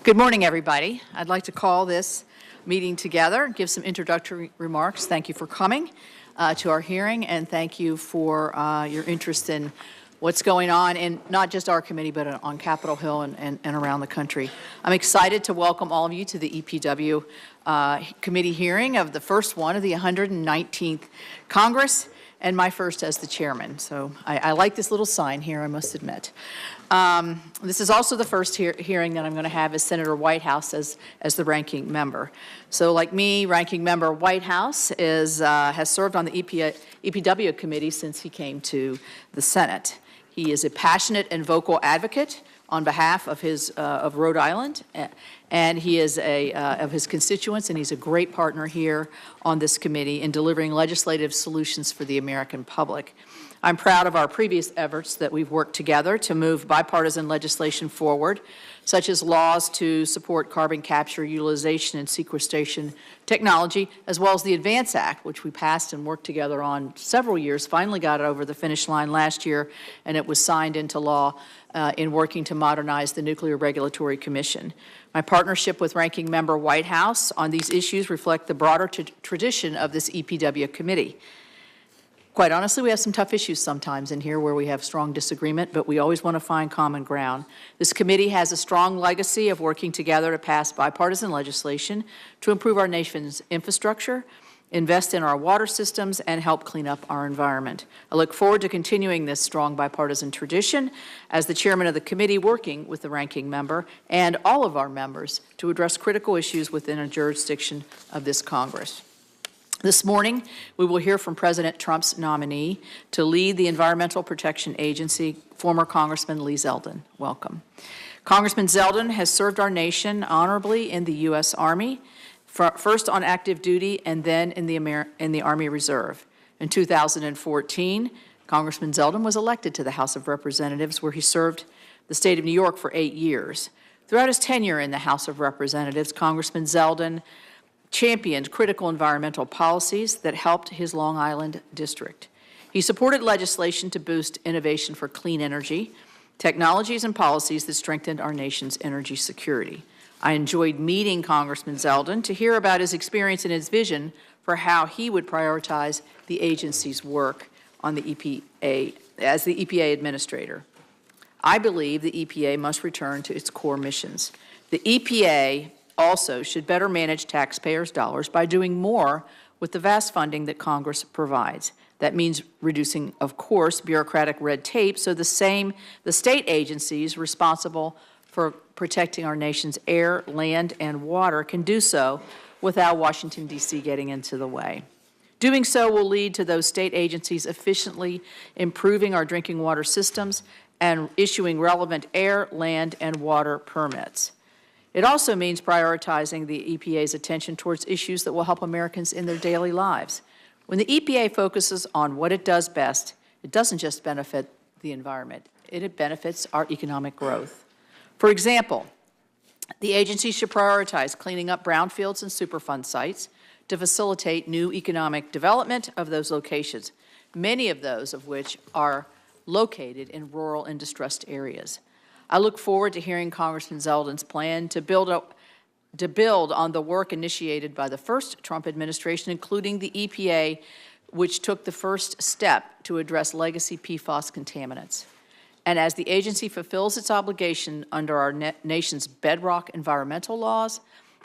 Good morning, everybody. I'd like to call this meeting together, give some introductory remarks. Thank you for coming to our hearing, and thank you for your interest in what's going on in not just our committee, but on Capitol Hill and around the country. I'm excited to welcome all of you to the EPW committee hearing of the first one of the 119th Congress, and my first as the chairman. So I like this little sign here, I must admit. This is also the first hearing that I'm going to have as Senator Whitehouse as the ranking member. So like me, ranking member Whitehouse has served on the EPW committee since he came to the Senate. He is a passionate and vocal advocate on behalf of of Rhode Island, and he is of his constituents, and he's a great partner here on this committee in delivering legislative solutions for the American public. I'm proud of our previous efforts that we've worked together to move bipartisan legislation forward, such as laws to support carbon capture, utilization, and sequestration technology, as well as the ADVANCE Act, which we passed and worked together on several years, finally got it over the finish line last year, and it was signed into law in working to modernize the Nuclear Regulatory Commission. My partnership with Ranking Member Whitehouse on these issues reflect the broader tradition of this EPW committee. Quite honestly, we have some tough issues sometimes in here where we have strong disagreement, but we always want to find common ground. This committee has a strong legacy of working together to pass bipartisan legislation to improve our nation's infrastructure, invest in our water systems, and help clean up our environment. I look forward to continuing this strong bipartisan tradition as the chairman of the committee, working with the ranking member and all of our members to address critical issues within a jurisdiction of this Congress. This morning, we will hear from President Trump's nominee to lead the Environmental Protection Agency, former Congressman Lee Zeldin. Welcome. Congressman Zeldin has served our nation honorably in the U.S. Army, first on active duty and then in the Army Reserve. In 2014, Congressman Zeldin was elected to the House of Representatives, where he served the state of New York for 8 years. Throughout his tenure in the House of Representatives, Congressman Zeldin championed critical environmental policies that helped his Long Island district. He supported legislation to boost innovation for clean energy, technologies and policies that strengthened our nation's energy security. I enjoyed meeting Congressman Zeldin to hear about his experience and his vision for how he would prioritize the agency's work on the EPA as the EPA administrator. I believe the EPA must return to its core missions. The EPA also should better manage taxpayers' dollars by doing more with the vast funding that Congress provides. That means reducing, of course, bureaucratic red tape so the state agencies responsible for protecting our nation's air, land, and water can do so without Washington, D.C. getting into the way. Doing so will lead to those state agencies efficiently improving our drinking water systems and issuing relevant air, land, and water permits. It also means prioritizing the EPA's attention towards issues that will help Americans in their daily lives. When the EPA focuses on what it does best, it doesn't just benefit the environment, it benefits our economic growth. For example, the agency should prioritize cleaning up brownfields and Superfund sites to facilitate new economic development of those locations, many of those of which are located in rural and distressed areas. I look forward to hearing Congressman Zeldin's plan to build on the work initiated by the first Trump administration, including the EPA, which took the first step to address legacy PFAS contaminants. And as the agency fulfills its obligation under our nation's bedrock environmental laws,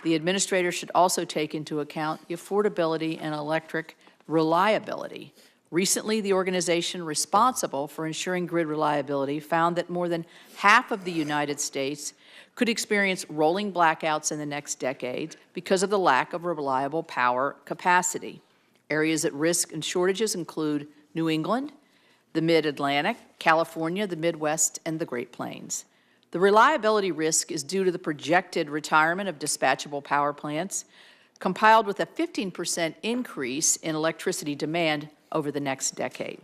the administrator should also take into account the affordability and electric reliability. Recently, the organization responsible for ensuring grid reliability found that more than half of the United States could experience rolling blackouts in the next decade because of the lack of reliable power capacity. Areas at risk and shortages include New England, the Mid-Atlantic, California, the Midwest, and the Great Plains. The reliability risk is due to the projected retirement of dispatchable power plants, compiled with a 15% increase in electricity demand over the next decade.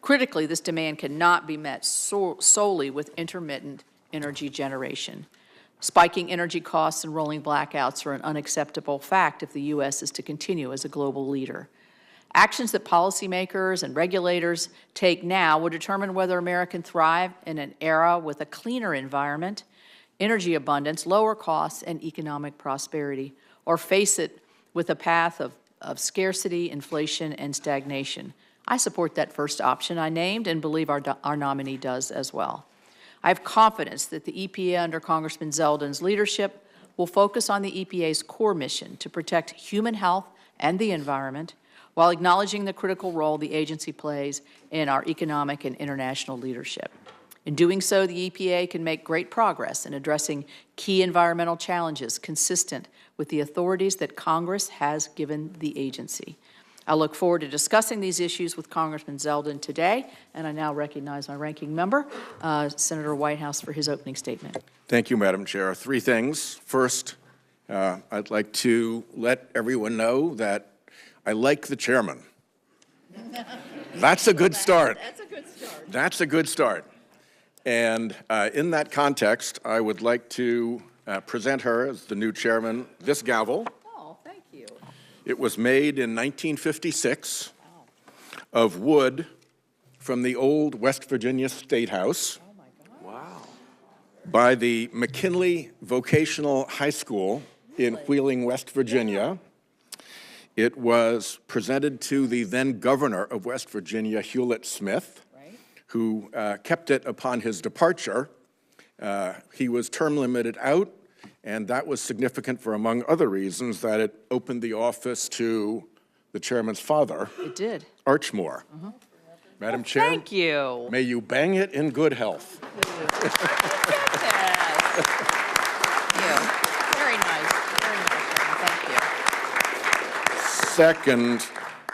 Critically, this demand cannot be met solely with intermittent energy generation. Spiking energy costs and rolling blackouts are an unacceptable fact if the U.S. is to continue as a global leader. Actions that policymakers and regulators take now will determine whether America can thrive in an era with a cleaner environment, energy abundance, lower costs, and economic prosperity, or face it with a path of scarcity, inflation, and stagnation. I support that first option I named and believe our nominee does as well. I have confidence that the EPA under Congressman Zeldin's leadership will focus on the EPA's core mission to protect human health and the environment while acknowledging the critical role the agency plays in our economic and international leadership. In doing so, the EPA can make great progress in addressing key environmental challenges consistent with the authorities that Congress has given the agency. I look forward to discussing these issues with Congressman Zeldin today, and I now recognize my ranking member, Senator Whitehouse, for his opening statement. Thank you, Madam Chair. Three things. First, I'd like to let everyone know that I like the chairman. That's a good start. That's a good start. That's a good start. And in that context, I would like to present her as the new chairman this gavel. Oh, thank you. It was made in 1956 of wood from the old West Virginia State House. Oh, my God. Wow. By the McKinley Vocational High School in Wheeling, West Virginia. It was presented to the then governor of West Virginia, Hewlett Smith, who kept it upon his departure. He was term limited out, and that was significant for, among other reasons, that it opened the office to the chairman's father. It did. Archmore. Madam Chair, Thank you. may you bang it in good health. Yes. Very nice. Very nice. Thank you. Second,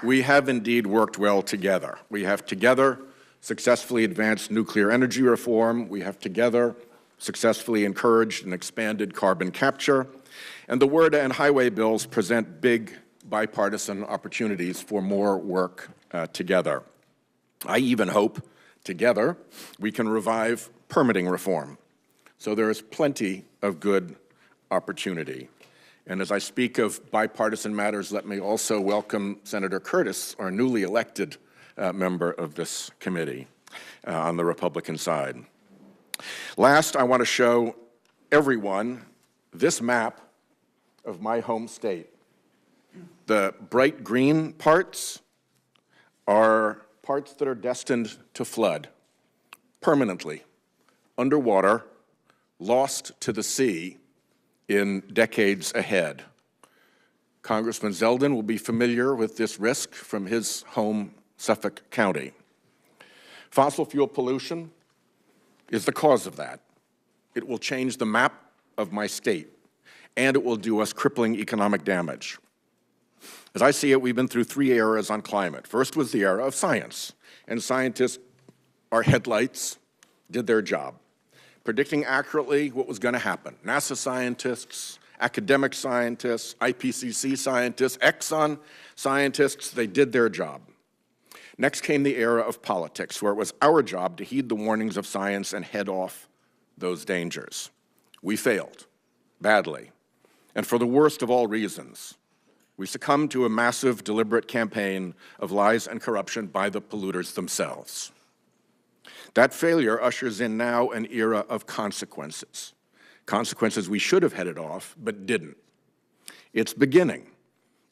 we have indeed worked well together. We have together successfully advanced nuclear energy reform. We have together successfully encouraged and expanded carbon capture. And the WRDA and highway bills present big bipartisan opportunities for more work together. I even hope together we can revive permitting reform. So there is plenty of good opportunity. And as I speak of bipartisan matters, let me also welcome Senator Curtis, our newly elected member of this committee on the Republican side. Last, I want to show everyone this map of my home state. The bright green parts are parts that are destined to flood permanently, underwater, lost to the sea in decades ahead. Congressman Zeldin will be familiar with this risk from his home Suffolk County. Fossil fuel pollution is the cause of that. It will change the map of my state, and it will do us crippling economic damage. As I see it, we've been through three eras on climate. First was the era of science, and scientists, our headlights, did their job, predicting accurately what was going to happen. NASA scientists, academic scientists, IPCC scientists, Exxon scientists, they did their job. Next came the era of politics, where it was our job to heed the warnings of science and head off those dangers. We failed, badly, and for the worst of all reasons. We succumbed to a massive, deliberate campaign of lies and corruption by the polluters themselves. That failure ushers in now an era of consequences. Consequences we should have headed off, but didn't. It's beginning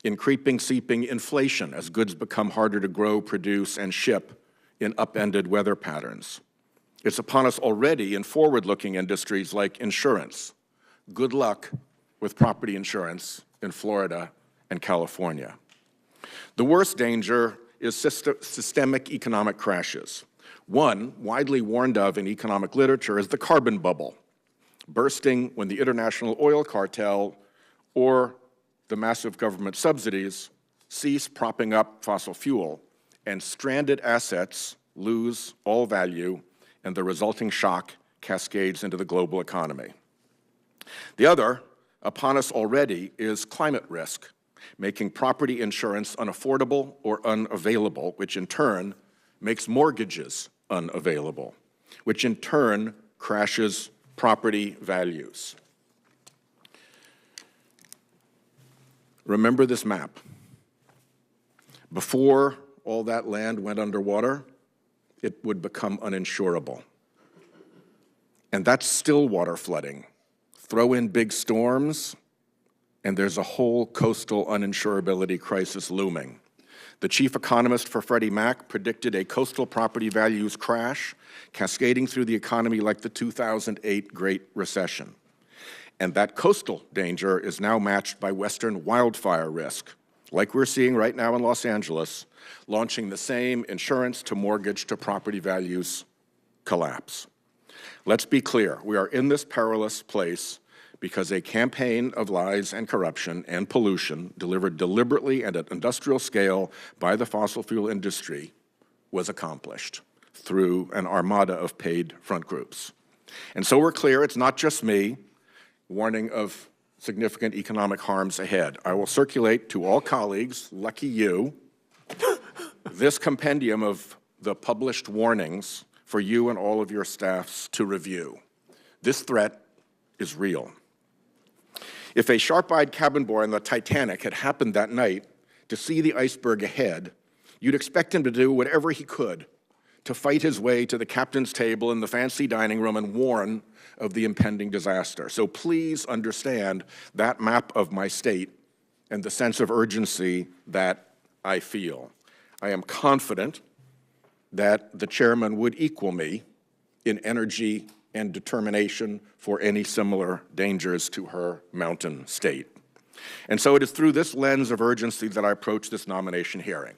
in creeping, seeping inflation as goods become harder to grow, produce, and ship in upended weather patterns. It's upon us already in forward-looking industries like insurance. Good luck with property insurance in Florida and California. The worst danger is systemic economic crashes. One, widely warned of in economic literature, is the carbon bubble, bursting when the international oil cartel or the massive government subsidies cease propping up fossil fuel, and stranded assets lose all value, and the resulting shock cascades into the global economy. The other, upon us already, is climate risk, making property insurance unaffordable or unavailable, which in turn makes mortgages unavailable, which in turn crashes property values. Remember this map. Before all that land went underwater, it would become uninsurable. And that's still water flooding Throw in big storms, and there's a whole coastal uninsurability crisis looming. The chief economist for Freddie Mac predicted a coastal property values crash cascading through the economy like the 2008 Great Recession. And that coastal danger is now matched by Western wildfire risk, like we're seeing right now in Los Angeles, launching the same insurance to mortgage to property values collapse. Let's be clear, we are in this perilous place because a campaign of lies and corruption and pollution delivered deliberately and at industrial scale by the fossil fuel industry was accomplished through an armada of paid front groups. And so we're clear, it's not just me warning of significant economic harms ahead. I will circulate to all colleagues, lucky you, this compendium of the published warnings for you and all of your staffs to review. This threat is real. If a sharp-eyed cabin boy on the Titanic had happened that night to see the iceberg ahead, you'd expect him to do whatever he could to fight his way to the captain's table in the fancy dining room and warn of the impending disaster. So please understand that map of my state and the sense of urgency that I feel. I am confident that the chairman would equal me in energy and determination for any similar dangers to her mountain state. And so it is through this lens of urgency that I approach this nomination hearing.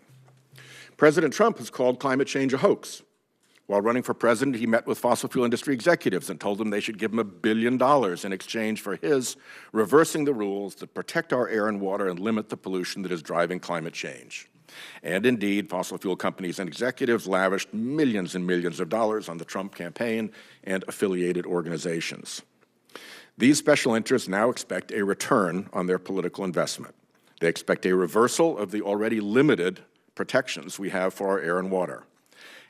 President Trump has called climate change a hoax. While running for president, he met with fossil fuel industry executives and told them they should give him $1 billion in exchange for his reversing the rules that protect our air and water and limit the pollution that is driving climate change. And indeed, fossil fuel companies and executives lavished millions and millions of dollars on the Trump campaign and affiliated organizations. These special interests now expect a return on their political investment. They expect a reversal of the already limited protections we have for our air and water.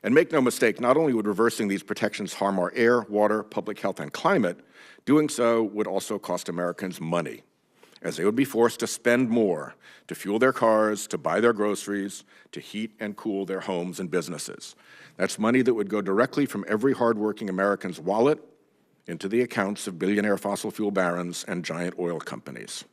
And make no mistake, not only would reversing these protections harm our air, water, public health, and climate, doing so would also cost Americans money, as they would be forced to spend more to fuel their cars, to buy their groceries, to heat and cool their homes and businesses. That's money that would go directly from every hardworking American's wallet into the accounts of billionaire fossil fuel barons and giant oil companies.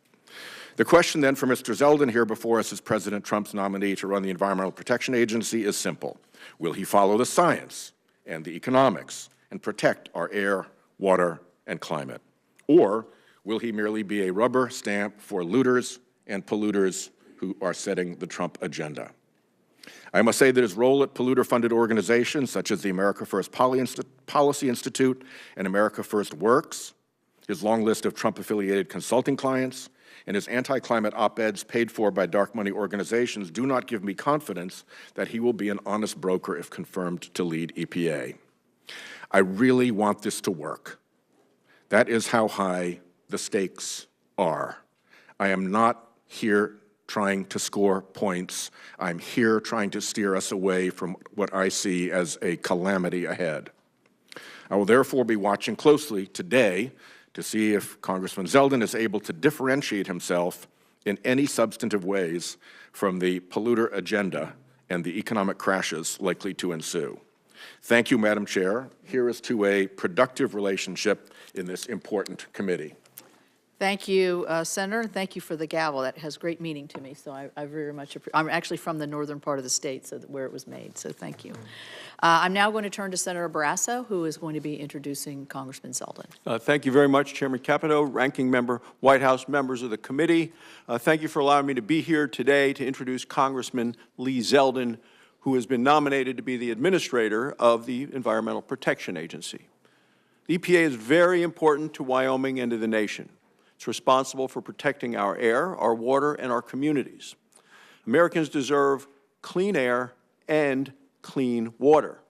The question then for Mr. Zeldin here before us as President Trump's nominee to run the Environmental Protection Agency is simple. Will he follow the science and the economics and protect our air, water, and climate? Or will he merely be a rubber stamp for looters and polluters who are setting the Trump agenda? I must say that his role at polluter-funded organizations such as the America First Policy Institute and America First Works, his long list of Trump-affiliated consulting clients, and his anti-climate op-eds paid for by dark money organizations do not give me confidence that he will be an honest broker if confirmed to lead EPA. I really want this to work. That is how high the stakes are. I am not here trying to score points. I'm here trying to steer us away from what I see as a calamity ahead. I will therefore be watching closely today to see if Congressman Zeldin is able to differentiate himself in any substantive ways from the polluter agenda and the economic crashes likely to ensue. Thank you, Madam Chair. Here is to a productive relationship in this important committee. Thank you, Senator. Thank you for the gavel. That has great meaning to me, so I very much appreciate it. I'm actually from the northern part of the state, so where it was made, so thank you. I'm now going to turn to Senator Barrasso, who is going to be introducing Congressman Zeldin. Thank you very much, Chairman Capito, Ranking Member, White House members of the committee. Thank you for allowing me to be here today to introduce Congressman Lee Zeldin, who has been nominated to be the administrator of the Environmental Protection Agency. The EPA is very important to Wyoming and to the nation. It's responsible for protecting our air, our water, and our communities. Americans deserve clean air and clean water.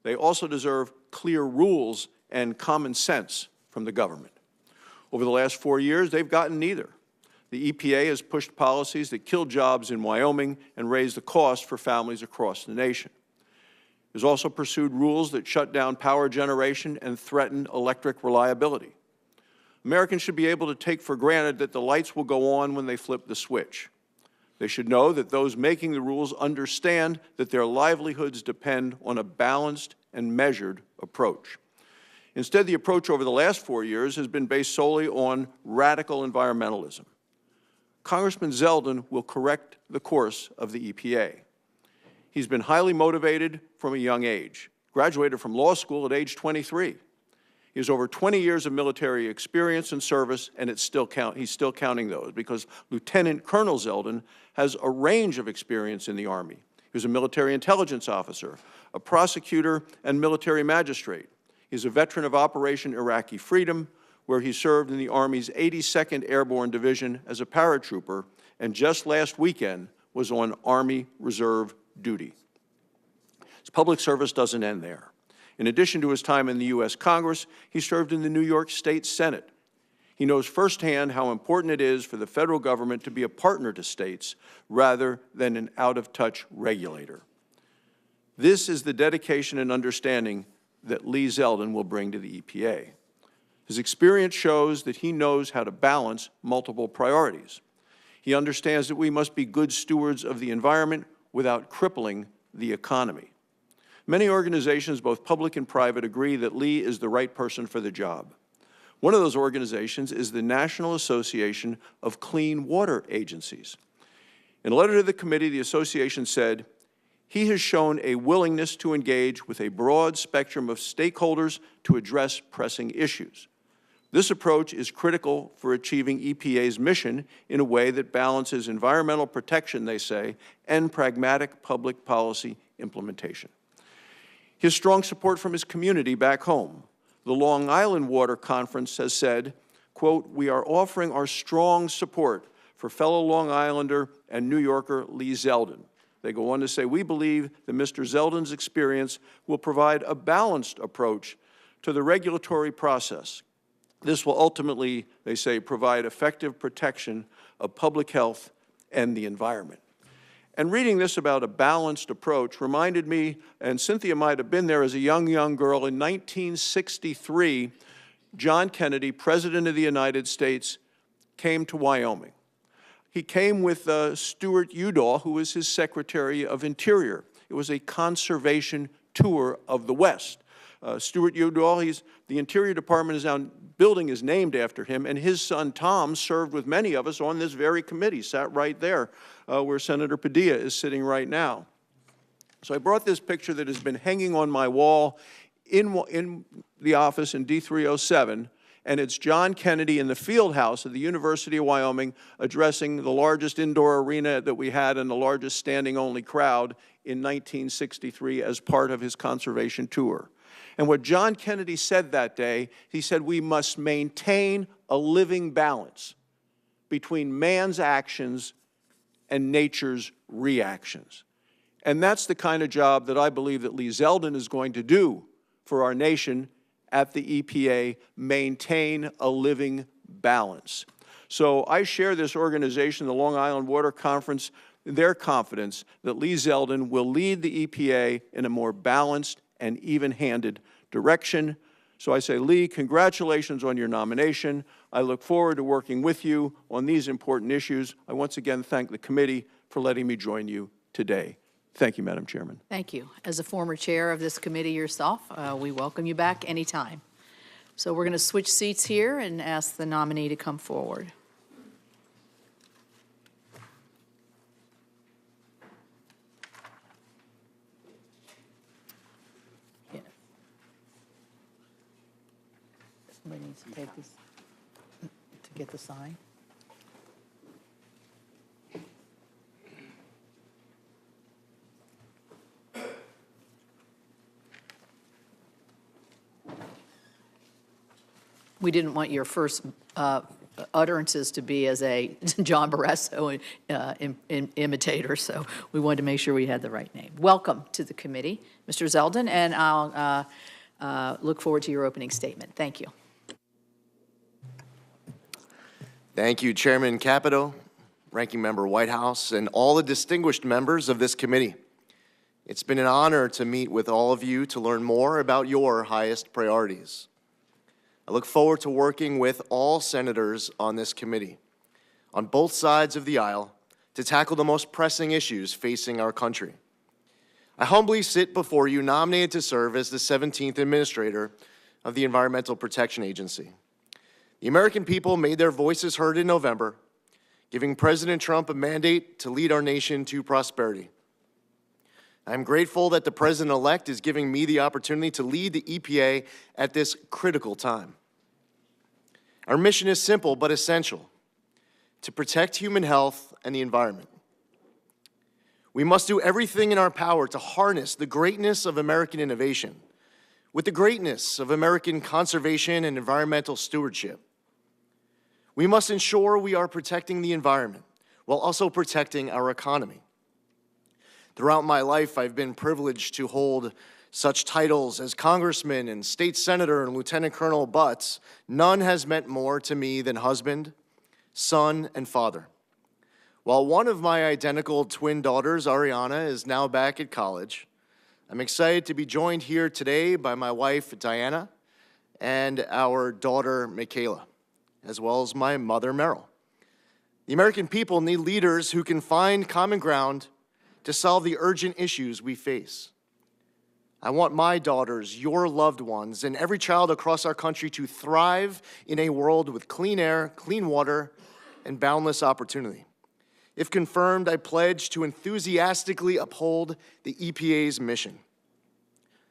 They also deserve clear rules and common sense from the government. Over the last 4 years, they've gotten neither. The EPA has pushed policies that kill jobs in Wyoming and raise the cost for families across the nation. It has also pursued rules that shut down power generation and threaten electric reliability. Americans should be able to take for granted that the lights will go on when they flip the switch. They should know that those making the rules understand that their livelihoods depend on a balanced and measured approach. Instead, the approach over the last 4 years has been based solely on radical environmentalism. Congressman Zeldin will correct the course of the EPA. He's been highly motivated from a young age, graduated from law school at age 23. He has over 20 years of military experience and service, and he's still counting those, because Lieutenant Colonel Zeldin has a range of experience in the Army. He was a military intelligence officer, a prosecutor, and military magistrate. He's a veteran of Operation Iraqi Freedom, where he served in the Army's 82nd Airborne Division as a paratrooper, and just last weekend was on Army Reserve duty. His public service doesn't end there. In addition to his time in the U.S. Congress, he served in the New York State Senate. He knows firsthand how important it is for the federal government to be a partner to states rather than an out-of-touch regulator. This is the dedication and understanding that Lee Zeldin will bring to the EPA. His experience shows that he knows how to balance multiple priorities. He understands that we must be good stewards of the environment without crippling the economy. Many organizations, both public and private, agree that Lee is the right person for the job. One of those organizations is the National Association of Clean Water Agencies. In a letter to the committee, the association said, "He has shown a willingness to engage with a broad spectrum of stakeholders to address pressing issues. This approach is critical for achieving EPA's mission in a way that balances environmental protection," they say, "and pragmatic public policy implementation." His strong support from his community back home. The Long Island Water Conference has said, quote, "We are offering our strong support for fellow Long Islander and New Yorker Lee Zeldin." They go on to say, "We believe that Mr. Zeldin's experience will provide a balanced approach to the regulatory process. This will ultimately," they say, "provide effective protection of public health and the environment." And reading this about a balanced approach reminded me, and Cynthia might have been there as a young girl, in 1963, John Kennedy, President of the United States, came to Wyoming. He came with Stuart Udall, who was his Secretary of Interior. It was a conservation tour of the West. Stuart Udall, the Interior Department is now, building is named after him, and his son Tom served with many of us on this very committee, sat right there where Senator Padilla is sitting right now. So I brought this picture that has been hanging on my wall in the office in D307, and it's John Kennedy in the field house of the University of Wyoming addressing the largest indoor arena that we had and the largest standing-only crowd in 1963 as part of his conservation tour. And what John Kennedy said that day, he said, "We must maintain a living balance between man's actions and nature's reactions." And that's the kind of job that I believe that Lee Zeldin is going to do for our nation at the EPA, maintain a living balance. So I share this organization, the Long Island Water Conference, their confidence that Lee Zeldin will lead the EPA in a more balanced and even-handed direction. So I say, Lee, congratulations on your nomination. I look forward to working with you on these important issues. I once again thank the committee for letting me join you today. Thank you, Madam Chairman. Thank you. As a former chair of this committee yourself, we welcome you back anytime. So we're going to switch seats here and ask the nominee to come forward. Somebody needs to take this to get the sign. We didn't want your first utterances to be as a John Barresso imitator, so we wanted to make sure we had the right name. Welcome to the committee, Mr. Zeldin, and I'll look forward to your opening statement. Thank you. Thank you, Chairman Capito, Ranking Member Whitehouse, and all the distinguished members of this committee. It's been an honor to meet with all of you to learn more about your highest priorities. I look forward to working with all senators on this committee, on both sides of the aisle, to tackle the most pressing issues facing our country. I humbly sit before you nominated to serve as the 17th administrator of the Environmental Protection Agency. The American people made their voices heard in November, giving President Trump a mandate to lead our nation to prosperity. I'm grateful that the President-elect is giving me the opportunity to lead the EPA at this critical time. Our mission is simple but essential: to protect human health and the environment. We must do everything in our power to harness the greatness of American innovation with the greatness of American conservation and environmental stewardship. We must ensure we are protecting the environment while also protecting our economy. Throughout my life, I've been privileged to hold such titles as Congressman and State Senator and Lieutenant Colonel, but none has meant more to me than husband, son, and father. While one of my identical twin daughters, Ariana, is now back at college, I'm excited to be joined here today by my wife, Diana, and our daughter, Michaela, as well as my mother, Meryl. The American people need leaders who can find common ground to solve the urgent issues we face. I want my daughters, your loved ones, and every child across our country to thrive in a world with clean air, clean water, and boundless opportunity. If confirmed, I pledge to enthusiastically uphold the EPA's mission.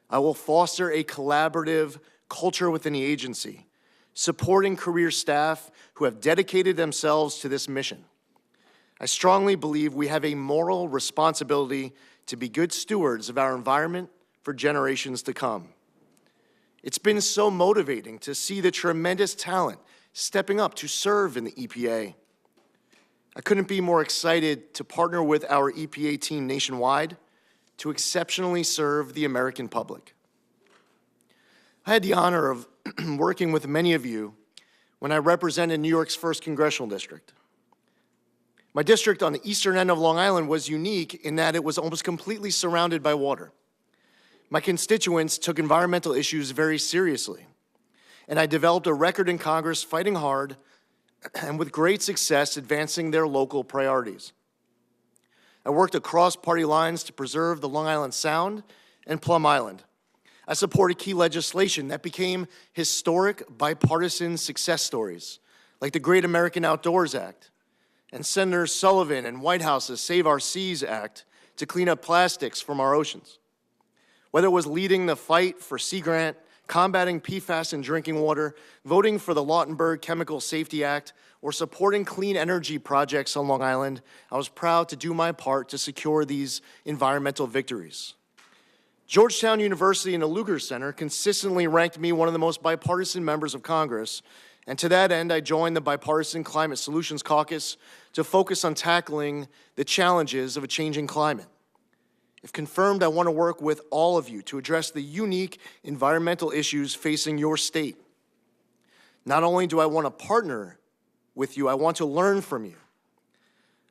I will foster a collaborative culture within the agency, supporting career staff who have dedicated themselves to this mission. I strongly believe we have a moral responsibility to be good stewards of our environment for generations to come. It's been so motivating to see the tremendous talent stepping up to serve in the EPA. I couldn't be more excited to partner with our EPA team nationwide to exceptionally serve the American public. I had the honor of working with many of you when I represented New York's 1st Congressional District. My district on the eastern end of Long Island was unique in that it was almost completely surrounded by water. My constituents took environmental issues very seriously, and I developed a record in Congress fighting hard and with great success advancing their local priorities. I worked across party lines to preserve the Long Island Sound and Plum Island. I supported key legislation that became historic bipartisan success stories, like the Great American Outdoors Act and Senator Sullivan and Whitehouse's Save Our Seas Act to clean up plastics from our oceans. Whether it was leading the fight for Sea Grant, combating PFAS in drinking water, voting for the Lautenberg Chemical Safety Act, or supporting clean energy projects on Long Island, I was proud to do my part to secure these environmental victories. Georgetown University and the Lugar Center consistently ranked me one of the most bipartisan members of Congress, and to that end, I joined the Bipartisan Climate Solutions Caucus to focus on tackling the challenges of a changing climate. If confirmed, I want to work with all of you to address the unique environmental issues facing your state. Not only do I want to partner with you, I want to learn from you.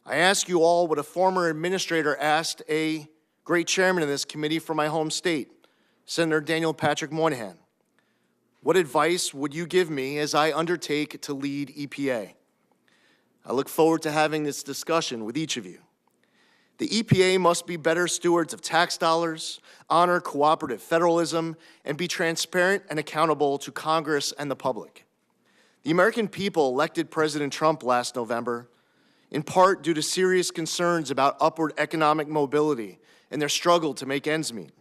I ask you all what a former administrator asked a great chairman of this committee from my home state, Senator Daniel Patrick Moynihan. What advice would you give me as I undertake to lead EPA? I look forward to having this discussion with each of you. The EPA must be better stewards of tax dollars, honor cooperative federalism, and be transparent and accountable to Congress and the public. The American people elected President Trump last November, in part due to serious concerns about upward economic mobility and their struggle to make ends meet.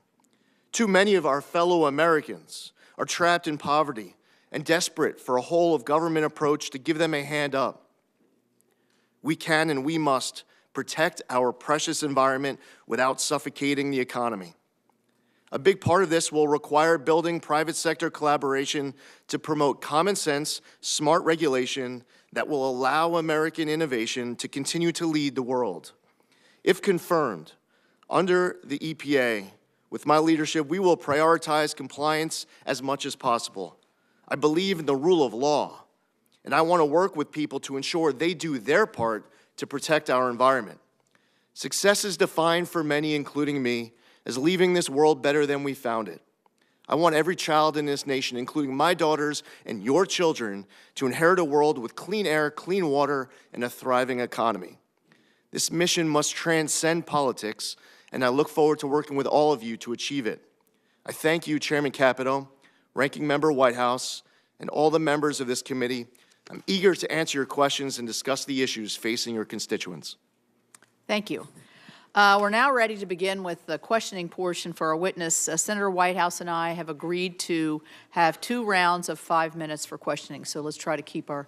Too many of our fellow Americans are trapped in poverty and desperate for a whole-of-government approach to give them a hand up. We can and we must protect our precious environment without suffocating the economy. A big part of this will require building private sector collaboration to promote common sense, smart regulation that will allow American innovation to continue to lead the world. If confirmed, under the EPA, with my leadership, we will prioritize compliance as much as possible. I believe in the rule of law, and I want to work with people to ensure they do their part to protect our environment. Success is defined for many, including me, as leaving this world better than we found it. I want every child in this nation, including my daughters and your children, to inherit a world with clean air, clean water, and a thriving economy. This mission must transcend politics, and I look forward to working with all of you to achieve it. I thank you, Chairman Capito, Ranking Member Whitehouse, and all the members of this committee, I'm eager to answer your questions and discuss the issues facing your constituents. Thank you. We're now ready to begin with the questioning portion for our witness. Senator Whitehouse and I have agreed to have 2 rounds of 5 minutes for questioning. So let's try to keep our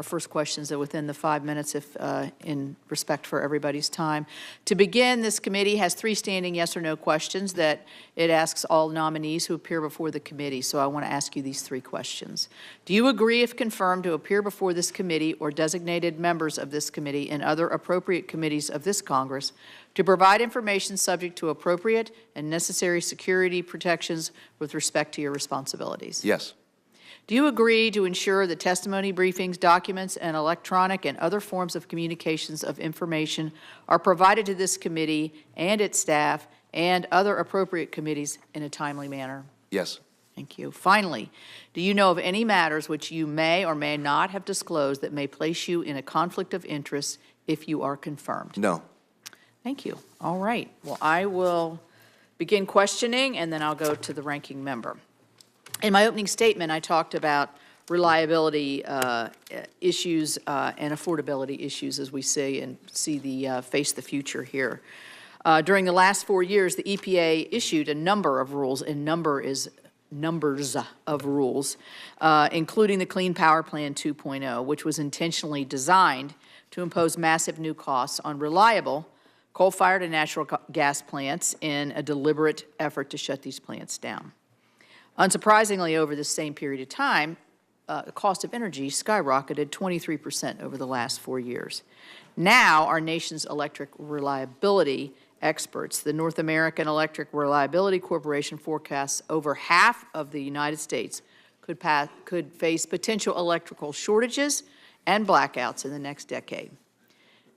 first questions within the 5 minutes if in respect for everybody's time. To begin, this committee has 3 standing yes or no questions that it asks all nominees who appear before the committee. So I want to ask you these 3 questions. Do you agree, if confirmed, to appear before this committee or designated members of this committee and other appropriate committees of this Congress to provide information subject to appropriate and necessary security protections with respect to your responsibilities? Yes. Do you agree to ensure that testimony, briefings, documents, and electronic and other forms of communications of information are provided to this committee and its staff and other appropriate committees in a timely manner? Yes. Thank you. Finally, do you know of any matters which you may or may not have disclosed that may place you in a conflict of interest if you are confirmed? No. Thank you. All right. Well, I will begin questioning, and then I'll go to the ranking member. In my opening statement, I talked about reliability issues and affordability issues as we see the face the future here. During the last 4 years, the EPA issued a number of rules, and numbers of rules, including the Clean Power Plan 2.0, which was intentionally designed to impose massive new costs on reliable coal-fired and natural gas plants in a deliberate effort to shut these plants down. Unsurprisingly, over this same period of time, the cost of energy skyrocketed 23% over the last 4 years. Now, our nation's electric reliability experts, the North American Electric Reliability Corporation, forecasts over half of the United States could face potential electrical shortages and blackouts in the next decade.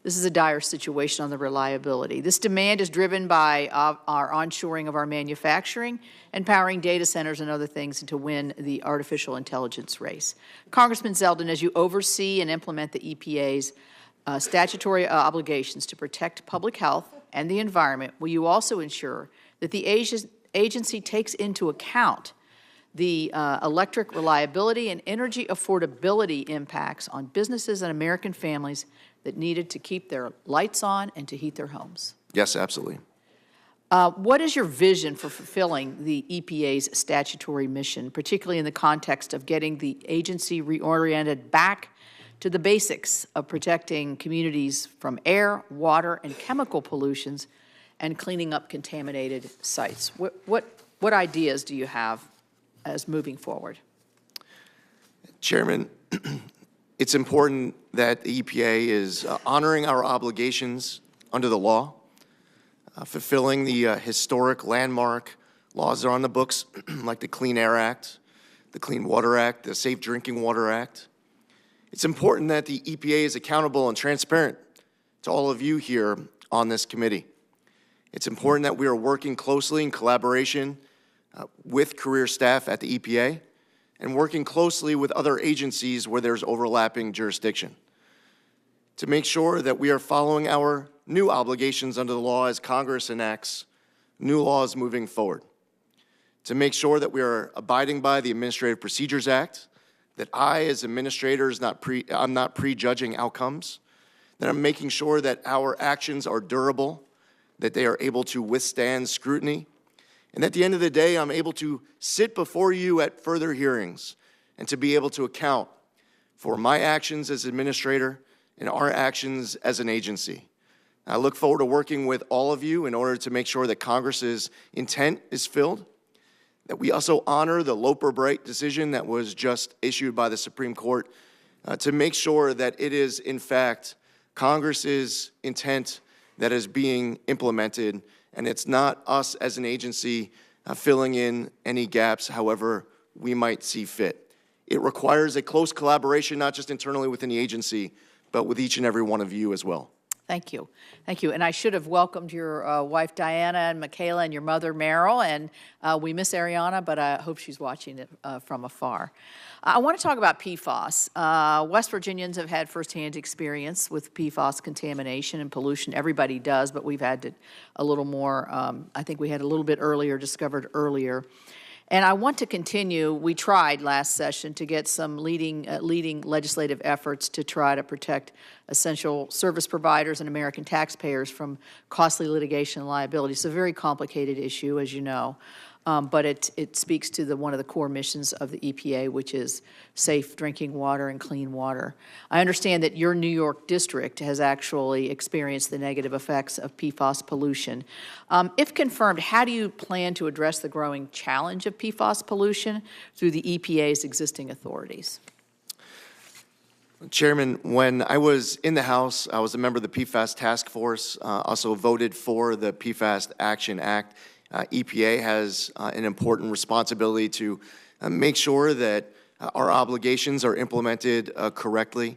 This is a dire situation on the reliability. This demand is driven by our onshoring of our manufacturing and powering data centers and other things to win the artificial intelligence race. Congressman Zeldin, as you oversee and implement the EPA's statutory obligations to protect public health and the environment, will you also ensure that the agency takes into account the electric reliability and energy affordability impacts on businesses and American families that needed to keep their lights on and to heat their homes? Yes, absolutely. What is your vision for fulfilling the EPA's statutory mission, particularly in the context of getting the agency reoriented back to the basics of protecting communities from air, water, and chemical pollutions and cleaning up contaminated sites? What ideas do you have as moving forward? Chairman, it's important that the EPA is honoring our obligations under the law, fulfilling the historic landmark laws that are on the books, like the Clean Air Act, the Clean Water Act, the Safe Drinking Water Act. It's important that the EPA is accountable and transparent to all of you here on this committee. It's important that we are working closely in collaboration with career staff at the EPA and working closely with other agencies where there's overlapping jurisdiction to make sure that we are following our new obligations under the law as Congress enacts new laws moving forward, to make sure that we are abiding by the Administrative Procedures Act, that I, as administrator, I'm not prejudging outcomes, that I'm making sure that our actions are durable, that they are able to withstand scrutiny, and at the end of the day, I'm able to sit before you at further hearings and to be able to account for my actions as administrator and our actions as an agency. I look forward to working with all of you in order to make sure that Congress's intent is filled, that we also honor the Loper-Bright decision that was just issued by the Supreme Court to make sure that it is, in fact, Congress's intent that is being implemented, and it's not us as an agency filling in any gaps however we might see fit. It requires a close collaboration, not just internally within the agency, but with each and every one of you as well. Thank you. Thank you. And I should have welcomed your wife, Diana, and Michaela, and your mother, Meryl. And we miss Ariana, but I hope she's watching it from afar. I want to talk about PFAS. West Virginians have had firsthand experience with PFAS contamination and pollution. Everybody does, but we've had a little more, I think we had a little bit earlier, discovered earlier. And I want to continue, we tried last session to get some leading legislative efforts to try to protect essential service providers and American taxpayers from costly litigation and liability. It's a very complicated issue, as you know. But it speaks to one of the core missions of the EPA, which is safe drinking water and clean water. I understand that your New York district has actually experienced the negative effects of PFAS pollution. If confirmed, how do you plan to address the growing challenge of PFAS pollution through the EPA's existing authorities? Chairman, when I was in the House, I was a member of the PFAS task force, also voted for the PFAS Action Act. EPA has an important responsibility to make sure that our obligations are implemented correctly.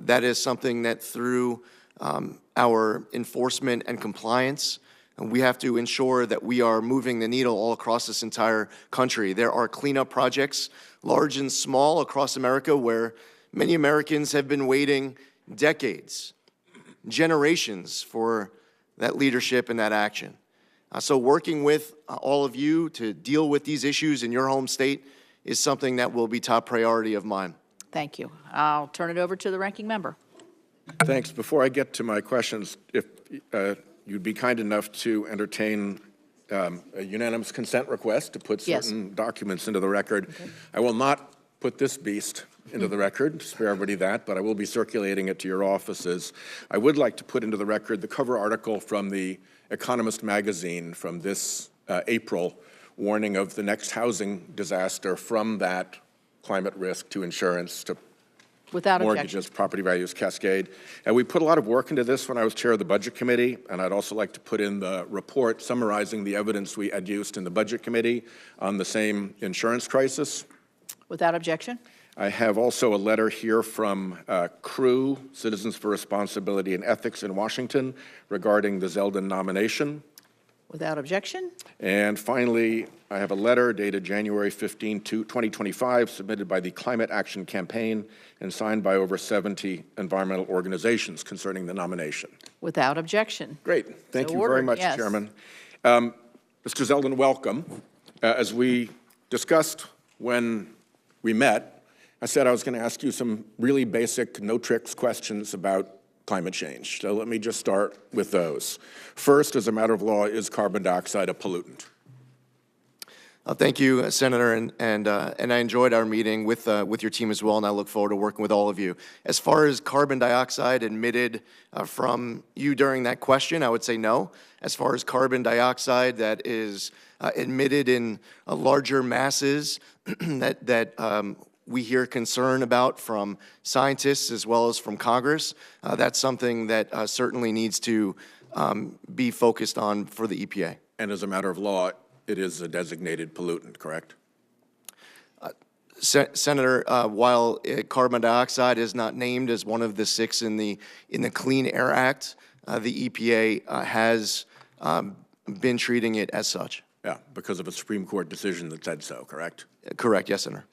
That is something that through our enforcement and compliance, we have to ensure that we are moving the needle all across this entire country. There are cleanup projects, large and small, across America where many Americans have been waiting decades, generations for that leadership and that action. So working with all of you to deal with these issues in your home state is something that will be top priority of mine. Thank you. I'll turn it over to the ranking member. Thanks. Before I get to my questions, if you'd be kind enough to entertain a unanimous consent request to put certain documents into the record. Okay. I will not put this beast into the record, spare everybody that, but I will be circulating it to your offices. I would like to put into the record the cover article from the Economist magazine from this April, warning of the next housing disaster from that climate risk to insurance to mortgages, property values cascade. And we put a lot of work into this when I was chair of the Budget Committee, and I'd also like to put in the report summarizing the evidence we adduced in the Budget Committee on the same insurance crisis. Without objection. I have also a letter here from CREW, Citizens for Responsibility and Ethics in Washington, regarding the Zeldin nomination. Without objection. And finally, I have a letter dated January 15, 2025, submitted by the Climate Action Campaign and signed by over 70 environmental organizations concerning the nomination. Without objection. Great. Thank you ordered, very much, yes. Chairman. Mr. Zeldin, welcome. As we discussed when we met, I said I was going to ask you some really basic, no-tricks questions about climate change. So let me just start with those. First, as a matter of law, is carbon dioxide a pollutant? Thank you, Senator, and I enjoyed our meeting with your team as well, and I look forward to working with all of you. As far as carbon dioxide emitted from you during that question, I would say no. As far as carbon dioxide that is emitted in larger masses that we hear concern about from scientists as well as from Congress, that's something that certainly needs to be focused on for the EPA. And as a matter of law, it is a designated pollutant, correct? Senator, while carbon dioxide is not named as one of the 6 in the Clean Air Act, the EPA has been treating it as such. Yeah, because of a Supreme Court decision that said so, correct? Correct, yes, Senator.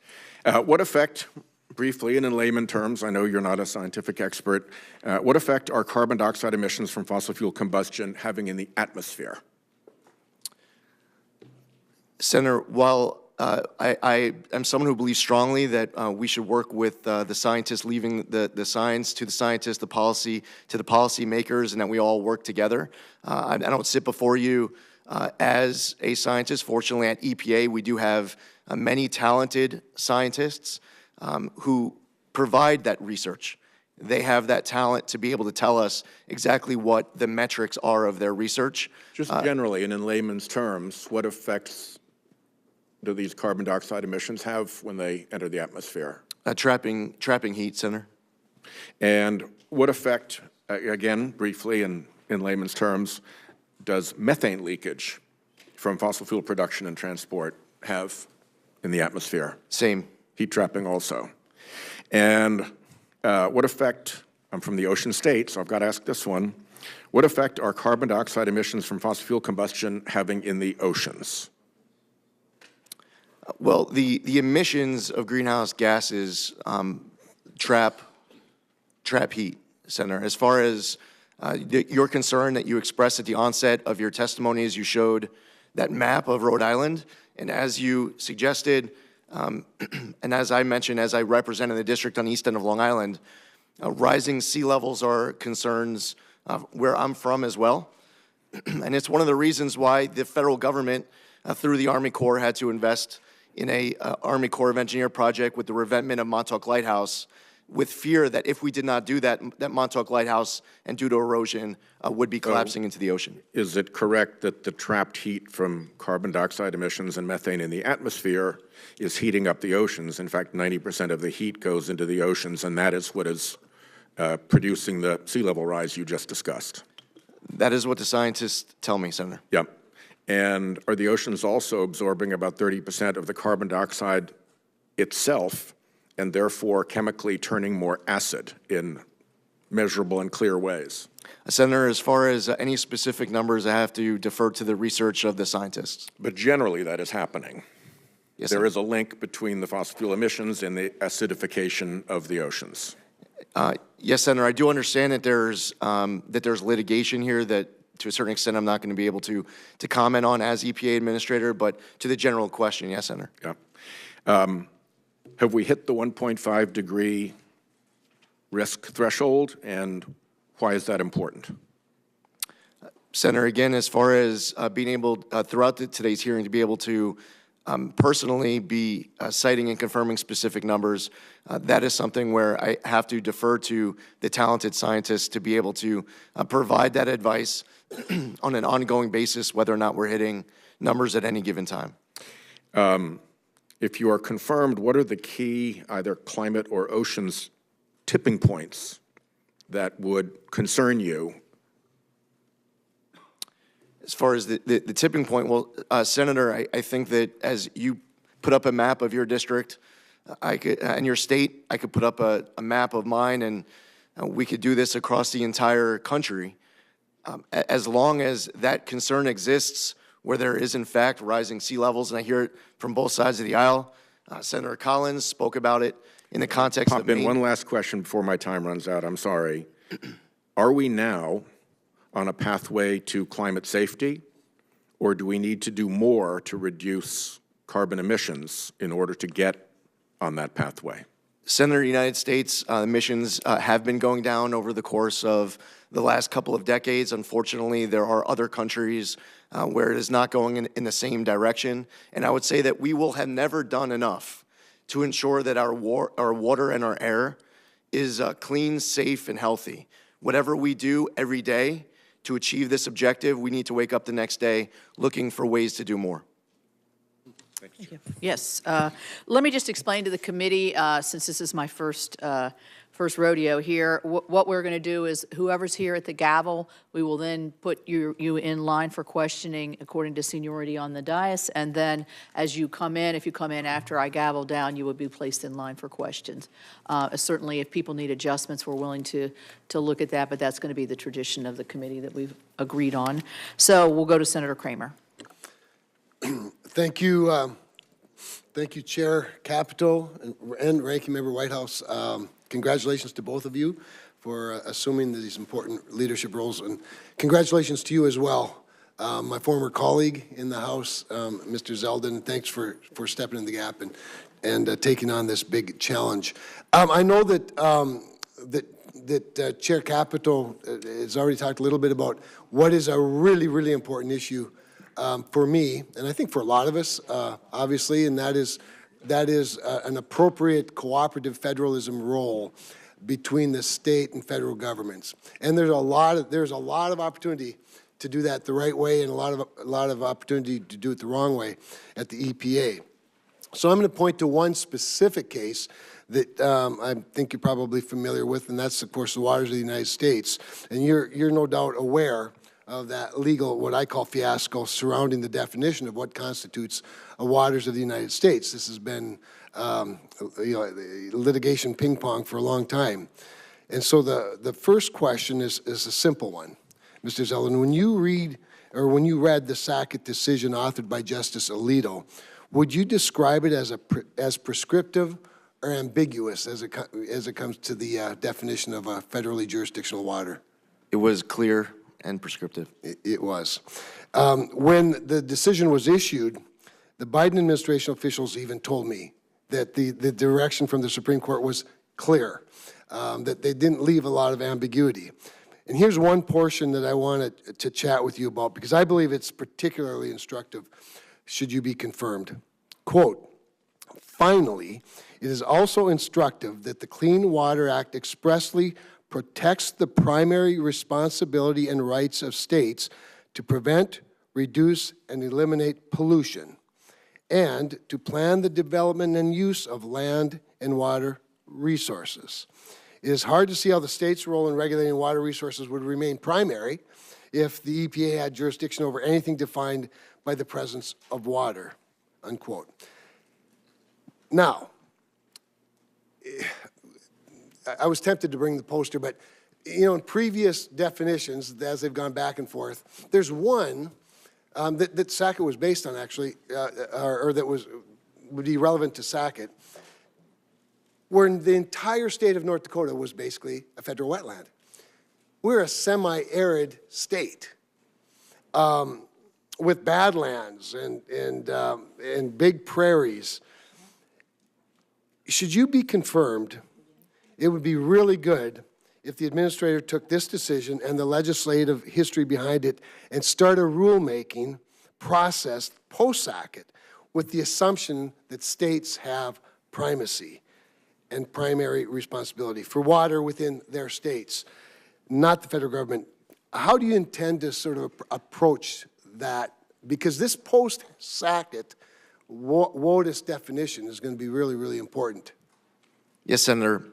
What effect, briefly and in layman terms, I know you're not a scientific expert, what effect are carbon dioxide emissions from fossil fuel combustion having in the atmosphere? Senator, while I am someone who believes strongly that we should work with the scientists, leaving the science to the scientists, the policy to the policymakers, and that we all work together. I don't sit before you as a scientist. Fortunately, at EPA, we do have many talented scientists who provide that research. They have that talent to be able to tell us exactly what the metrics are of their research. Just generally, and in layman's terms, what effects do these carbon dioxide emissions have when they enter the atmosphere? Trapping heat, Senator. And what effect, again, briefly and in layman's terms, does methane leakage from fossil fuel production and transport have in the atmosphere? Same. Heat trapping also. And what effect, I'm from the ocean state, so I've got to ask this one, what effect are carbon dioxide emissions from fossil fuel combustion having in the oceans? Well, the emissions of greenhouse gases trap heat, Senator. As far as your concern that you expressed at the onset of your testimony, as you showed that map of Rhode Island. And as you suggested, and as I mentioned, as I represent in the district on the east end of Long Island, rising sea levels are concerns where I'm from as well. And it's one of the reasons why the federal government, through the Army Corps, had to invest in a Army Corps of Engineer project with the revetment of Montauk Lighthouse, with fear that if we did not do that, that Montauk Lighthouse, and due to erosion, would be collapsing into the ocean. Is it correct that the trapped heat from carbon dioxide emissions and methane in the atmosphere is heating up the oceans? In fact, 90% of the heat goes into the oceans, and that is what is producing the sea level rise you just discussed. That is what the scientists tell me, Senator. Yeah. And are the oceans also absorbing about 30% of the carbon dioxide itself, and therefore chemically turning more acid in measurable and clear ways? Senator, as far as any specific numbers, I have to defer to the research of the scientists. But generally that is happening. Yes, There sir. is a link between the fossil fuel emissions and the acidification of the oceans. Yes, Senator, I do understand that there's litigation here that, to a certain extent, I'm not going to be able to comment on as EPA administrator, but to the general question, yes, Senator. Yeah. Have we hit the 1.5 degree risk threshold, and why is that important? Senator, again, as far as being able, throughout today's hearing, to be able to personally be citing and confirming specific numbers, that is something where I have to defer to the talented scientists to be able to provide that advice on an ongoing basis, whether or not we're hitting numbers at any given time. If you are confirmed, what are the key either climate or oceans tipping points that would concern you? As far as the tipping point, well, Senator, I think that as you put up a map of your district, and your state, I could put up a map of mine, and we could do this across the entire country. As long as that concern exists, where there is, in fact, rising sea levels, and I hear it from both sides of the aisle. Senator Collins spoke about it in the context of Maine. One last question before my time runs out. I'm sorry. Are we now on a pathway to climate safety, or do we need to do more to reduce carbon emissions in order to get on that pathway? Senator, United States emissions have been going down over the course of the last couple of decades. Unfortunately, there are other countries where it is not going in the same direction. And I would say that we will have never done enough to ensure that our water and our air is clean, safe, and healthy. Whatever we do every day to achieve this objective, we need to wake up the next day looking for ways to do more. Thank you. Yes. Let me just explain to the committee, since this is my first rodeo here, what we're going to do is whoever's here at the gavel, we will then put you in line for questioning according to seniority on the dais, and then as you come in, if you come in after I gavel down, you will be placed in line for questions. Certainly, if people need adjustments, we're willing to look at that, but that's going to be the tradition of the committee that we've agreed on. So we'll go to Senator Kramer. Thank you. Thank you, Chair Capito and Ranking Member Whitehouse. Congratulations to both of you for assuming these important leadership roles, and congratulations to you as well. My former colleague in the House, Mr. Zeldin, thanks for stepping in the gap and taking on this big challenge. I know that Chair Capito has already talked a little bit about what is a really, really important issue for me, and I think for a lot of us, obviously, and that is an appropriate cooperative federalism role between the state and federal governments. And there's a lot of opportunity to do that the right way, and a lot of opportunity to do it the wrong way at the EPA. So I'm going to point to one specific case that I think you're probably familiar with, and that's, of course, the waters of the United States. And you're no doubt aware of that legal, what I call fiasco, surrounding the definition of what constitutes a waters of the United States. This has been litigation ping pong for a long time. And so the first question is a simple one. Mr. Zeldin, when you read the Sackett decision authored by Justice Alito, would you describe it as prescriptive or ambiguous as it comes to the definition of a federally jurisdictional water? It was clear and prescriptive. It was. When the decision was issued, the Biden administration officials even told me that the direction from the Supreme Court was clear, that they didn't leave a lot of ambiguity. And here's one portion that I wanted to chat with you about, because I believe it's particularly instructive, should you be confirmed. Quote, finally, it is also instructive that the Clean Water Act expressly protects the primary responsibility and rights of states to prevent, reduce, and eliminate pollution, and to plan the development and use of land and water resources. It is hard to see how the state's role in regulating water resources would remain primary if the EPA had jurisdiction over anything defined by the presence of water, unquote. Now, I was tempted to bring the poster, but you know, in previous definitions, as they've gone back and forth, there's one that Sackett was based on, actually, or that would be relevant to Sackett, where the entire state of North Dakota was basically a federal wetland. We're a semi-arid state with badlands and big prairies. Should you be confirmed, it would be really good if the administrator took this decision and the legislative history behind it and start a rulemaking process post-Sackett with the assumption that states have primacy and primary responsibility for water within their states, not the federal government. How do you intend to sort of approach that? Because this post-Sackett WOTUS definition is going to be really, really important. Yes, Senator.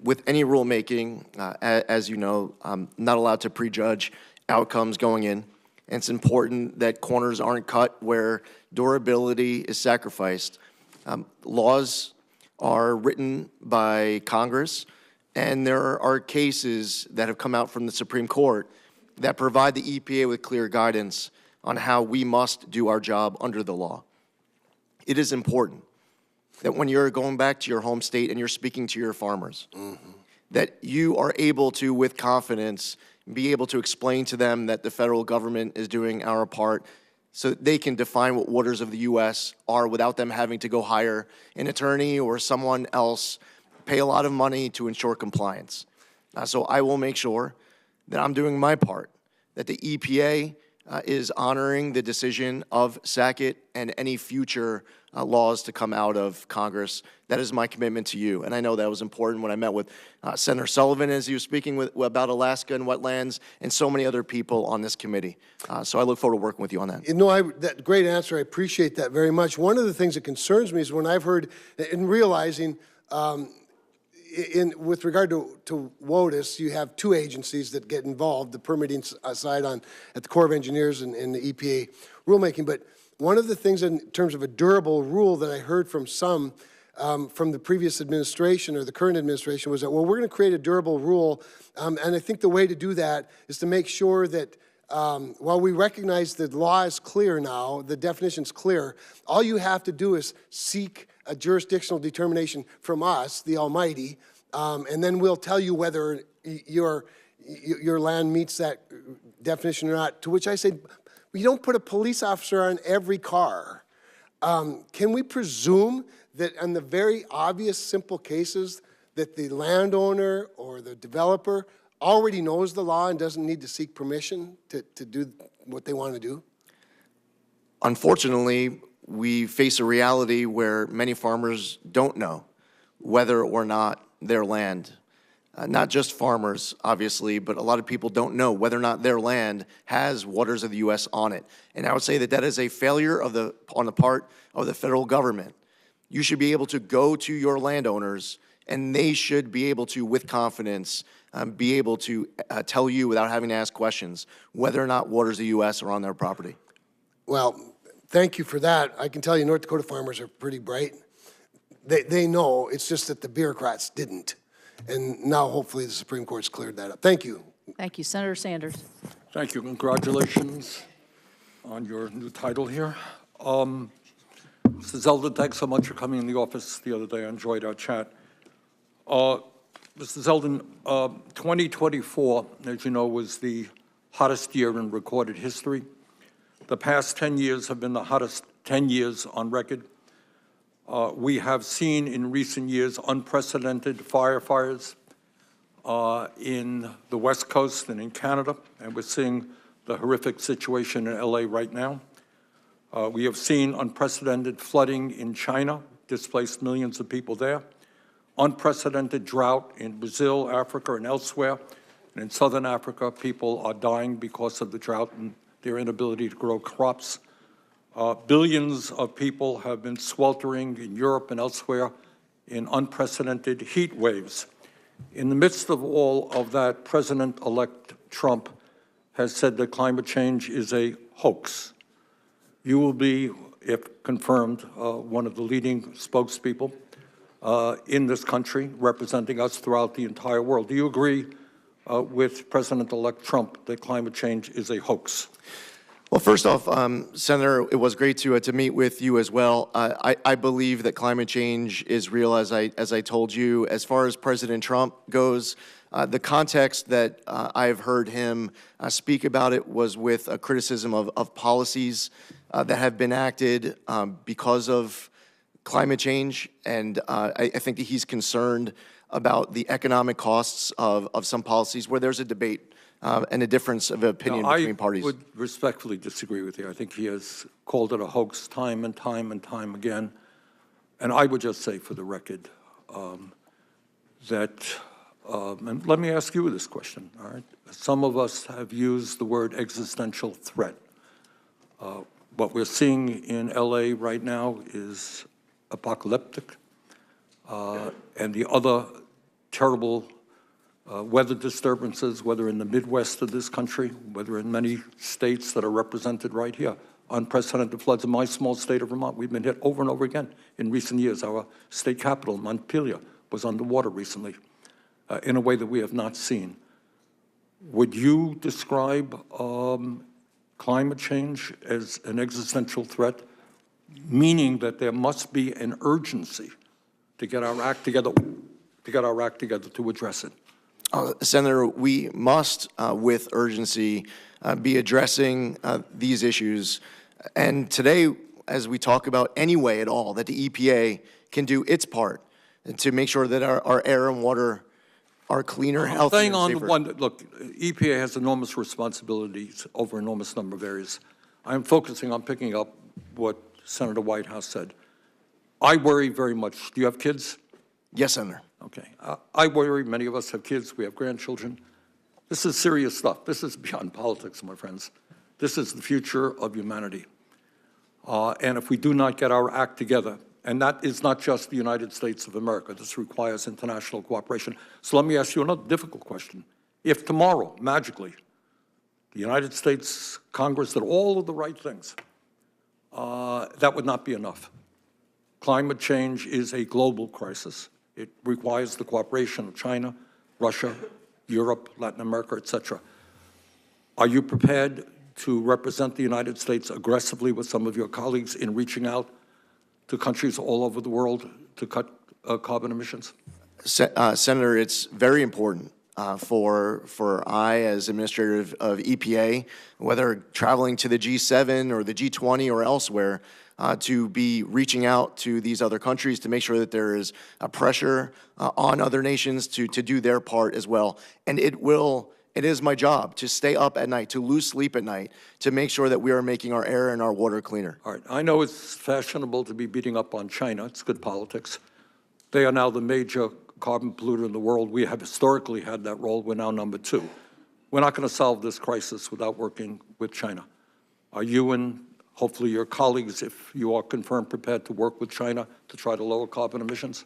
With any rulemaking, as you know, I'm not allowed to prejudge outcomes going in. And it's important that corners aren't cut where durability is sacrificed. Laws are written by Congress, and there are cases that have come out from the Supreme Court that provide the EPA with clear guidance on how we must do our job under the law. It is important that when you're going back to your home state and you're speaking to your farmers, that you are able to, with confidence, be able to explain to them that the federal government is doing our part so that they can define what waters of the U.S. are without them having to go hire an attorney or someone else, pay a lot of money to ensure compliance. So I will make sure that I'm doing my part, that the EPA is honoring the decision of Sackett and any future laws to come out of Congress. That is my commitment to you. And I know that was important when I met with Senator Sullivan as he was speaking about Alaska and wetlands and so many other people on this committee. So I look forward to working with you on that. You know, that great answer. I appreciate that very much. One of the things that concerns me is when I've heard, in realizing, with regard to WOTUS, you have two agencies that get involved, the permitting side at the Corps of Engineers and the EPA rulemaking. But one of the things in terms of a durable rule that I heard from some from the previous administration or the current administration was that, well, we're going to create a durable rule. And I think the way to do that is to make sure that while we recognize the law is clear now, the definition's clear, all you have to do is seek a jurisdictional determination from us, the Almighty, and then we'll tell you whether your land meets that definition or not, to which I say, you don't put a police officer on every car. Can we presume that in the very obvious, simple cases that the landowner or the developer already knows the law and doesn't need to seek permission to do what they want to do? Unfortunately, we face a reality where many farmers don't know whether or not their land, not just farmers, obviously, but a lot of people don't know whether or not their land has waters of the U.S. on it. And I would say that that is a failure on the part of the federal government. You should be able to go to your landowners, and they should be able to, with confidence, be able to tell you without having to ask questions whether or not waters of the U.S. are on their property. Well, thank you for that. I can tell you North Dakota farmers are pretty bright. They know, it's just that the bureaucrats didn't. And now hopefully the Supreme Court's cleared that up. Thank you. Thank you. Senator Sanders. Thank you. Congratulations on your new title here. Mr. Zeldin, thanks so much for coming in the office the other day. I enjoyed our chat. Mr. Zeldin, 2024, as you know, was the hottest year in recorded history. The past 10 years have been the hottest 10 years on record. We have seen in recent years unprecedented fires in the West Coast and in Canada, and we're seeing the horrific situation in LA right now. We have seen unprecedented flooding in China, displaced millions of people there, unprecedented drought in Brazil, Africa, and elsewhere. And in Southern Africa, people are dying because of the drought and their inability to grow crops. Billions of people have been sweltering in Europe and elsewhere in unprecedented heat waves. In the midst of all of that, President-elect Trump has said that climate change is a hoax. You will be, if confirmed, one of the leading spokespeople in this country, representing us throughout the entire world. Do you agree with President-elect Trump that climate change is a hoax? Well, first off, Senator, it was great to meet with you as well. I believe that climate change is real, as I told you. As far as President Trump goes, the context that I've heard him speak about it was with a criticism of policies that have been acted because of climate change, and I think that he's concerned about the economic costs of some policies where there's a debate and a difference of opinion between parties. I would respectfully disagree with you. I think he has called it a hoax time and time and time again. And I would just say for the record that, and let me ask you this question, all right? Some of us have used the word existential threat. What we're seeing in LA right now is apocalyptic, and the other terrible weather disturbances, whether in the Midwest of this country, whether in many states that are represented right here. Unprecedented floods in my small state of Vermont. We've been hit over and over again in recent years. Our state capital, Montpelier, was underwater recently in a way that we have not seen. Would you describe climate change as an existential threat, meaning that there must be an urgency to get our act together, to address it? Senator, we must, with urgency, be addressing these issues. And today, as we talk about any way at all that the EPA can do its part to make sure that our air and water are cleaner, healthier, and safer. Staying on the one, look, EPA has enormous responsibilities over an enormous number of areas. I'm focusing on picking up what Senator Whitehouse said. I worry very much. Do you have kids? Yes, Senator. Okay. I worry. Many of us have kids. We have grandchildren. This is serious stuff. This is beyond politics, my friends. This is the future of humanity. And if we do not get our act together, and that is not just the United States of America, this requires international cooperation. So let me ask you another difficult question. If tomorrow, magically, the United States Congress did all of the right things, that would not be enough. Climate change is a global crisis. It requires the cooperation of China, Russia, Europe, Latin America, et cetera. Are you prepared to represent the United States aggressively with some of your colleagues in reaching out to countries all over the world to cut carbon emissions? Senator, it's very important for I, as administrator of EPA, whether traveling to the G7 or the G20 or elsewhere, to be reaching out to these other countries to make sure that there is a pressure on other nations to do their part as well. And it is my job to stay up at night, to lose sleep at night, to make sure that we are making our air and our water cleaner. All right. I know it's fashionable to be beating up on China. It's good politics. They are now the major carbon polluter in the world. We have historically had that role. We're now number 2. We're not going to solve this crisis without working with China. Are you and hopefully your colleagues, if you are confirmed, prepared to work with China to try to lower carbon emissions?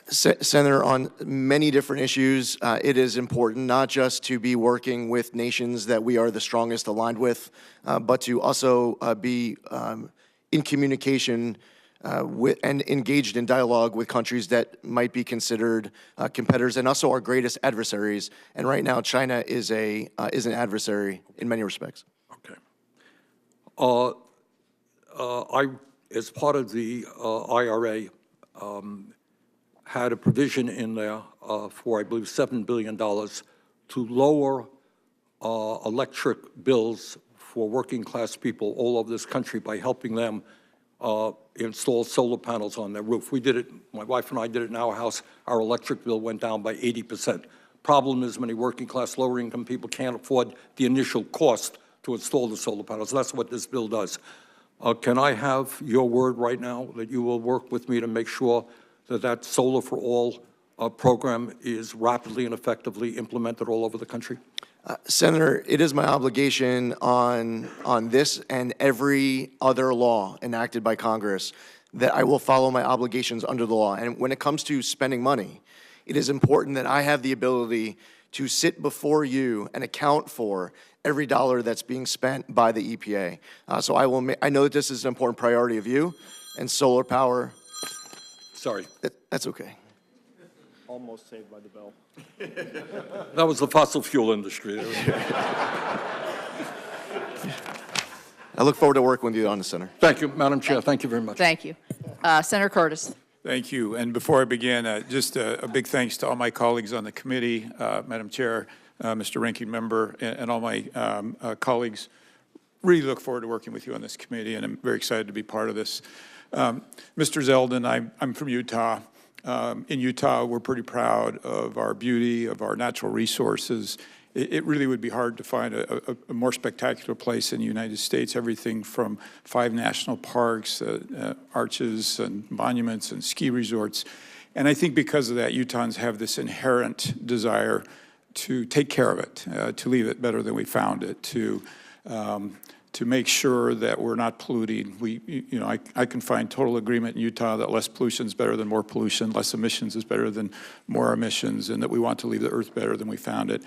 Senator, on many different issues, it is important not just to be working with nations that we are the strongest aligned with, but to also be in communication with and engaged in dialogue with countries that might be considered competitors and also our greatest adversaries. And right now, China is an adversary in many respects. Okay. I, as part of the IRA, had a provision in there for, I believe, $7 billion to lower electric bills for working-class people all over this country by helping them install solar panels on their roof. We did it, my wife and I did it in our house. Our electric bill went down by 80%. Problem is many working-class, lower-income people can't afford the initial cost to install the solar panels. That's what this bill does. Can I have your word right now that you will work with me to make sure that that Solar for All program is rapidly and effectively implemented all over the country? Senator, it is my obligation on this and every other law enacted by Congress that I will follow my obligations under the law. And when it comes to spending money, it is important that I have the ability to sit before you and account for every dollar that's being spent by the EPA. So I know that this is an important priority of you, and solar power. Sorry. That's okay. Almost saved by the bell. That was the fossil fuel industry. I look forward to working with you on the Senator. Thank you, Madam Chair. Thank you very much. Thank you. Senator Curtis. Thank you. And before I begin, just a big thanks to all my colleagues on the committee, Madam Chair, Mr. Ranking Member, and all my colleagues. Really look forward to working with you on this committee, and I'm very excited to be part of this. Mr. Zeldin, I'm from Utah. In Utah, we're pretty proud of our beauty, of our natural resources. It really would be hard to find a more spectacular place in the United States, everything from 5 national parks, arches and monuments and ski resorts. And I think because of that, Utahns have this inherent desire to take care of it, to leave it better than we found it, to make sure that we're not polluting. I can find total agreement in Utah that less pollution is better than more pollution, less emissions is better than more emissions, and that we want to leave the earth better than we found it.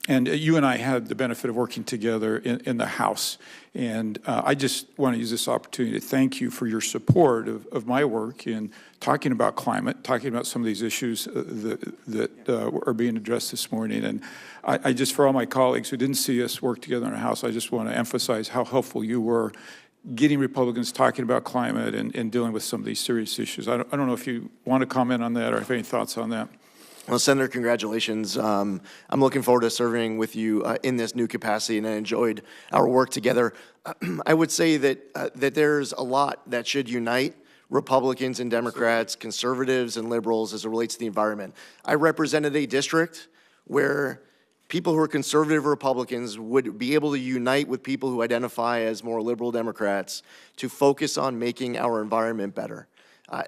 And you and I had the benefit of working together in the House. And I just want to use this opportunity to thank you for your support of my work in talking about climate, talking about some of these issues that are being addressed this morning. And I just, for all my colleagues who didn't see us work together in the House, I just want to emphasize how helpful you were getting Republicans talking about climate and dealing with some of these serious issues. I don't know if you want to comment on that or have any thoughts on that. Well, Senator, congratulations. I'm looking forward to serving with you in this new capacity, and I enjoyed our work together. I would say that there's a lot that should unite Republicans and Democrats, conservatives and liberals as it relates to the environment. I represented a district where people who are conservative Republicans would be able to unite with people who identify as more liberal Democrats to focus on making our environment better.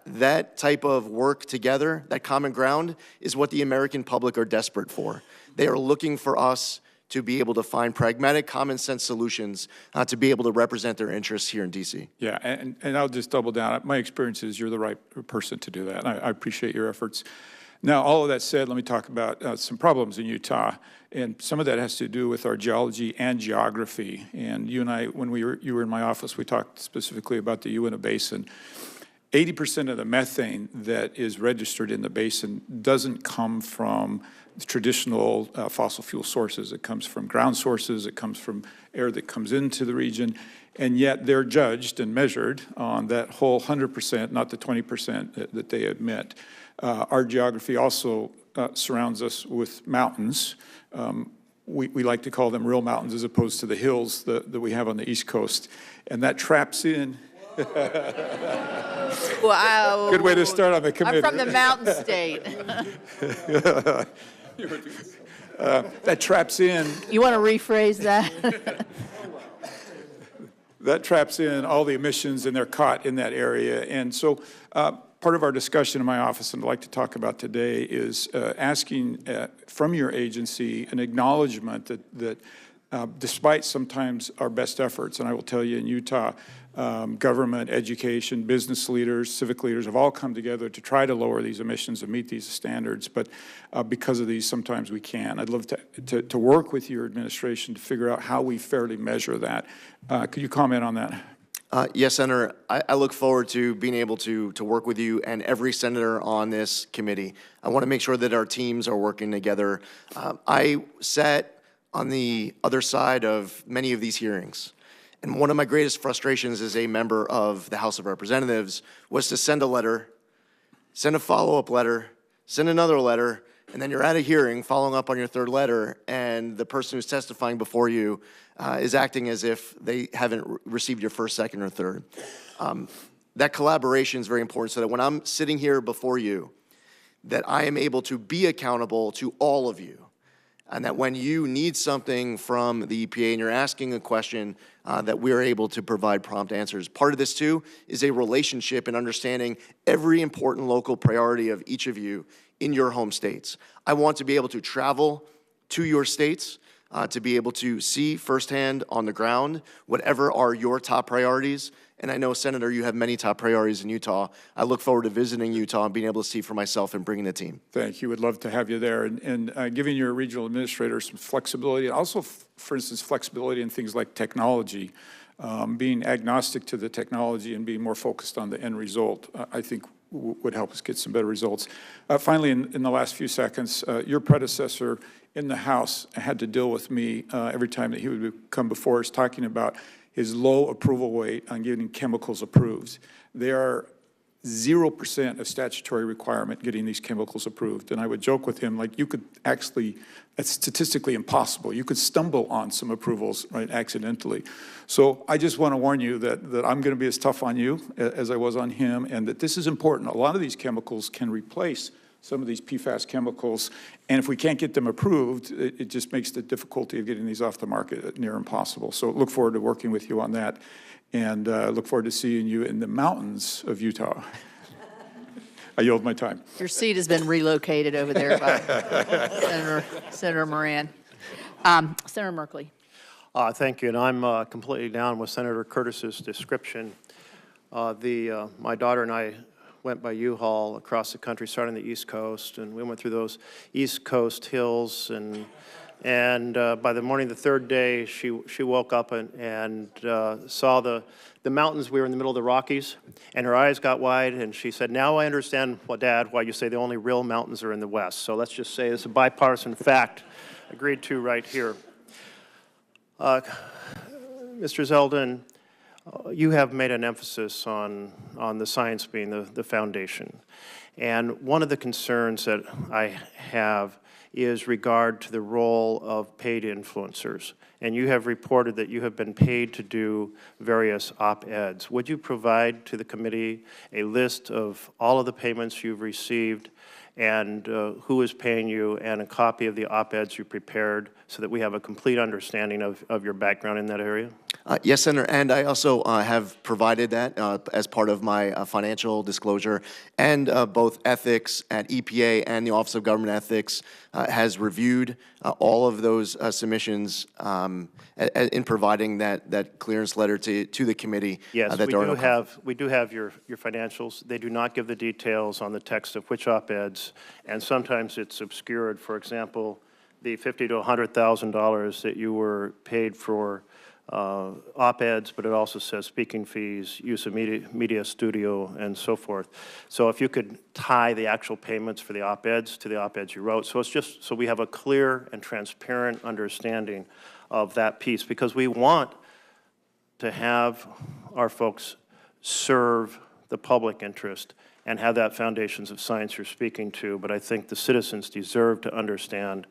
That type of work together, that common ground, is what the American public are desperate for. They are looking for us to be able to find pragmatic, common sense solutions to be able to represent their interests here in D.C. Yeah, and I'll just double down. My experience is you're the right person to do that, and I appreciate your efforts. Now, all of that said, let me talk about some problems in Utah, and some of that has to do with our geology and geography. And you and I, when you were in my office, we talked specifically about the Uinta Basin. 80% of the methane that is registered in the basin doesn't come from traditional fossil fuel sources. It comes from ground sources. It comes from air that comes into the region. And yet they're judged and measured on that whole 100%, not the 20% that they admit. Our geography also surrounds us with mountains. We like to call them real mountains as opposed to the hills that we have on the East Coast. And that traps in. Wow. Good way to start on the committee. I'm from the mountain state. That traps in. You want to rephrase that? That traps in all the emissions, and they're caught in that area. And so part of our discussion in my office, and I'd like to talk about today, is asking from your agency an acknowledgement that despite sometimes our best efforts, and I will tell you in Utah, government, education, business leaders, civic leaders have all come together to try to lower these emissions and meet these standards, but because of these, sometimes we can't. I'd love to work with your administration to figure out how we fairly measure that. Could you comment on that? Yes, Senator. I look forward to being able to work with you and every senator on this committee. I want to make sure that our teams are working together. I sat on the other side of many of these hearings. And one of my greatest frustrations as a member of the House of Representatives was to send a letter, send a follow-up letter, send another letter, and then you're at a hearing following up on your third letter, and the person who's testifying before you is acting as if they haven't received your first, second, or third. That collaboration is very important so that when I'm sitting here before you, that I am able to be accountable to all of you, and that when you need something from the EPA and you're asking a question, that we're able to provide prompt answers. Part of this, too, is a relationship and understanding every important local priority of each of you in your home states. I want to be able to travel to your states, to be able to see firsthand on the ground whatever are your top priorities. And I know, Senator, you have many top priorities in Utah. I look forward to visiting Utah and being able to see for myself and bringing a team. Thank you. Would love to have you there. And giving your regional administrator some flexibility, and also, for instance, flexibility in things like technology, being agnostic to the technology and being more focused on the end result, I think would help us get some better results. Finally, in the last few seconds, your predecessor in the House had to deal with me every time that he would come before us talking about his low approval rate on getting chemicals approved. They are 0% of statutory requirement getting these chemicals approved. And I would joke with him, like, you could actually, it's statistically impossible. You could stumble on some approvals, right, accidentally. So I just want to warn you that I'm going to be as tough on you as I was on him, and that this is important. A lot of these chemicals can replace some of these PFAS chemicals, and if we can't get them approved, it just makes the difficulty of getting these off the market near impossible. So look forward to working with you on that, and look forward to seeing you in the mountains of Utah. I yield my time. Your seat has been relocated over there by Senator Moran. Senator Merkley. Thank you, and I'm completely down with Senator Curtis's description. My daughter and I went by U-Haul across the country, starting on the East Coast, and we went through those East Coast hills, and by the morning of the third day, she woke up and saw the mountains. We were in the middle of the Rockies, and her eyes got wide, and she said, "Now I understand, well, Dad, why you say the only real mountains are in the West." So let's just say it's a bipartisan fact, agreed to right here. Mr. Zeldin, you have made an emphasis on the science being the foundation. And one of the concerns that I have is regard to the role of paid influencers. And you have reported that you have been paid to do various op-eds. Would you provide to the committee a list of all of the payments you've received and who is paying you, and a copy of the op-eds you prepared so that we have a complete understanding of your background in that area? Yes, Senator, and I also have provided that as part of my financial disclosure, and both ethics at EPA and the Office of Government Ethics has reviewed all of those submissions in providing that clearance letter to the committee. Yes, we do have your financials. They do not give the details on the text of which op-eds, and sometimes it's obscured. For example, the $50,000 to $100,000 that you were paid for op-eds, but it also says speaking fees, use of media studio, and so forth. So if you could tie the actual payments for the op-eds to the op-eds you wrote, so it's just so we have a clear and transparent understanding of that piece, because we want to have our folks serve the public interest and have that foundations of science you're speaking to, but I think the citizens deserve to understand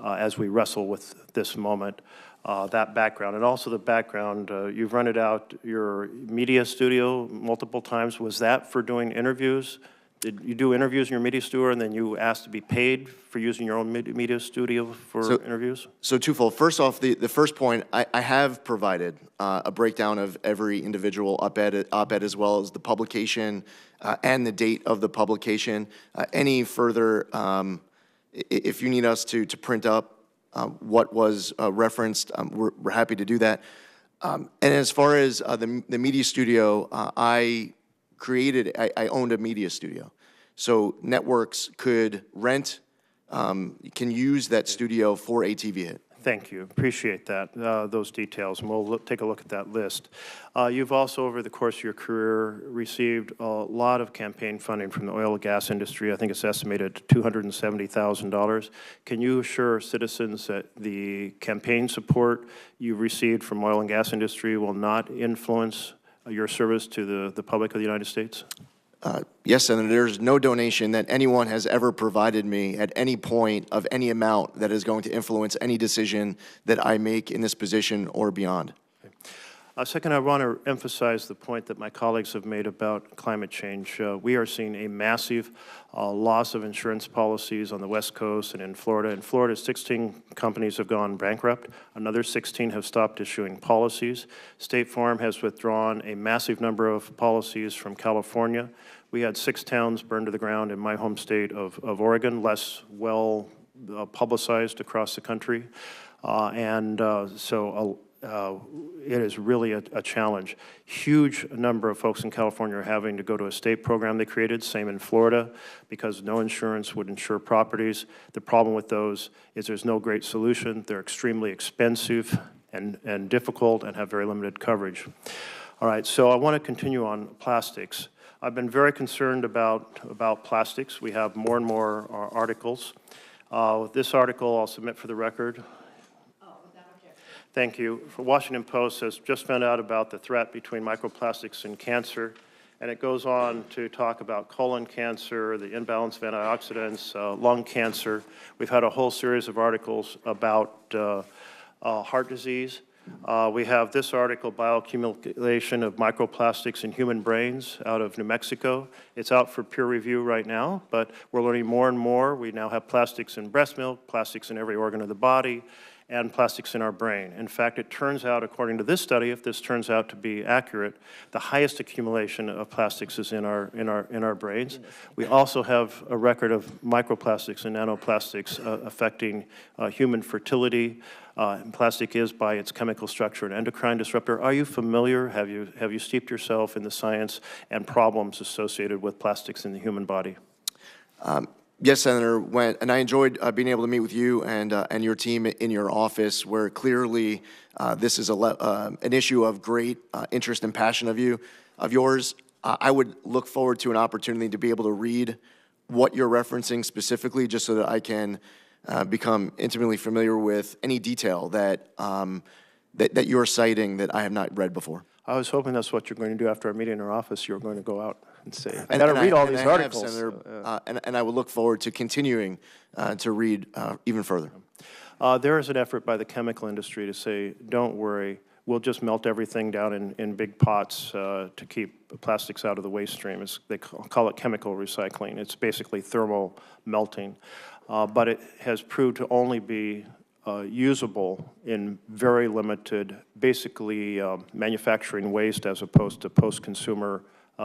as we wrestle with this moment, that background. And also the background, you've rented out your media studio multiple times. Was that for doing interviews? Did you do interviews in your media studio and then you asked to be paid for using your own media studio for interviews? So twofold. First off, the first point, I have provided a breakdown of every individual op-ed as well as the publication and the date of the publication. Any further, if you need us to print up what was referenced, we're happy to do that. And as far as the media studio, I owned a media studio. So networks could rent, can use that studio for ATV Hit. Thank you. Appreciate that, those details, and we'll take a look at that list. You've also, over the course of your career, received a lot of campaign funding from the oil and gas industry. I think it's estimated at $270,000. Can you assure citizens that the campaign support you received from oil and gas industry will not influence your service to the public of the United States? Yes, Senator, there's no donation that anyone has ever provided me at any point of any amount that is going to influence any decision that I make in this position or beyond. Second, I want to emphasize the point that my colleagues have made about climate change. We are seeing a massive loss of insurance policies on the West Coast and in Florida. In Florida, 16 companies have gone bankrupt. Another 16 have stopped issuing policies. State Farm has withdrawn a massive number of policies from California. We had 6 towns burned to the ground in my home state of Oregon, less well publicized across the country. It is really a challenge. Huge number of folks in California are having to go to a state program they created, same in Florida, because no insurance would insure properties. The problem with those is there's no great solution. They're extremely expensive and difficult and have very limited coverage. All right, so I want to continue on plastics. I've been very concerned about plastics. We have more and more articles. This article I'll submit for the record. Thank you. For Washington Post has just found out about the threat between microplastics and cancer, and it goes on to talk about colon cancer, the imbalance of antioxidants, lung cancer. We've had a whole series of articles about heart disease. We have this article, Bioaccumulation of Microplastics in Human Brains, out of New Mexico. It's out for peer review right now, but we're learning more and more. We now have plastics in breast milk, plastics in every organ of the body, and plastics in our brain. In fact, it turns out, according to this study, if this turns out to be accurate, the highest accumulation of plastics is in our brains. We also have a record of microplastics and nanoplastics affecting human fertility. And plastic is, by its chemical structure, an endocrine disruptor. Are you familiar? Have you steeped yourself in the science and problems associated with plastics in the human body? Yes, Senator, and I enjoyed being able to meet with you and your team in your office, where clearly this is an issue of great interest and passion of yours. I would look forward to an opportunity to be able to read what you're referencing specifically, just so that I can become intimately familiar with any detail that you're citing that I have not read before. I was hoping that's what you're going to do after our meeting in our office. You're going to go out and say, I got to read all these articles. Senator, and I would look forward to continuing to read even further. There is an effort by the chemical industry to say, don't worry, we'll just melt everything down in big pots to keep plastics out of the waste stream. They call it chemical recycling. It's basically thermal melting. But it has proved to only be usable in very limited, basically manufacturing waste as opposed to post-consumer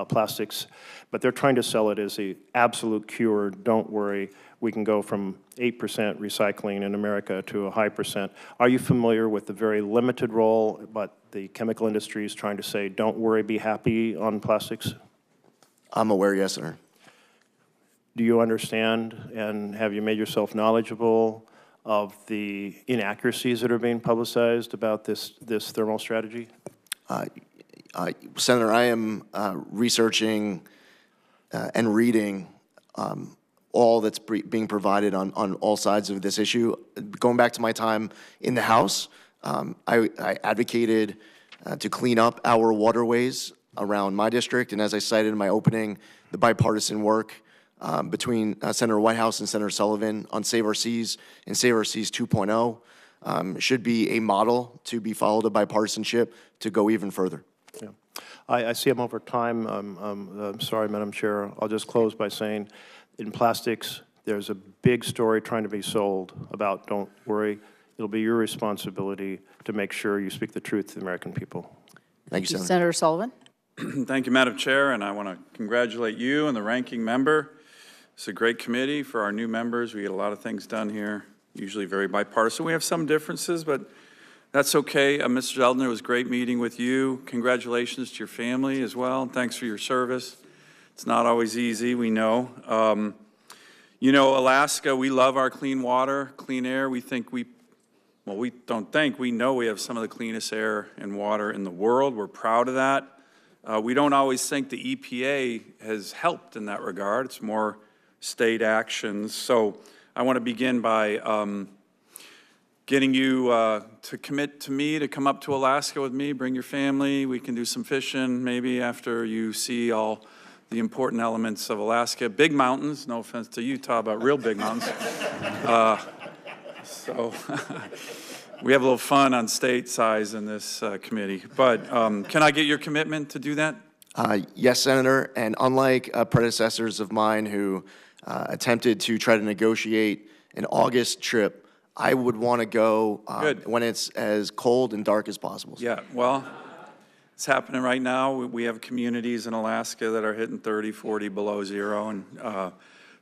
plastics. But they're trying to sell it as the absolute cure. Don't worry, we can go from 8% recycling in America to a high percent. Are you familiar with the very limited role, but the chemical industry is trying to say, don't worry, be happy on plastics? I'm aware, yes, sir. Do you understand, and have you made yourself knowledgeable of the inaccuracies that are being publicized about this thermal strategy? Senator, I am researching and reading all that's being provided on all sides of this issue. Going back to my time in the House, I advocated to clean up our waterways around my district, and as I cited in my opening, the bipartisan work between Senator Whitehouse and Senator Sullivan on Save Our Seas and Save Our Seas 2.0 should be a model to be followed of bipartisanship to go even further. Yeah. I see I'm over time. I'm sorry, Madam Chair. I'll just close by saying, in plastics, there's a big story trying to be sold about don't worry. It'll be your responsibility to make sure you speak the truth to the American people. Thank you, Senator. Senator Sullivan. Thank you, Madam Chair, and I want to congratulate you and the ranking member. It's a great committee for our new members. We get a lot of things done here, usually very bipartisan. We have some differences, but that's okay. Mr. Zeldin, it was great meeting with you. Congratulations to your family as well, and thanks for your service. It's not always easy, we know. You know, Alaska, we love our clean water, clean air. We don't think, we know we have some of the cleanest air and water in the world. We're proud of that. We don't always think the EPA has helped in that regard. It's more state actions. So I want to begin by getting you to commit to me to come up to Alaska with me, bring your family. We can do some fishing maybe after you see all the important elements of Alaska. Big mountains, no offense to Utah, but real big mountains. So we have a little fun on state size in this committee. But can I get your commitment to do that? Yes, Senator, and unlike predecessors of mine who attempted to try to negotiate an August trip, I would want to go when it's as cold and dark as possible. Yeah, well, it's happening right now. We have communities in Alaska that are hitting 30, 40 below zero, and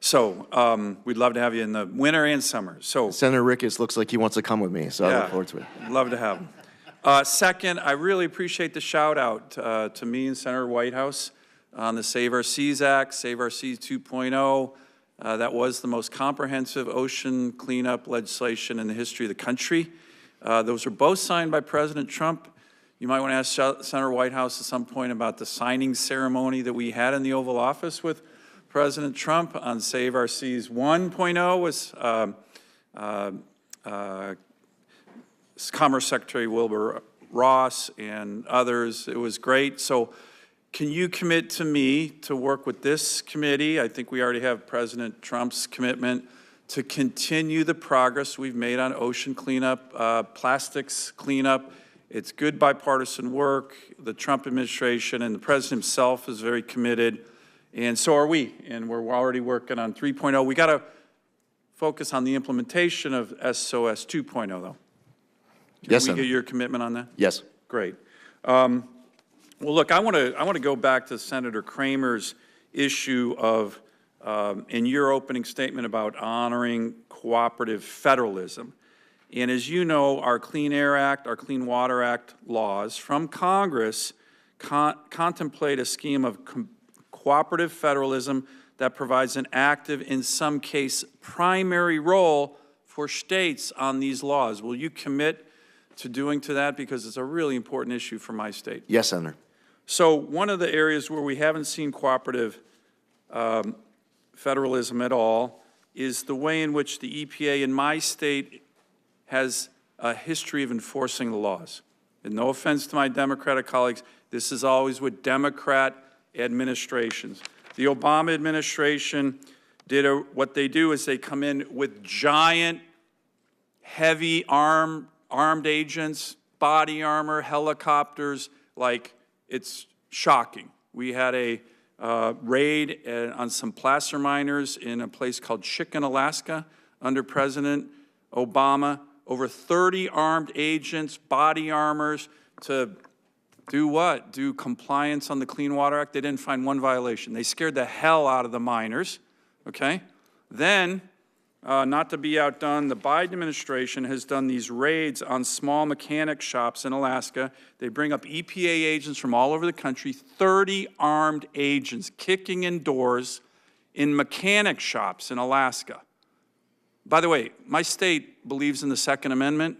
so we'd love to have you in the winter and summer. So Senator Ricketts looks like he wants to come with me, so I look forward to it. Love to have him. Second, I really appreciate the shout out to me and Senator Whitehouse on the Save Our Seas Act, Save Our Seas 2.0. That was the most comprehensive ocean cleanup legislation in the history of the country. Those were both signed by President Trump. You might want to ask Senator Whitehouse at some point about the signing ceremony that we had in the Oval Office with President Trump on Save Our Seas 1.0 was Commerce Secretary Wilbur Ross and others. It was great. So can you commit to me to work with this committee? I think we already have President Trump's commitment to continue the progress we've made on ocean cleanup, plastics cleanup. It's good bipartisan work. The Trump administration and the president himself is very committed, and so are we. And we're already working on 3.0. We got to focus on the implementation of SOS 2.0, though. Yes, Can we get your commitment on that? Yes. Great. Well, look, I want to go back to Senator Kramer's issue of, in your opening statement about honoring cooperative federalism. And as you know, our Clean Air Act, our Clean Water Act laws from Congress contemplate a scheme of cooperative federalism that provides an active, in some case, primary role for states on these laws. Will you commit to doing to that? Because it's a really important issue for my state. Yes, Senator. So one of the areas where we haven't seen cooperative federalism at all is the way in which the EPA in my state has a history of enforcing the laws. And no offense to my Democratic colleagues, this is always with Democrat administrations. The Obama administration did what they do is they come in with giant, heavy armed agents, body armor, helicopters, like it's shocking. We had a raid on some placer miners in a place called Chicken, Alaska, under President Obama. Over 30 armed agents, body armors, to do what? Do compliance on the Clean Water Act. They didn't find one violation. They scared the hell out of the miners, okay? Then, not to be outdone, the Biden administration has done these raids on small mechanic shops in Alaska. They bring up EPA agents from all over the country, 30 armed agents kicking in doors in mechanic shops in Alaska. By the way, my state believes in the Second Amendment.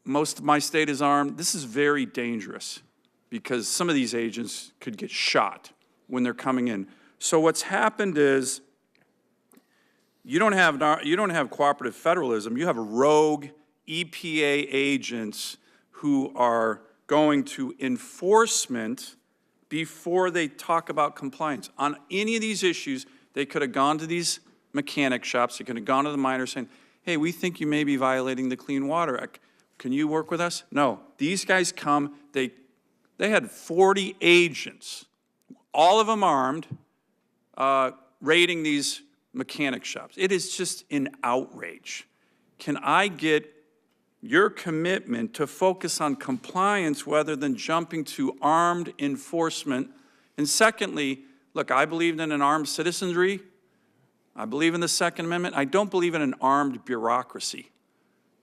Most of my state is armed. This is very dangerous because some of these agents could get shot when they're coming in. So what's happened is you don't have cooperative federalism. You have rogue EPA agents who are going to enforcement before they talk about compliance. On any of these issues, they could have gone to these mechanic shops. They could have gone to the miners saying, hey, we think you may be violating the Clean Water Act. Can you work with us? No. These guys come. They had 40 agents, all of them armed, raiding these mechanic shops. It is just an outrage. Can I get your commitment to focus on compliance rather than jumping to armed enforcement? And secondly, look, I believe in an armed citizenry. I believe in the Second Amendment. I don't believe in an armed bureaucracy.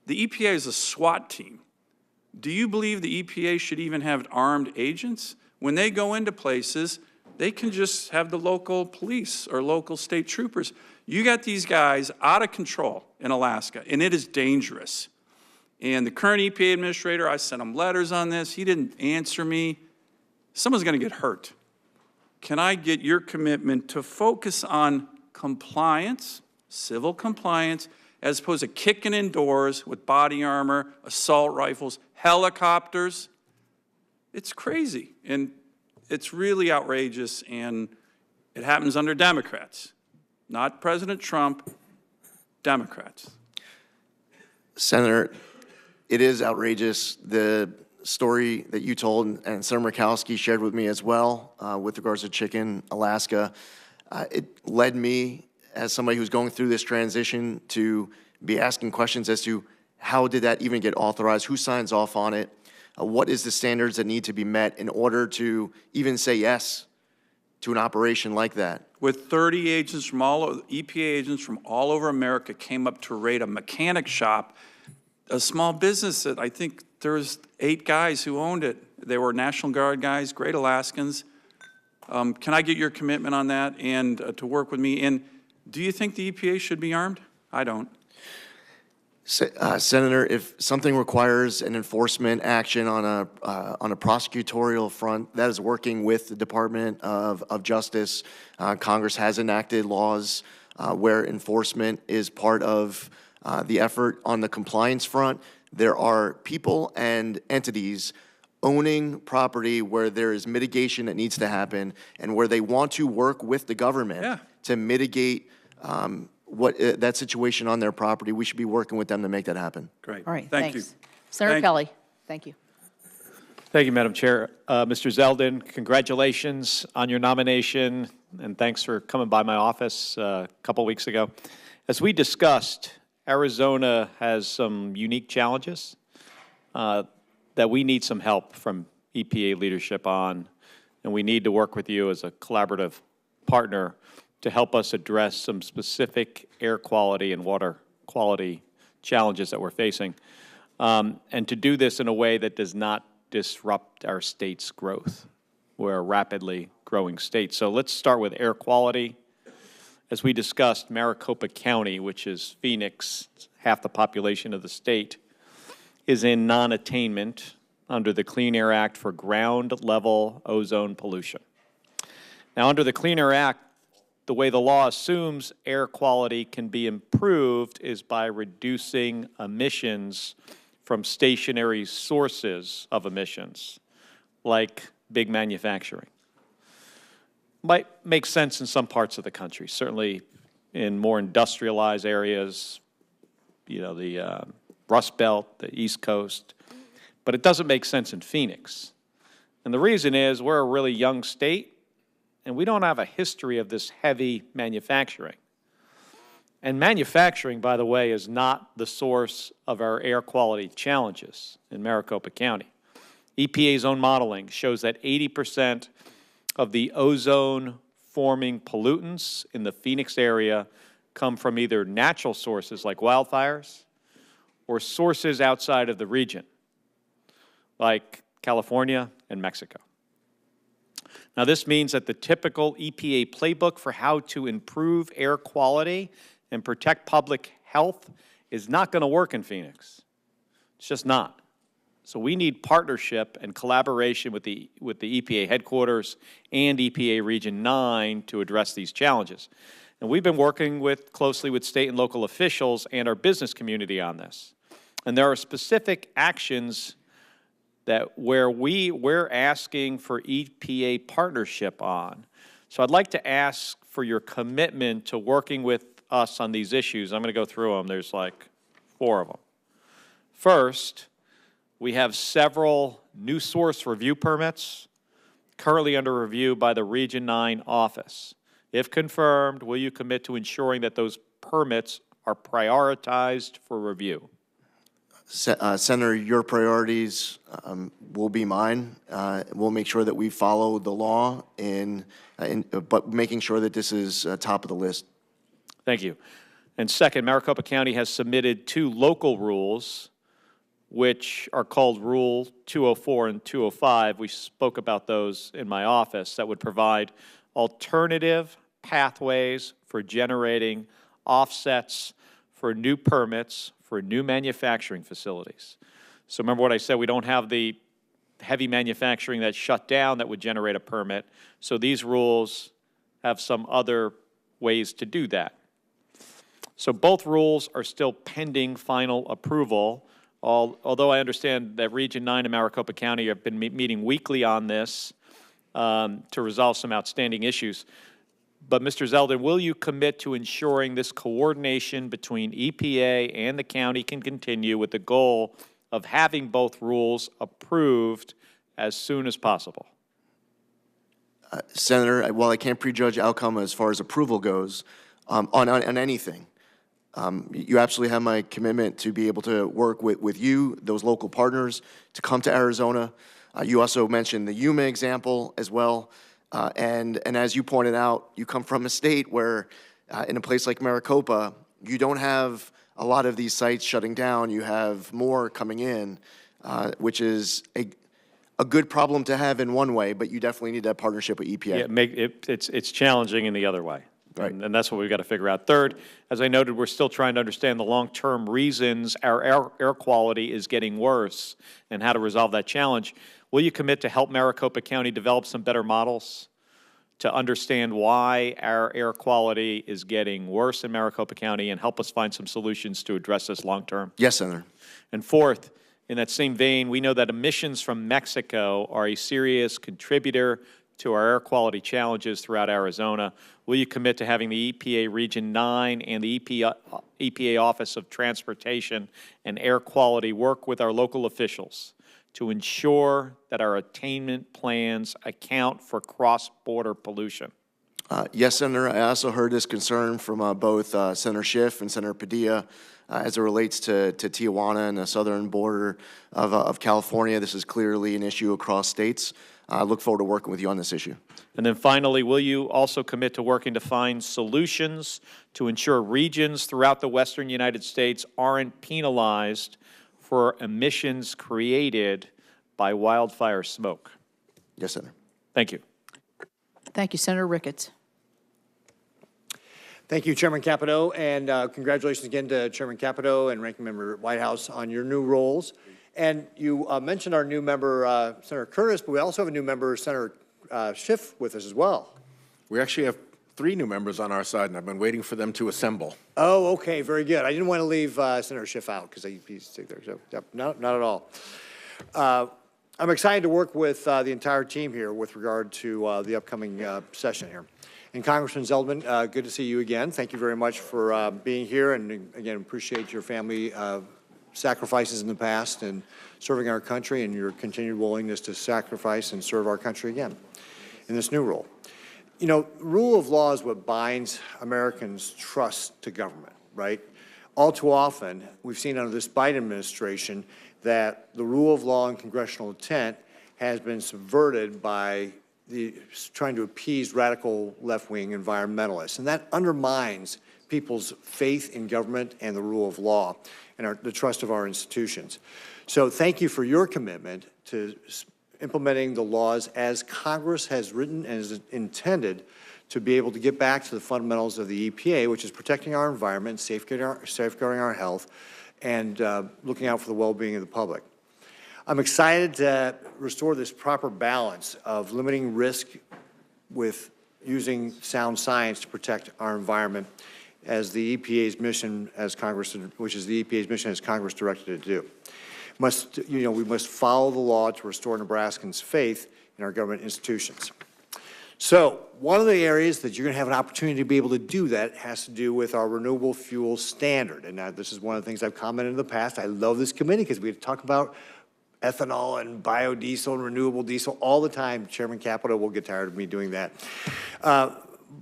The EPA is a SWAT team. Do you believe the EPA should even have armed agents? When they go into places, they can just have the local police or local state troopers. You got these guys out of control in Alaska, and it is dangerous. And the current EPA administrator, I sent him letters on this. He didn't answer me. Someone's going to get hurt. Can I get your commitment to focus on compliance, civil compliance, as opposed to kicking in doors with body armor, assault rifles, helicopters? It's crazy, and it's really outrageous, and It happens under Democrats, not President Trump, Democrats. Senator, it is outrageous, the story that you told and Senator Murkowski shared with me as well with regards to Chicken, Alaska. It led me, as somebody who's going through this transition, to be asking questions as to how did that even get authorized, who signs off on it, what is the standards that need to be met in order to even say yes to an operation like that? With 30 agents from EPA agents from all over America came up to raid a mechanic shop, a small business that I think there was 8 guys who owned it. They were National Guard guys, great Alaskans. Can I get your commitment on that and to work with me? And do you think the EPA should be armed? I don't. Senator, if something requires an enforcement action on a prosecutorial front, that is working with the Department of Justice. Congress has enacted laws where enforcement is part of the effort. On the compliance front, there are people and entities owning property where there is mitigation that needs to happen and where they want to work with the government to mitigate that situation on their property. We should be working with them to make that happen. Great. All right, Thank thanks. you. Senator Kelly, thank you. Thank you, Madam Chair. Mr. Zeldin, congratulations on your nomination, and thanks for coming by my office a couple weeks ago. As we discussed, Arizona has some unique challenges that we need some help from EPA leadership on, and we need to work with you as a collaborative partner to help us address some specific air quality and water quality challenges that we're facing, and to do this in a way that does not disrupt our state's growth. We're a rapidly growing state. So let's start with air quality. As we discussed, Maricopa County, which is Phoenix, half the population of the state, is in non-attainment under the Clean Air Act for ground-level ozone pollution. Now, under the Clean Air Act, the way the law assumes air quality can be improved is by reducing emissions from stationary sources of emissions, like big manufacturing. Might make sense in some parts of the country, certainly in more industrialized areas, you know, the Rust Belt, the East Coast, but it doesn't make sense in Phoenix. And the reason is we're a really young state, and we don't have a history of this heavy manufacturing. And manufacturing, by the way, is not the source of our air quality challenges in Maricopa County. EPA's own modeling shows that 80% of the ozone-forming pollutants in the Phoenix area come from either natural sources like wildfires or sources outside of the region, like California and Mexico. Now, this means that the typical EPA playbook for how to improve air quality and protect public health is not going to work in Phoenix. It's just not. So we need partnership and collaboration with the EPA headquarters and EPA Region 9 to address these challenges. And we've been working closely with state and local officials and our business community on this. And there are specific actions where we're asking for EPA partnership on. So I'd like to ask for your commitment to working with us on these issues. I'm going to go through them. There's like 4 of them. First, we have several new source review permits currently under review by the Region 9 office. If confirmed, will you commit to ensuring that those permits are prioritized for review? Senator, your priorities will be mine. We'll make sure that we follow the law, but making sure that this is top of the list. Thank you. And second, Maricopa County has submitted 2 local rules, which are called Rule 204 and 205. We spoke about those in my office, that would provide alternative pathways for generating offsets for new permits for new manufacturing facilities. So remember what I said, we don't have the heavy manufacturing that's shut down that would generate a permit. So these rules have some other ways to do that. So both rules are still pending final approval, although I understand that Region 9 and Maricopa County have been meeting weekly on this to resolve some outstanding issues. But Mr. Zeldin, will you commit to ensuring this coordination between EPA and the county can continue with the goal of having both rules approved as soon as possible? Senator, while I can't prejudge outcome as far as approval goes, on anything, you absolutely have my commitment to be able to work with you, those local partners, to come to Arizona. You also mentioned the Yuma example as well. And as you pointed out, you come from a state where, in a place like Maricopa, you don't have a lot of these sites shutting down. You have more coming in, which is a good problem to have in one way, but you definitely need that partnership with EPA. Yeah, it's challenging in the other way. Right. And that's what we've got to figure out. Third, as I noted, we're still trying to understand the long-term reasons our air quality is getting worse and how to resolve that challenge. Will you commit to help Maricopa County develop some better models to understand why our air quality is getting worse in Maricopa County and help us find some solutions to address this long-term? Yes, Senator. And fourth, in that same vein, we know that emissions from Mexico are a serious contributor to our air quality challenges throughout Arizona. Will you commit to having the EPA Region 9 and the EPA Office of Transportation and Air Quality work with our local officials to ensure that our attainment plans account for cross-border pollution? Yes, Senator. I also heard this concern from both Senator Schiff and Senator Padilla as it relates to Tijuana and the southern border of California. This is clearly an issue across states. I look forward to working with you on this issue. And then finally, will you also commit to working to find solutions to ensure regions throughout the western United States aren't penalized for emissions created by wildfire smoke? Yes, Senator. Thank you. Thank you, Senator Ricketts. Thank you, Chairman Capito, and congratulations again to Chairman Capito and Ranking Member Whitehouse on your new roles. And you mentioned our new member, Senator Curtis, but we also have a new member, Senator Schiff, with us as well. We actually have 3 new members on our side, and I've been waiting for them to assemble. Oh, okay, very good. I didn't want to leave Senator Schiff out because he's there. So, yep, no, not at all. I'm excited to work with the entire team here with regard to the upcoming session here. And Congressman Zeldin, good to see you again. Thank you very much for being here, and again, appreciate your family sacrifices in the past and serving our country and your continued willingness to sacrifice and serve our country again in this new role. You know, rule of law is what binds Americans' trust to government, right? All too often, we've seen under this Biden administration that the rule of law and congressional intent has been subverted by trying to appease radical left-wing environmentalists. And that undermines people's faith in government and the rule of law and the trust of our institutions. So thank you for your commitment to implementing the laws as Congress has written and is intended to be able to get back to the fundamentals of the EPA, which is protecting our environment, safeguarding our health, and looking out for the well-being of the public. I'm excited to restore this proper balance of limiting risk with using sound science to protect our environment as the EPA's mission as Congress, which is the EPA's mission as Congress directed it to do. We must follow the law to restore Nebraskans' faith in our government institutions. So one of the areas that you're going to have an opportunity to be able to do that has to do with our renewable fuel standard. And now this is one of the things I've commented in the past. I love this committee because we talk about ethanol and biodiesel and renewable diesel all the time. Chairman Capito will get tired of me doing that.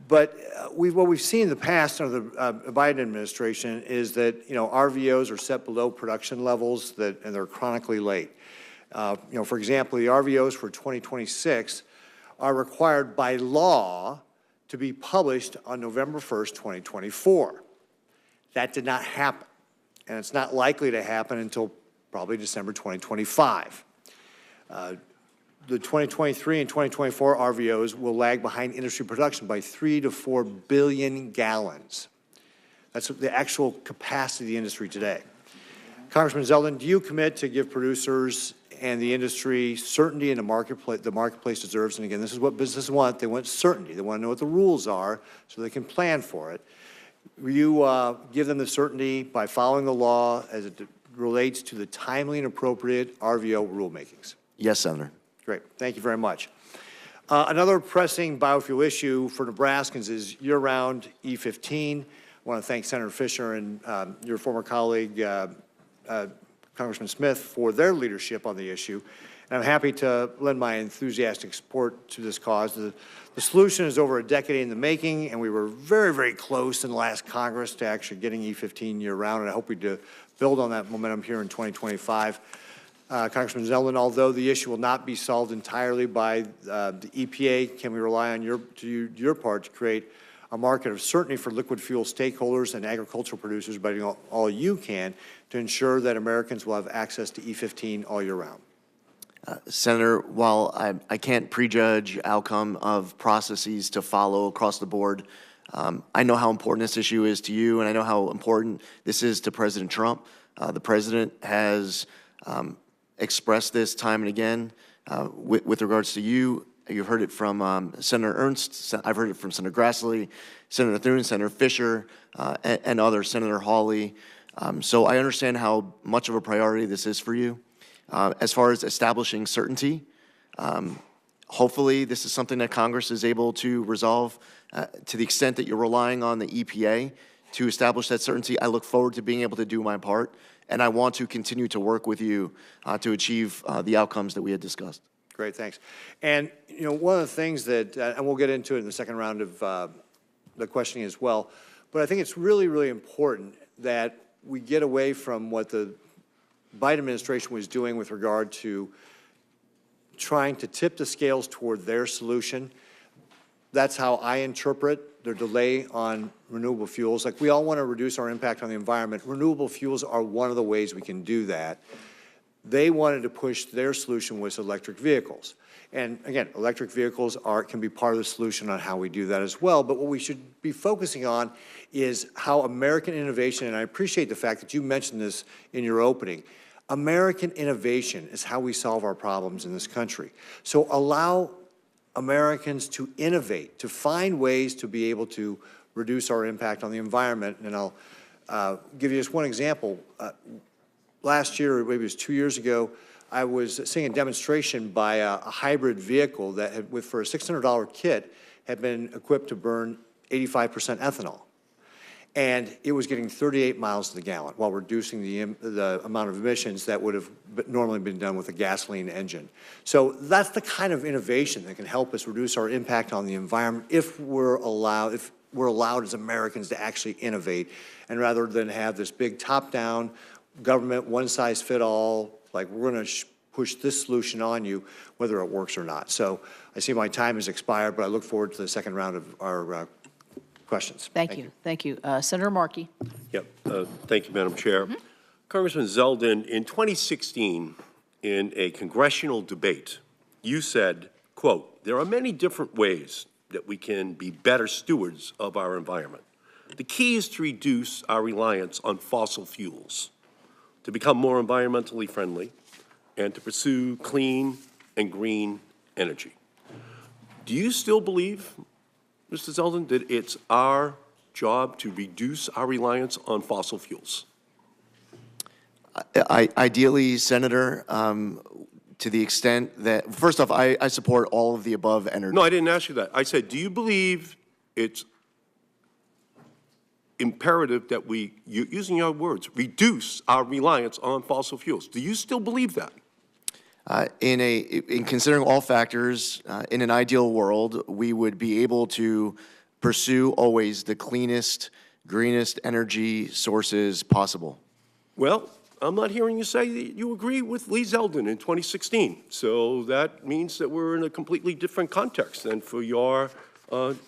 But what we've seen in the past under the Biden administration is that, RVOs are set below production levels and they're chronically late. For example, the RVOs for 2026 are required by law to be published on November 1st, 2024. That did not happen, and it's not likely to happen until probably December 2025. The 2023 and 2024 RVOs will lag behind industry production by 3 to 4 billion gallons. That's the actual capacity of the industry today. Congressman Zeldin, do you commit to give producers and the industry certainty in the marketplace deserves? And again, this is what businesses want. They want certainty. They want to know what the rules are so they can plan for it. Will you give them the certainty by following the law as it relates to the timely and appropriate RVO rulemakings? Yes, Senator. Great. Thank you very much. Another pressing biofuel issue for Nebraskans is year-round E15. I want to thank Senator Fisher and your former colleague, Congressman Smith, for their leadership on the issue. And I'm happy to lend my enthusiastic support to this cause. The solution is over a decade in the making, and we were very, very close in the last Congress to actually getting E15 year-round, and I hope we do build on that momentum here in 2025. Congressman Zeldin, although the issue will not be solved entirely by the EPA, can we rely on your part to create a market of certainty for liquid fuel stakeholders and agricultural producers by doing all you can to ensure that Americans will have access to E15 all year round? Senator, while I can't prejudge outcome of processes to follow across the board, I know how important this issue is to you, and I know how important this is to President Trump. The president has expressed this time and again with regards to you. You've heard it from Senator Ernst. I've heard it from Senator Grassley, Senator Thune, Senator Fisher, and others, Senator Hawley. So I understand how much of a priority this is for you. As far as establishing certainty, hopefully this is something that Congress is able to resolve. To the extent that you're relying on the EPA to establish that certainty, I look forward to being able to do my part, and I want to continue to work with you to achieve the outcomes that we had discussed. Great, thanks. And, you know, one of the things that, and we'll get into it in the second round of the questioning as well, but I think it's really, really important that we get away from what the Biden administration was doing with regard to trying to tip the scales toward their solution. That's how I interpret their delay on renewable fuels. Like, we all want to reduce our impact on the environment. Renewable fuels are one of the ways we can do that. They wanted to push their solution with electric vehicles. And again, electric vehicles can be part of the solution on how we do that as well. But what we should be focusing on is how American innovation, and I appreciate the fact that you mentioned this in your opening, American innovation is how we solve our problems in this country. So allow Americans to innovate, to find ways to be able to reduce our impact on the environment. And I'll give you just one example. Last year, or maybe it was 2 years ago, I was seeing a demonstration by a hybrid vehicle that had, for a $600 kit, had been equipped to burn 85% ethanol. And it was getting 38 miles to the gallon while reducing the amount of emissions that would have normally been done with a gasoline engine. So that's the kind of innovation that can help us reduce our impact on the environment if we're allowed as Americans to actually innovate, and rather than have this big top-down government, one-size-fit-all, like, we're going to push this solution on you, whether it works or not. So I see my time has expired, but I look forward to the second round of our questions. Thank you. Thank you. Senator Markey. Yep. Thank you, Madam Chair. Congressman Zeldin, in 2016, in a congressional debate, you said, quote, "There are many different ways that we can be better stewards of our environment. The key is to reduce our reliance on fossil fuels, to become more environmentally friendly, and to pursue clean and green energy." Do you still believe, Mr. Zeldin, that it's our job to reduce our reliance on fossil fuels? Ideally, Senator, to the extent that, first off, I support all of the above energy. No, I didn't ask you that. I said, do you believe it's imperative that we, using your words, reduce our reliance on fossil fuels? Do you still believe that? In considering all factors, in an ideal world, we would be able to pursue always the cleanest, greenest energy sources possible. Well, I'm not hearing you say that you agree with Lee Zeldin in 2016. So that means that we're in a completely different context than for your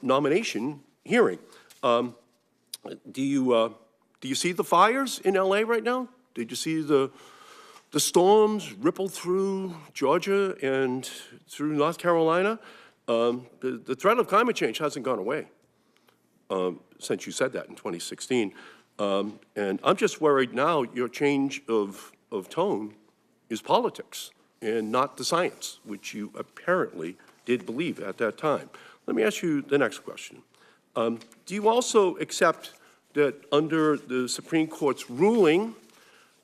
nomination hearing. Do you see the fires in LA right now? Did you see the storms ripple through Georgia and through North Carolina? The threat of climate change hasn't gone away since you said that in 2016. And I'm just worried now your change of tone is politics and not the science, which you apparently did believe at that time. Let me ask you the next question. Do you also accept that under the Supreme Court's ruling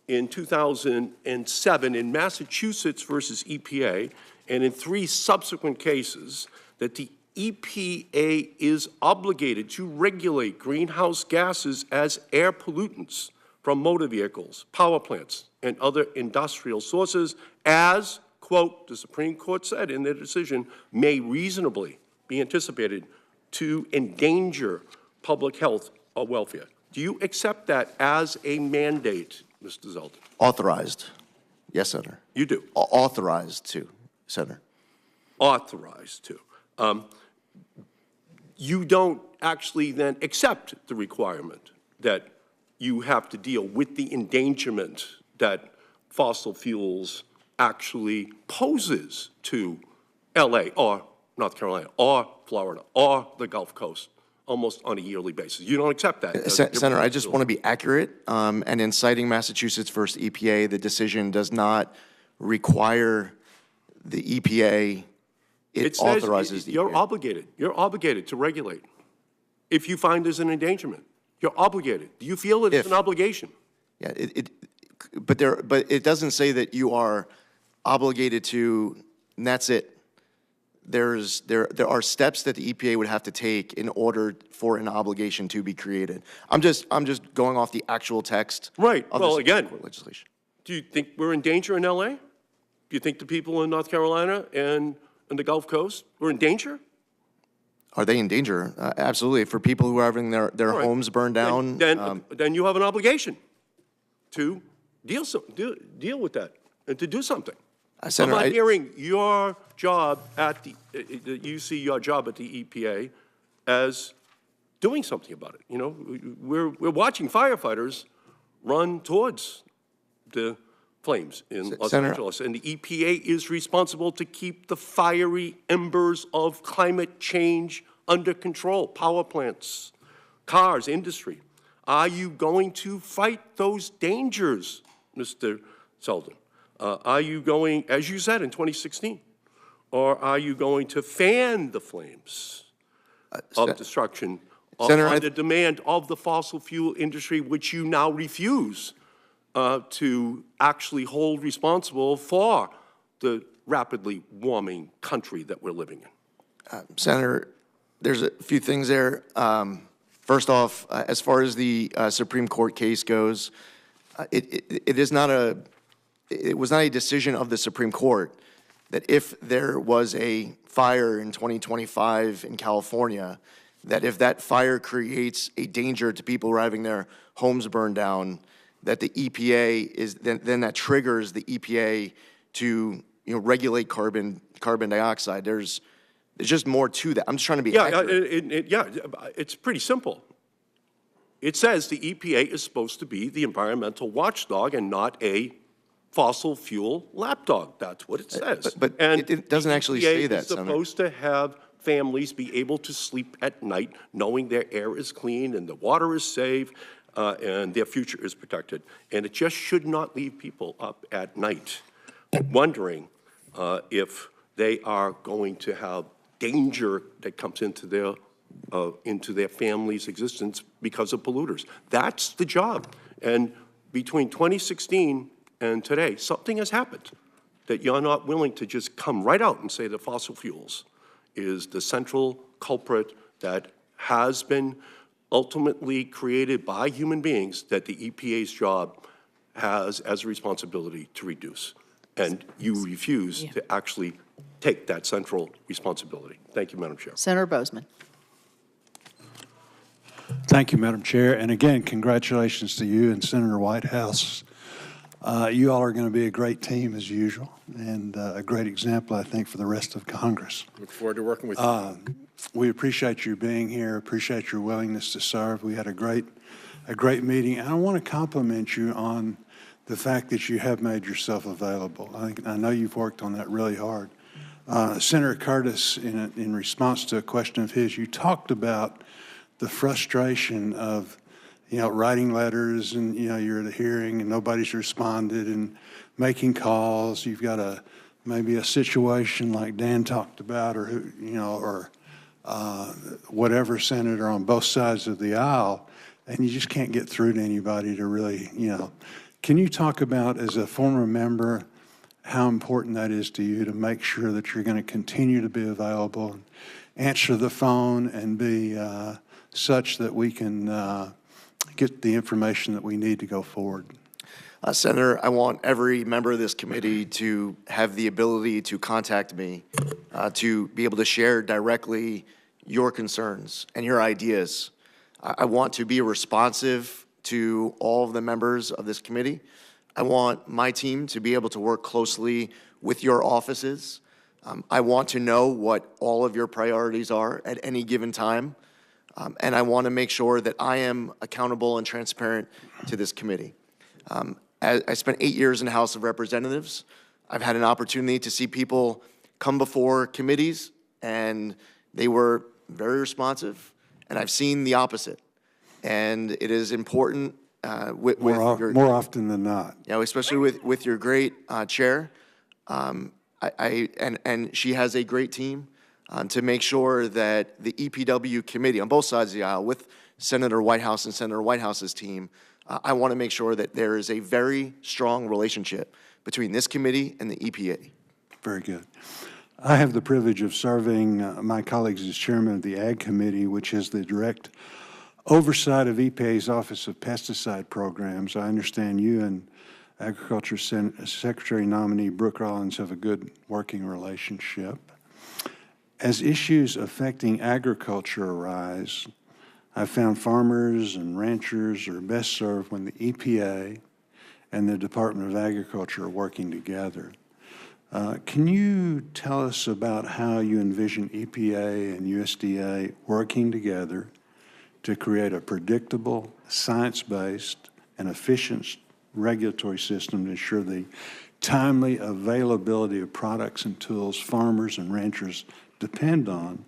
in 2007 in Massachusetts versus EPA, and in 3 subsequent cases, that the EPA is obligated to regulate greenhouse gases as air pollutants from motor vehicles, power plants, and other industrial sources as, quote, the Supreme Court said in their decision, may reasonably be anticipated to endanger public health or welfare. Do you accept that as a mandate, Mr. Zeldin? Authorized. Yes, Senator. You do? Authorized to, Senator. Authorized to. You don't actually then accept the requirement that you have to deal with the endangerment that fossil fuels actually poses to LA or North Carolina or Florida or the Gulf Coast almost on a yearly basis. You don't accept that. Senator, I just want to be accurate. And in citing Massachusetts versus EPA, the decision does not require the EPA. It says authorizes the you're EPA. obligated. You're obligated to regulate. If you find there's an endangerment, you're obligated. Do you feel that it's an obligation? Yeah, but it doesn't say that you are obligated to, and that's it. There are steps that the EPA would have to take in order for an obligation to be created. I'm just going off the actual text. Right. Of Well, the Supreme again, Court legislation. Do you think we're in danger in LA? Do you think the people in North Carolina and the Gulf Coast were in danger? Are they in danger? Absolutely. For people who are having their All right. homes burned down. Then you have an obligation to deal with that and to do something. Senator, I'm not hearing your job at the, you see your job at the EPA as doing something about it. You know, we're watching firefighters run towards the flames in Los Angeles, and the EPA is responsible to keep the fiery embers of climate change under control. Power plants, cars, industry. Are you going to fight those dangers, Mr. Zeldin? Are you going, as you said in 2016, or are you going to fan the flames of destruction on the demand of the fossil fuel industry, which you now refuse to actually hold responsible for the rapidly warming country that we're living in? Senator, there's a few things there. First off, as far as the Supreme Court case goes, it was not a decision of the Supreme Court that if there was a fire in 2025 in California, that if that fire creates a danger to people who are having their homes burned down, that the EPA is then that triggers the EPA to regulate carbon dioxide. There's just more to that. I'm just trying to be accurate. It's pretty simple. It says the EPA is supposed to be the environmental watchdog and not a fossil fuel lapdog. That's what it says. But it doesn't actually say that, Senator. It's supposed to have families be able to sleep at night knowing their air is clean and the water is safe and their future is protected. And it just should not leave people up at night wondering if they are going to have danger that comes into their family's existence because of polluters. That's the job. And between 2016 and today, something has happened that you're not willing to just come right out and say that fossil fuels is the central culprit that has been ultimately created by human beings that the EPA's job has as a responsibility to reduce. And you refuse to actually take that central responsibility. Thank you, Madam Chair. Senator Bozeman. Thank you, Madam Chair. And again, congratulations to you and Senator Whitehouse. You all are going to be a great team as usual and a great example, I think, for the rest of Congress. Look forward to working with you. We appreciate you being here, appreciate your willingness to serve. We had a great meeting. And I want to compliment you on the fact that you have made yourself available. I know you've worked on that really hard. Senator Curtis, in response to a question of his, you talked about the frustration of, writing letters and, you're at a hearing and nobody's responded and making calls. You've got maybe a situation like Dan talked about or whatever senator on both sides of the aisle, and you just can't get through to anybody to really, Can you talk about, as a former member how important that is to you to make sure that you're going to continue to be available, and answer the phone, and be such that we can get the information that we need to go forward. Senator, I want every member of this committee to have the ability to contact me, to be able to share directly your concerns and your ideas. I want to be responsive to all of the members of this committee. I want my team to be able to work closely with your offices. I want to know what all of your priorities are at any given time. And I want to make sure that I am accountable and transparent to this committee. I spent 8 years in the House of Representatives. I've had an opportunity to see people come before committees, and they were very responsive, and I've seen the opposite. And it is important More often than not. You know, especially with your great chair, and she has a great team to make sure that the EPW committee on both sides of the aisle, with Senator Whitehouse and Senator Whitehouse's team, I want to make sure that there is a very strong relationship between this committee and the EPA. Very good. I have the privilege of serving my colleagues as chairman of the Ag Committee, which is the direct oversight of EPA's Office of Pesticide Programs. I understand you and Agriculture Secretary nominee Brooke Rollins have a good working relationship. As issues affecting agriculture arise, I've found farmers and ranchers are best served when the EPA and the Department of Agriculture are working together. Can you tell us about how you envision EPA and USDA working together to create a predictable, science-based, and efficient regulatory system to ensure the timely availability of products and tools farmers and ranchers depend on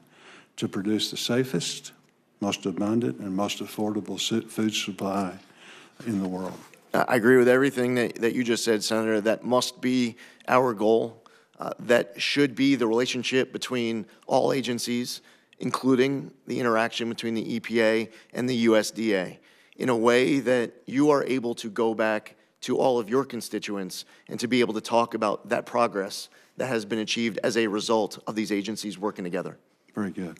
to produce the safest, most abundant, and most affordable food supply in the world? I agree with everything that you just said, Senator. That must be our goal. That should be the relationship between all agencies, including the interaction between the EPA and the USDA, in a way that you are able to go back to all of your constituents and to be able to talk about that progress that has been achieved as a result of these agencies working together. Very good.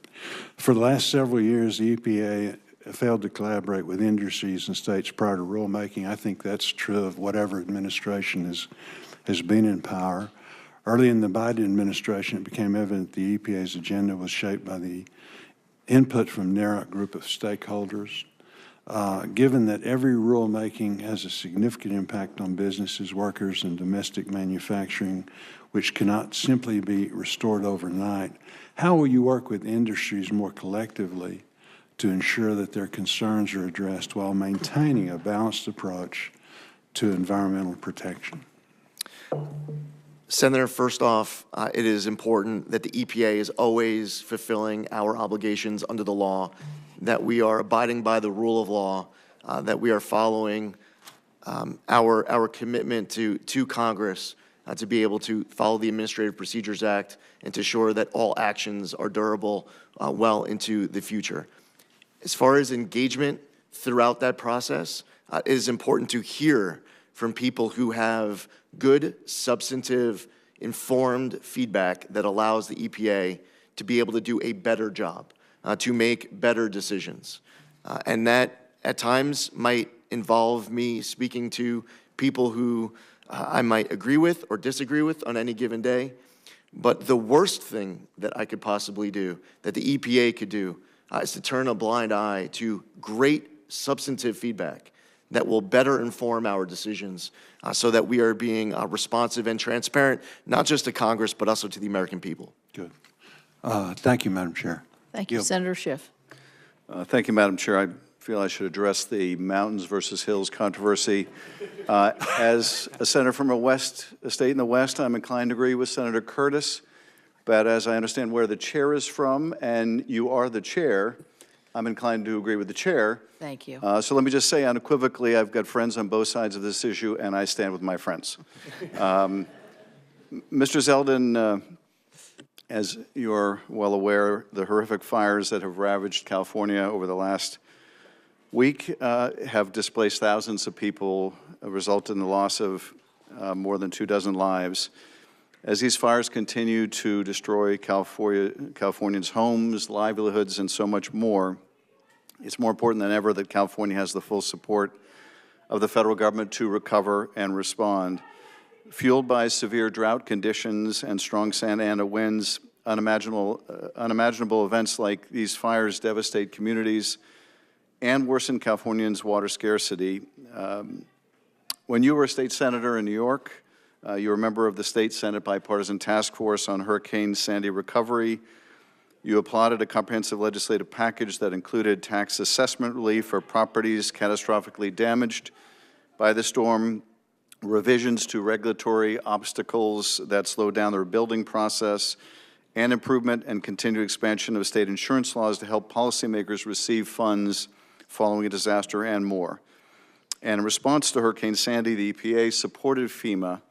For the last several years, the EPA failed to collaborate with industries and states prior to rulemaking. I think that's true of whatever administration has been in power. Early in the Biden administration, it became evident the EPA's agenda was shaped by the input from a narrow group of stakeholders. Given that every rulemaking has a significant impact on businesses, workers, and domestic manufacturing, which cannot simply be restored overnight, how will you work with industries more collectively to ensure that their concerns are addressed while maintaining a balanced approach to environmental protection? Senator, first off, it is important that the EPA is always fulfilling our obligations under the law, that we are abiding by the rule of law, that we are following our commitment to Congress to be able to follow the Administrative Procedures Act and to ensure that all actions are durable well into the future. As far as engagement throughout that process, it is important to hear from people who have good, substantive, informed feedback that allows the EPA to be able to do a better job, to make better decisions. And that, at times, might involve me speaking to people who I might agree with or disagree with on any given day. But the worst thing that I could possibly do, that the EPA could do, is to turn a blind eye to great substantive feedback that will better inform our decisions so that we are being responsive and transparent, not just to Congress, but also to the American people. Good. Thank you, Madam Chair. Thank you, Senator Schiff. Thank you, Madam Chair. I feel I should address the mountains versus hills controversy. As a senator from a state in the West, I'm inclined to agree with Senator Curtis. But as I understand where the chair is from, and you are the chair, I'm inclined to agree with the chair. Thank you. So let me just say unequivocally, I've got friends on both sides of this issue, and I stand with my friends. Mr. Zeldin, as you're well aware, the horrific fires that have ravaged California over the last week have displaced thousands of people, resulted in the loss of more than 24 lives. As these fires continue to destroy Californians' homes, livelihoods, and so much more, it's more important than ever that California has the full support of the federal government to recover and respond. Fueled by severe drought conditions and strong Santa Ana winds, unimaginable events like these fires devastate communities and worsen Californians' water scarcity. When you were a state senator in New York, you were a member of the State Senate Bipartisan Task Force on Hurricane Sandy recovery. You applauded a comprehensive legislative package that included tax assessment relief for properties catastrophically damaged by the storm, revisions to regulatory obstacles that slow down the rebuilding process, and improvement and continued expansion of state insurance laws to help policymakers receive funds following a disaster, and more. And in response to Hurricane Sandy, the EPA supported FEMA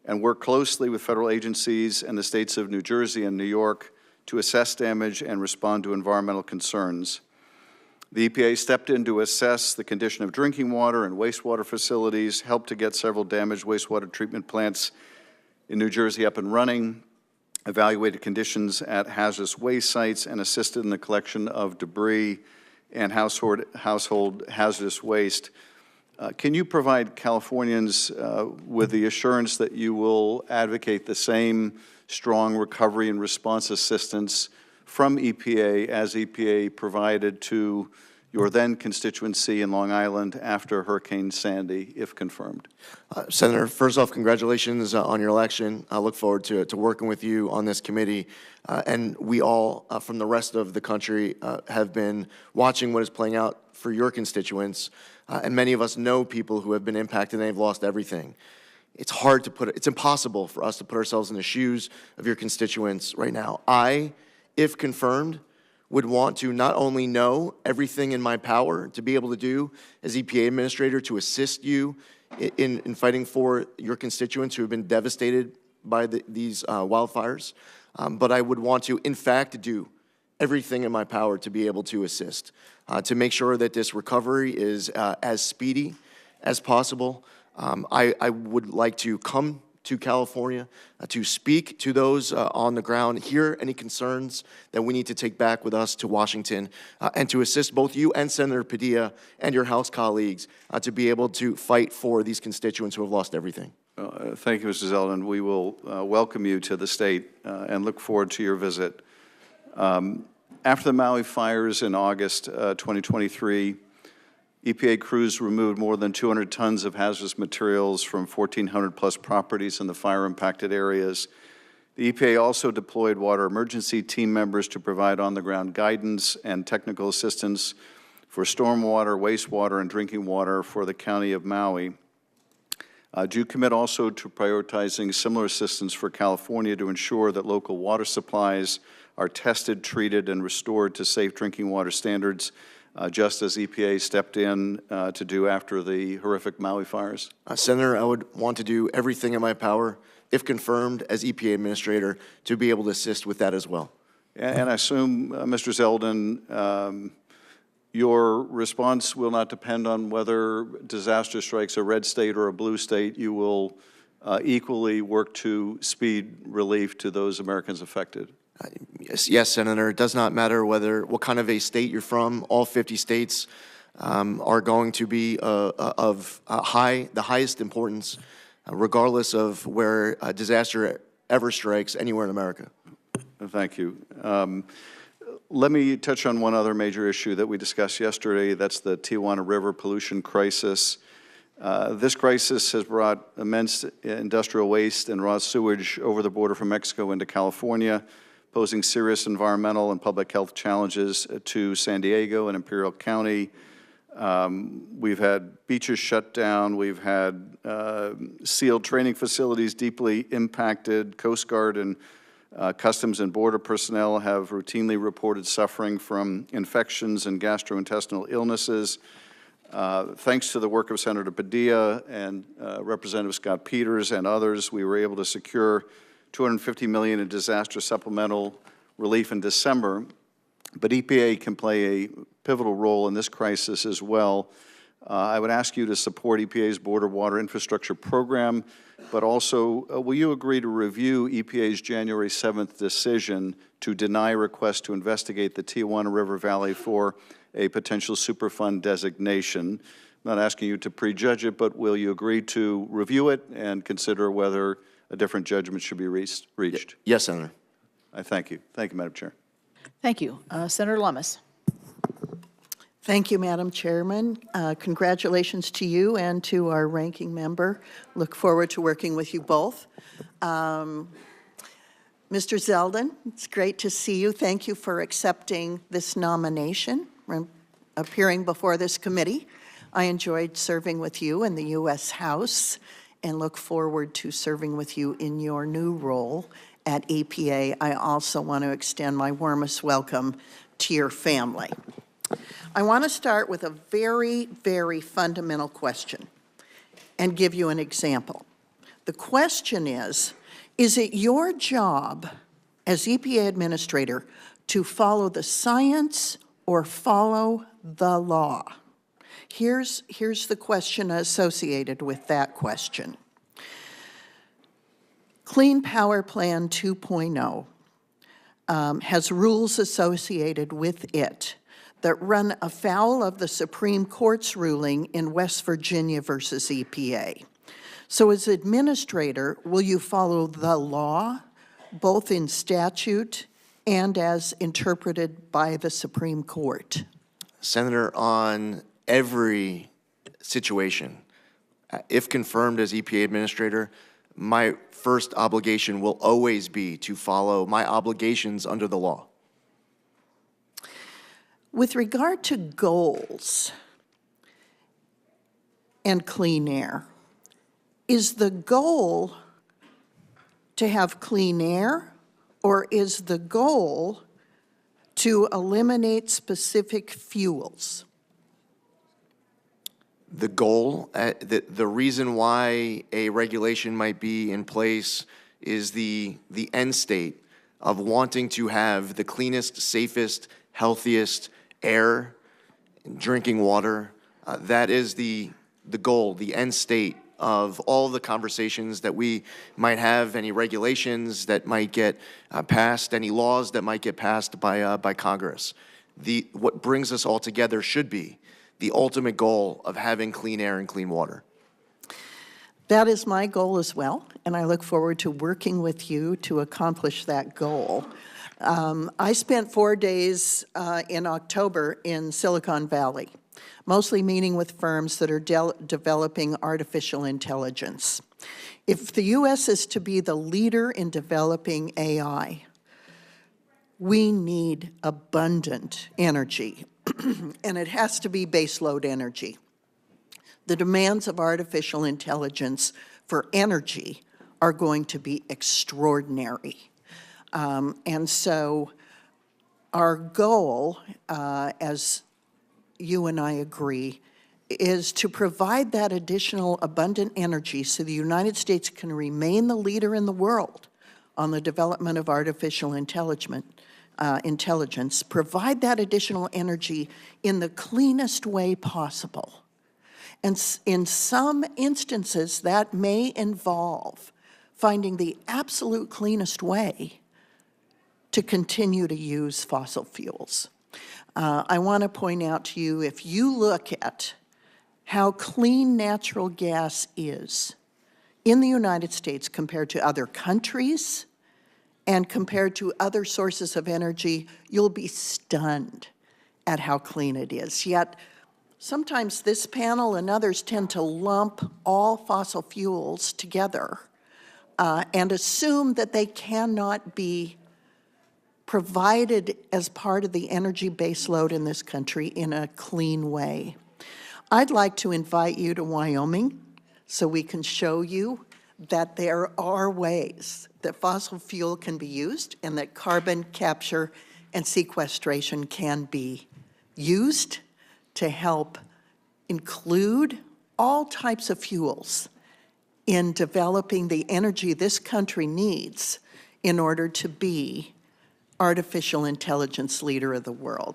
and worked closely with federal agencies and the states of New Jersey and New York to assess damage and respond to environmental concerns. The EPA stepped in to assess the condition of drinking water and wastewater facilities, helped to get several damaged wastewater treatment plants in New Jersey up and running, evaluated conditions at hazardous waste sites, and assisted in the collection of debris and household hazardous waste. Can you provide Californians with the assurance that you will advocate the same strong recovery and response assistance from EPA as EPA provided to your then constituency in Long Island after Hurricane Sandy, if confirmed? Senator, first off, congratulations on your election. I look forward to working with you on this committee. And we all, from the rest of the country, have been watching what is playing out for your constituents. And many of us know people who have been impacted and they've lost everything. It's hard to it's impossible for us to put ourselves in the shoes of your constituents right now. I, if confirmed, would want to not only know everything in my power to be able to do as EPA administrator to assist you in fighting for your constituents who have been devastated by these wildfires, but I would want to, in fact, do everything in my power to be able to assist, to make sure that this recovery is as speedy as possible. I would like to come to California to speak to those on the ground, hear any concerns that we need to take back with us to Washington, and to assist both you and Senator Padilla and your House colleagues to be able to fight for these constituents who have lost everything. Thank you, Mr. Zeldin. We will welcome you to the state and look forward to your visit. After the Maui fires in August 2023, EPA crews removed more than 200 tons of hazardous materials from 1,400 plus properties in the fire-impacted areas. The EPA also deployed water emergency team members to provide on-the-ground guidance and technical assistance for stormwater, wastewater, and drinking water for the county of Maui. Do you commit also to prioritizing similar assistance for California to ensure that local water supplies are tested, treated, and restored to safe drinking water standards, just as EPA stepped in to do after the horrific Maui fires? Senator, I would want to do everything in my power, if confirmed as EPA administrator, to be able to assist with that as well. And I assume, Mr. Zeldin, your response will not depend on whether disaster strikes a red state or a blue state. You will equally work to speed relief to those Americans affected. Yes, Senator. It does not matter what kind of a state you're from. All 50 states are going to be of the highest importance, regardless of where a disaster ever strikes anywhere in America. Thank you. Let me touch on one other major issue that we discussed yesterday. That's the Tijuana River pollution crisis. This crisis has brought immense industrial waste and raw sewage over the border from Mexico into California, posing serious environmental and public health challenges to San Diego and Imperial County. We've had beaches shut down. We've had SEAL training facilities deeply impacted. Coast Guard and Customs and Border personnel have routinely reported suffering from infections and gastrointestinal illnesses. Thanks to the work of Senator Padilla and Representative Scott Peters and others, we were able to secure $250 million in disaster supplemental relief in December, but EPA can play a pivotal role in this crisis as well. I would ask you to support EPA's Border Water Infrastructure Program, but also, will you agree to review EPA's January 7th decision to deny a request to investigate the Tijuana River Valley for a potential Superfund designation? I'm not asking you to prejudge it, but will you agree to review it and consider whether a different judgment should be reached? Yes, Senator. I thank you. Thank you, Madam Chair. Thank you. Senator Lummis. Thank you, Madam Chairman. Congratulations to you and to our ranking member. Look forward to working with you both. Mr. Zeldin, it's great to see you. Thank you for accepting this nomination and appearing before this committee. I enjoyed serving with you in the U.S. House and look forward to serving with you in your new role at EPA. I also want to extend my warmest welcome to your family. I want to start with a very, very fundamental question and give you an example. The question is it your job as EPA administrator to follow the science or follow the law? Here's the question associated with that question. Clean Power Plan 2.0 has rules associated with it that run afoul of the Supreme Court's ruling in West Virginia versus EPA. So as administrator, will you follow the law, both in statute and as interpreted by the Supreme Court? Senator, on every situation, if confirmed as EPA administrator, my first obligation will always be to follow my obligations under the law. With regard to goals and clean air, is the goal to have clean air, or is the goal to eliminate specific fuels? The goal, the reason why a regulation might be in place is the end state of wanting to have the cleanest, safest, healthiest air, drinking water. That is the goal, the end state of all the conversations that we might have, any regulations that might get passed, any laws that might get passed by Congress. What brings us all together should be the ultimate goal of having clean air and clean water. That is my goal as well, and I look forward to working with you to accomplish that goal. I spent 4 days in October in Silicon Valley, mostly meeting with firms that are developing artificial intelligence. If the U.S. is to be the leader in developing AI, we need abundant energy, and it has to be baseload energy. The demands of artificial intelligence for energy are going to be extraordinary. And so our goal, as you and I agree, is to provide that additional abundant energy so the United States can remain the leader in the world on the development of artificial intelligence, provide that additional energy in the cleanest way possible. And in some instances, that may involve finding the absolute cleanest way to continue to use fossil fuels. I want to point out to you, if you look at how clean natural gas is in the United States compared to other countries and compared to other sources of energy, you'll be stunned at how clean it is. Yet, sometimes this panel and others tend to lump all fossil fuels together and assume that they cannot be provided as part of the energy baseload in this country in a clean way. I'd like to invite you to Wyoming so we can show you that there are ways that fossil fuel can be used and that carbon capture and sequestration can be used to help include all types of fuels in developing the energy this country needs in order to be artificial intelligence leader of the world.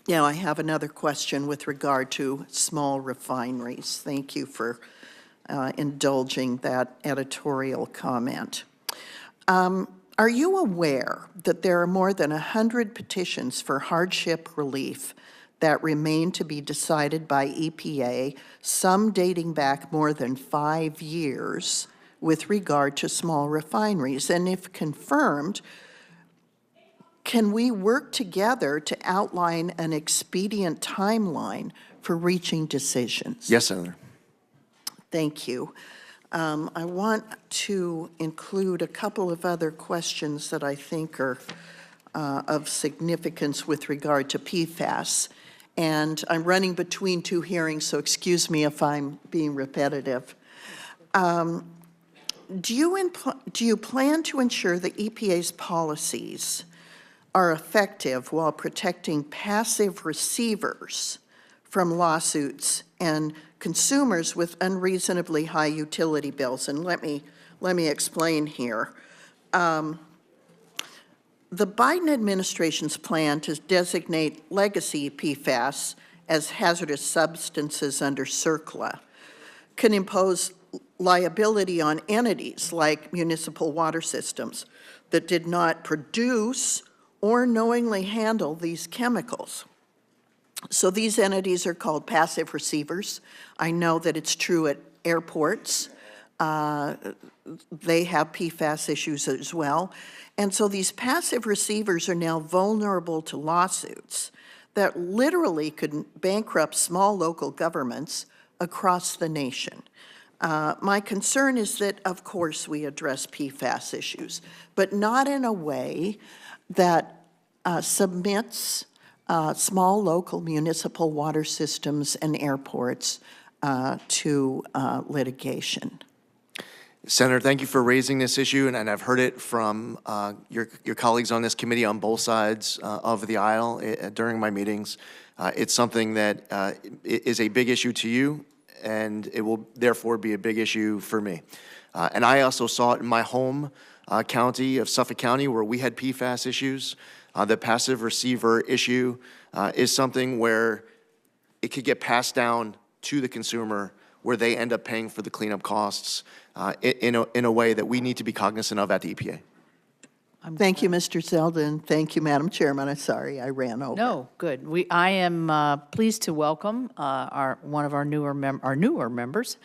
Now, I have another question with regard to small refineries. Thank you for indulging that editorial comment. Are you aware that there are more than 100 petitions for hardship relief that remain to be decided by EPA, some dating back more than 5 years, with regard to small refineries? And if confirmed, can we work together to outline an expedient timeline for reaching decisions? Yes, Senator. Thank you. I want to include a couple of other questions that I think are of significance with regard to PFAS. And I'm running between two hearings, so excuse me if I'm being repetitive. Do you plan to ensure that EPA's policies are effective while protecting passive receivers from lawsuits and consumers with unreasonably high utility bills? And let me explain here. The Biden administration's plan to designate legacy PFAS as hazardous substances under CERCLA can impose liability on entities like municipal water systems that did not produce or knowingly handle these chemicals. So these entities are called passive receivers. I know that it's true at airports. They have PFAS issues as well. And so these passive receivers are now vulnerable to lawsuits that literally could bankrupt small local governments across the nation. My concern is that, of course, we address PFAS issues, but not in a way that submits small local municipal water systems and airports to litigation. Senator, thank you for raising this issue, and I've heard it from your colleagues on this committee on both sides of the aisle during my meetings. It's something that is a big issue to you, and it will therefore be a big issue for me. And I also saw it in my home county of Suffolk County, where we had PFAS issues. The passive receiver issue is something where it could get passed down to the consumer, where they end up paying for the cleanup costs in a way that we need to be cognizant of at the EPA. Thank you, Mr. Zeldin. Thank you, Madam Chairman. I'm sorry I ran over. No, good. I am pleased to welcome one of our newer members,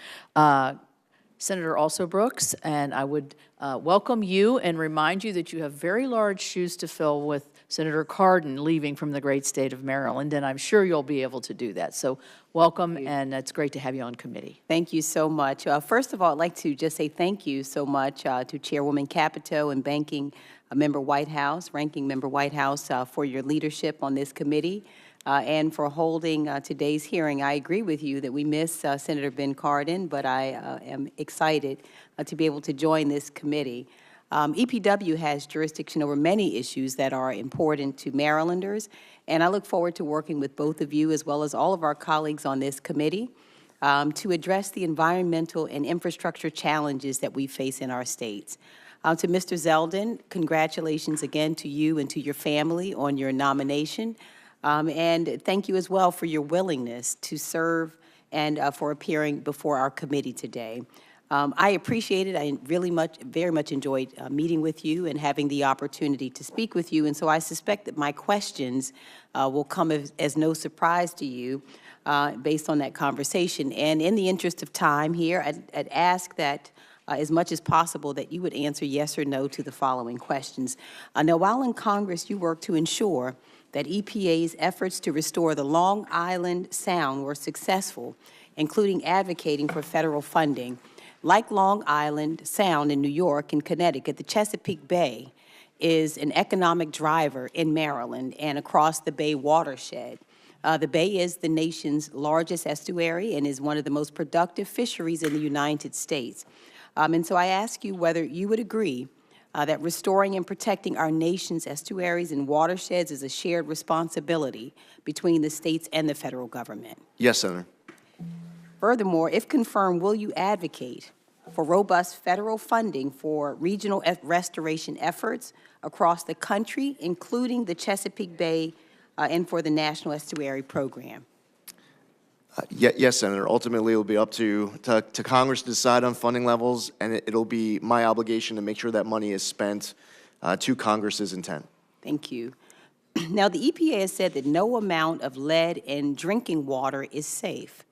Senator Also Brooks, and I would welcome you and remind you that you have very large shoes to fill with Senator Cardin leaving from the great state of Maryland, and I'm sure you'll be able to do that. So welcome, and it's great to have you on committee. Thank you so much. First of all, I'd like to just say thank you so much to Chairwoman Capito and Ranking Member Whitehouse for your leadership on this committee and for holding today's hearing. I agree with you that we miss Senator Ben Cardin, but I am excited to be able to join this committee. EPW has jurisdiction over many issues that are important to Marylanders, and I look forward to working with both of you as well as all of our colleagues on this committee to address the environmental and infrastructure challenges that we face in our states. To Mr. Zeldin, congratulations again to you and to your family on your nomination, and thank you as well for your willingness to serve and for appearing before our committee today. I appreciate it. I very much enjoyed meeting with you and having the opportunity to speak with you. And so I suspect that my questions will come as no surprise to you based on that conversation. And in the interest of time here, I'd ask that as much as possible that you would answer yes or no to the following questions. Now, while in Congress, you work to ensure that EPA's efforts to restore the Long Island Sound were successful, including advocating for federal funding. Like Long Island Sound in New York and Connecticut, the Chesapeake Bay is an economic driver in Maryland and across the Bay watershed. The Bay is the nation's largest estuary and is one of the most productive fisheries in the United States. And so I ask you whether you would agree that restoring and protecting our nation's estuaries and watersheds is a shared responsibility between the states and the federal government. Yes, Senator. Furthermore, if confirmed, will you advocate for robust federal funding for regional restoration efforts across the country, including the Chesapeake Bay and for the National Estuary Program? Yes, Senator. Ultimately, it will be up to Congress to decide on funding levels, and it'll be my obligation to make sure that money is spent to Congress's intent. Thank you. Now, the EPA has said that no amount of lead in drinking water is safe,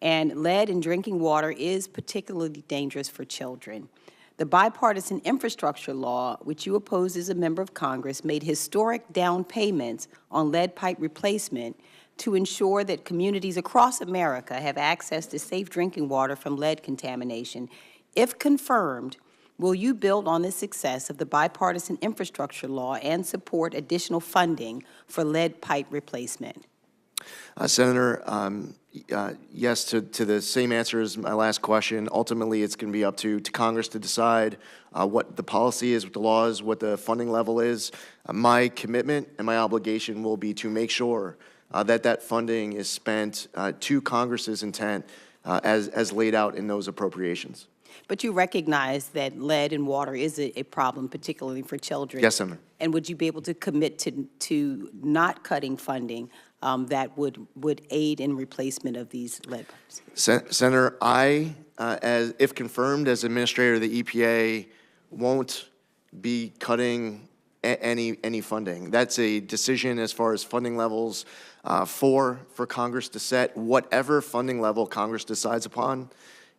and lead in drinking water is particularly dangerous for children. The bipartisan infrastructure law, which you oppose as a member of Congress, made historic down payments on lead pipe replacement to ensure that communities across America have access to safe drinking water from lead contamination. If confirmed, will you build on the success of the bipartisan infrastructure law and support additional funding for lead pipe replacement? Senator, yes to the same answer as my last question. Ultimately, it's going to be up to Congress to decide what the policy is, what the law is, what the funding level is. My commitment and my obligation will be to make sure that funding is spent to Congress's intent as laid out in those appropriations. But you recognize that lead in water is a problem, particularly for children. Yes, Senator. And would you be able to commit to not cutting funding that would aid in replacement of these lead pipes? Senator, if confirmed as administrator of the EPA, won't be cutting any funding. That's a decision as far as funding levels for Congress to set. Whatever funding level Congress decides upon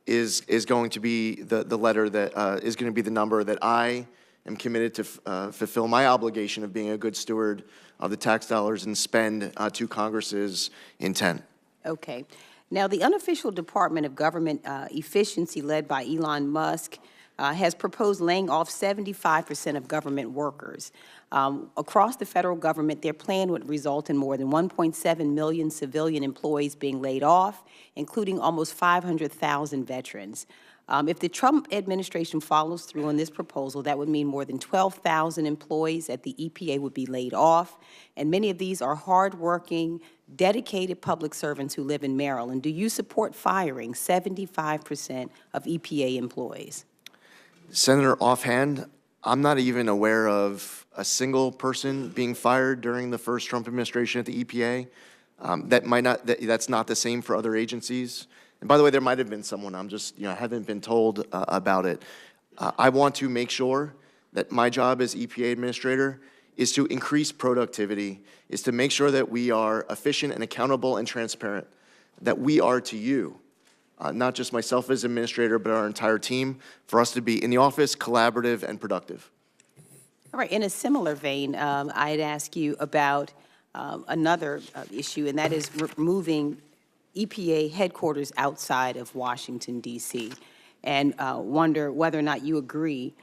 is going to be the letter that is going to be the number that I am committed to fulfill my obligation of being a good steward of the tax dollars and spend to Congress's intent. Okay. Now, the unofficial Department of Government Efficiency, led by Elon Musk, has proposed laying off 75% of government workers. Across the federal government, their plan would result in more than 1.7 million civilian employees being laid off, including almost 500,000 veterans. If the Trump administration follows through on this proposal, that would mean more than 12,000 employees at the EPA would be laid off, and many of these are hardworking, dedicated public servants who live in Maryland. Do you support firing 75% of EPA employees? Senator, offhand, I'm not even aware of a single person being fired during the first Trump administration at the EPA. That's not the same for other agencies. And by the way, there might have been someone. I'm just, I haven't been told about it. I want to make sure that my job as EPA administrator is to increase productivity, is to make sure that we are efficient and accountable and transparent, that we are to you. Not just myself as administrator, but our entire team, for us to be in the office, collaborative, and productive. All right. In a similar vein, I'd ask you about another issue, and that is moving EPA headquarters outside of Washington, D.C., and wonder whether or not you agree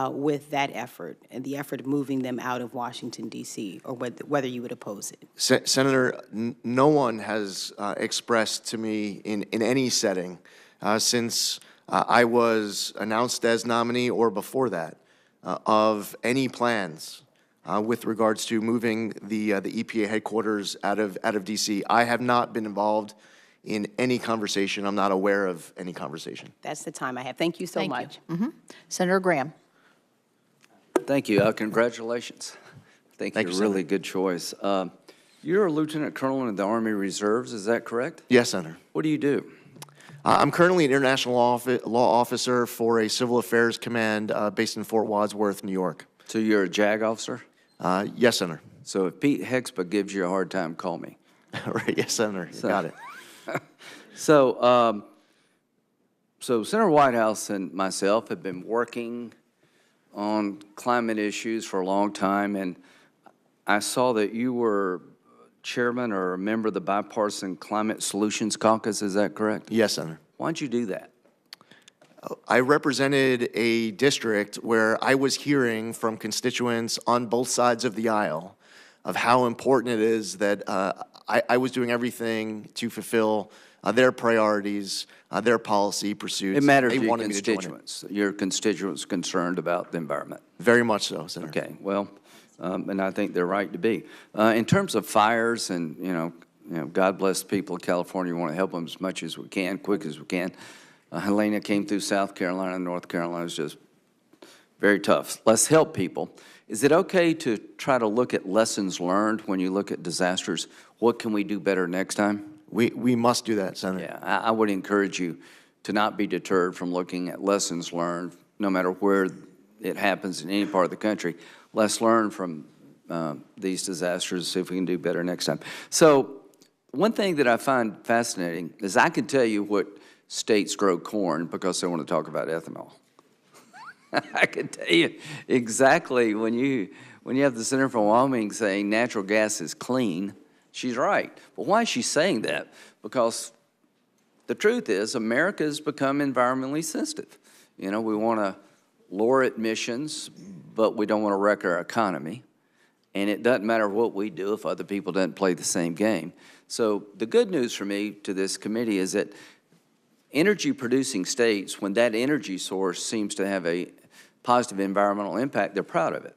with that effort and the effort of moving them out of Washington, D.C., or whether you would oppose it. Senator, no one has expressed to me in any setting since I was announced as nominee or before that of any plans with regards to moving the EPA headquarters out of D.C. I have not been involved in any conversation. I'm not aware of any conversation. That's the time I have. Thank you so much. Senator Graham. Thank you. Congratulations. Thank you. Really good choice. You're a lieutenant colonel in the Army Reserves, is that correct? Yes, Senator. What do you do? I'm currently an international law officer for a civil affairs command based in Fort Wadsworth, New York. So you're a JAG officer? Yes, Senator. So if Pete Hexba gives you a hard time, call me. Right, yes, Senator. You got it. So Senator Whitehouse and myself have been working on climate issues for a long time, and I saw that you were chairman or a member of the Bipartisan Climate Solutions Caucus, is that correct? Yes, Senator. Why'd you do that? I represented a district where I was hearing from constituents on both sides of the aisle of how important it is that I was doing everything to fulfill their priorities, their policy pursuits. It matters to your constituents. Your constituents concerned about the environment. Very much so, Senator. Okay, well, and I think they're right to be. In terms of fires, and you know, God bless the people of California. We want to help them as much as we can, quick as we can. Helena came through South Carolina, North Carolina is just very tough. Let's help people. Is it okay to try to look at lessons learned when you look at disasters? What can we do better next time? We must do that, Senator. Yeah, I would encourage you to not be deterred from looking at lessons learned, no matter where it happens in any part of the country. Let's learn from these disasters, see if we can do better next time. So one thing that I find fascinating is I can tell you what states grow corn because they want to talk about ethanol. I can tell you exactly when you have the senator from Wyoming saying natural gas is clean, she's right. But why is she saying that? Because the truth is America has become environmentally sensitive. You know, we want to lower emissions, but we don't want to wreck our economy. And it doesn't matter what we do if other people don't play the same game. So the good news for me to this committee is that energy-producing states, when that energy source seems to have a positive environmental impact, they're proud of it.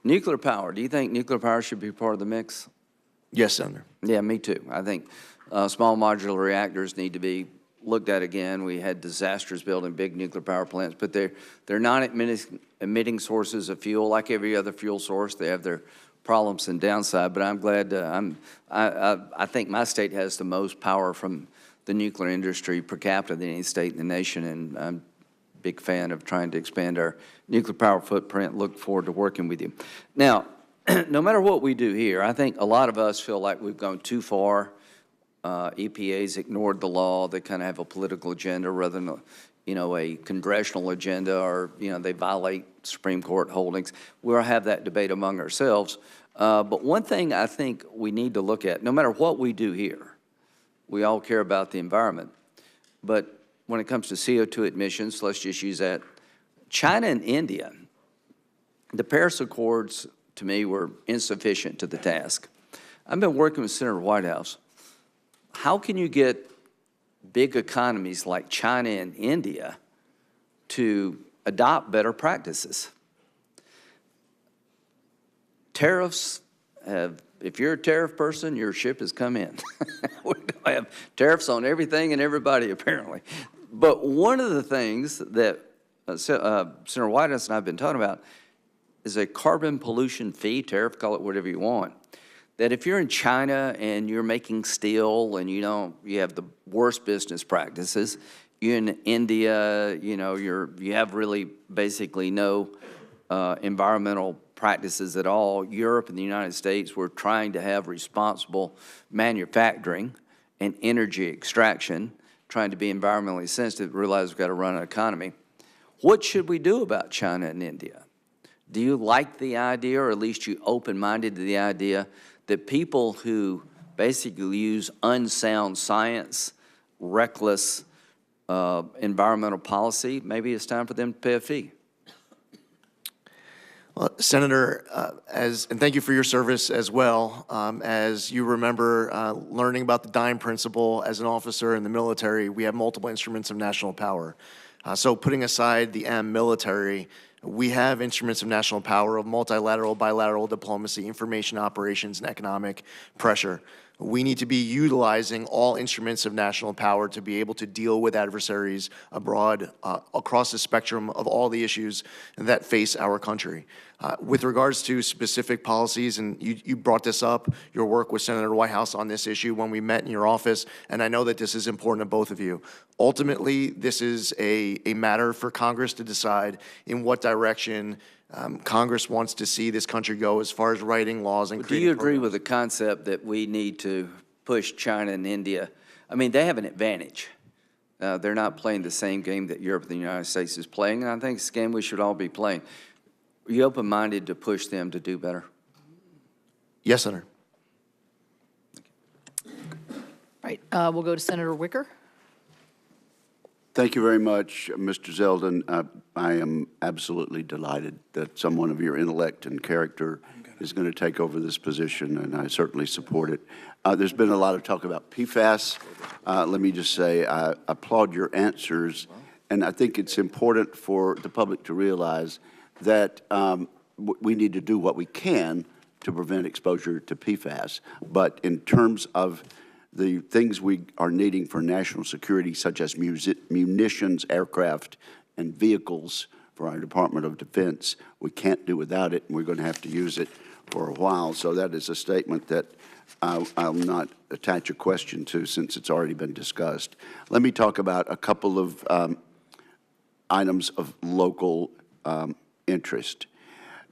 Nuclear power, do you think nuclear power should be part of the mix? Yes, Senator. Yeah, me too. I think small modular reactors need to be looked at again. We had disasters building big nuclear power plants, but they're non-emitting sources of fuel. Like every other fuel source, they have their problems and downside, but I'm glad, I think my state has the most power from the nuclear industry per capita than any state in the nation, and I'm a big fan of trying to expand our nuclear power footprint. Look forward to working with you. Now, no matter what we do here, I think a lot of us feel like we've gone too far. EPA's ignored the law. They kind of have a political agenda rather than a congressional agenda, or, they violate Supreme Court holdings. We'll have that debate among ourselves. But one thing I think we need to look at, no matter what we do here, we all care about the environment. But when it comes to CO2 emissions, let's just use that. China and India, the Paris Accords, to me, were insufficient to the task. I've been working with Senator Whitehouse. How can you get big economies like China and India to adopt better practices? Tariffs have, if you're a tariff person, your ship has come in. We have tariffs on everything and everybody, apparently. But one of the things that Senator Whitehouse and I have been talking about is a carbon pollution fee, tariff, call it whatever you want, that if you're in China and you're making steel and you have the worst business practices, you're in India, you have really basically no environmental practices at all. Europe and the United States, we're trying to have responsible manufacturing and energy extraction, trying to be environmentally sensitive, realize we've got to run an economy. What should we do about China and India? Do you like the idea, or at least you open-minded to the idea that people who basically use unsound science, reckless environmental policy, maybe it's time for them to pay a fee? Well, Senator, and thank you for your service as well. As you remember learning about the DIME principle as an officer in the military, we have multiple instruments of national power. So putting aside the M, military, we have instruments of national power of multilateral, bilateral diplomacy, information operations, and economic pressure. We need to be utilizing all instruments of national power to be able to deal with adversaries abroad across the spectrum of all the issues that face our country. With regards to specific policies, and you brought this up, your work with Senator Whitehouse on this issue when we met in your office, and I know that this is important to both of you. Ultimately, this is a matter for Congress to decide in what direction Congress wants to see this country go as far as writing laws and creating Do you agree programs. with the concept that we need to push China and India? I mean, they have an advantage. They're not playing the same game that Europe and the United States is playing, and I think it's a game we should all be playing. Are you open-minded to push them to do better? Yes, Senator. Right, we'll go to Senator Wicker. Thank you very much, Mr. Zeldin. I am absolutely delighted that someone of your intellect and character is going to take over this position, and I certainly support it. There's been a lot of talk about PFAS. Let me just say I applaud your answers, and I think it's important for the public to realize that we need to do what we can to prevent exposure to PFAS. But in terms of the things we are needing for national security, such as munitions, aircraft, and vehicles for our Department of Defense. We can't do without it, and we're going to have to use it for a while. So that is a statement that I'll not attach a question to since it's already been discussed. Let me talk about a couple of items of local interest.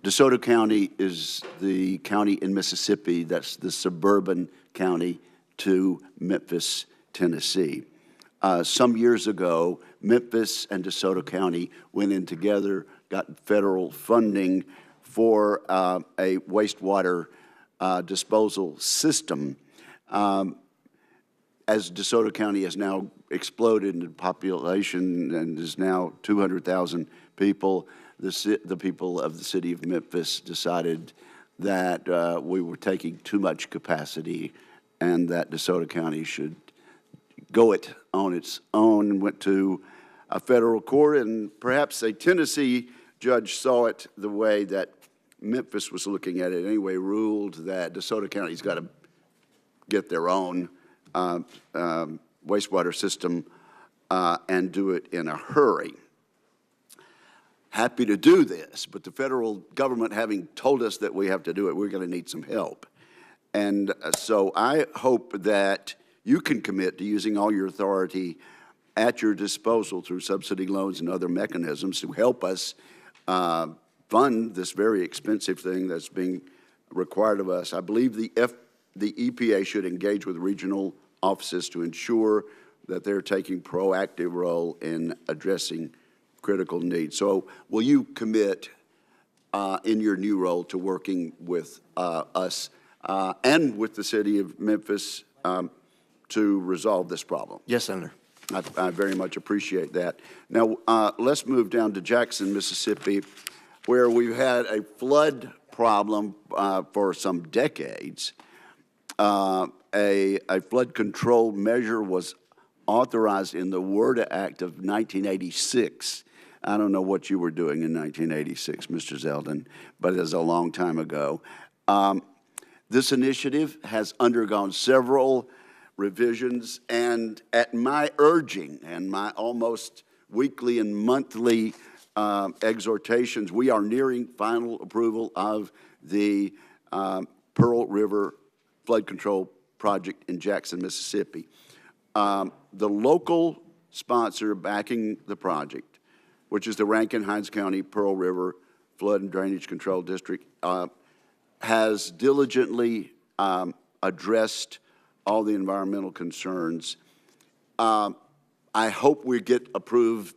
DeSoto County is the county in Mississippi that's the suburban county to Memphis, Tennessee. Some years ago, Memphis and DeSoto County went in together, got federal funding for a wastewater disposal system. As DeSoto County has now exploded in population and is now 200,000 people, the people of the city of Memphis decided that we were taking too much capacity and that DeSoto County should go it on its own, and went to a federal court, and perhaps a Tennessee judge saw it the way that Memphis was looking at it anyway, ruled that DeSoto County's got to get their own wastewater system and do it in a hurry. Happy to do this, but the federal government having told us that we have to do it, we're going to need some help. And so I hope that you can commit to using all your authority at your disposal through subsidy loans and other mechanisms to help us fund this very expensive thing that's being required of us. I believe the EPA should engage with regional offices to ensure that they're taking proactive role in addressing critical needs. So will you commit in your new role to working with us and with the city of Memphis to resolve this problem? Yes, Senator. I very much appreciate that. Now, let's move down to Jackson, Mississippi, where we've had a flood problem for some decades. A flood control measure was authorized in the WERDA Act of 1986. I don't know what you were doing in 1986, Mr. Zeldin, but it was a long time ago. This initiative has undergone several revisions, and at my urging and my almost weekly and monthly exhortations, we are nearing final approval of the Pearl River Flood Control Project in Jackson, Mississippi. The local sponsor backing the project, which is the Rankin-Hinds County Pearl River Flood and Drainage Control District, has diligently addressed all the environmental concerns. I hope we get approved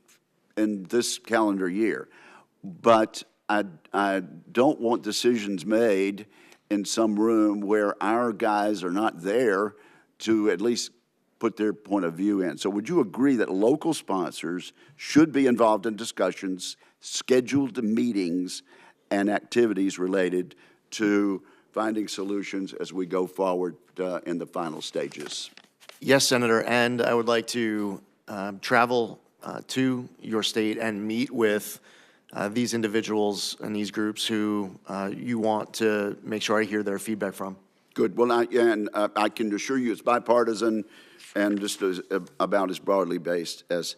in this calendar year, but I don't want decisions made in some room where our guys are not there to at least put their point of view in. So would you agree that local sponsors should be involved in discussions, scheduled meetings, and activities related to finding solutions as we go forward in the final stages? Yes, Senator, and I would like to travel to your state and meet with these individuals and these groups who you want to make sure I hear their feedback from. Good. Well, I can assure you it's bipartisan and just about as broadly based as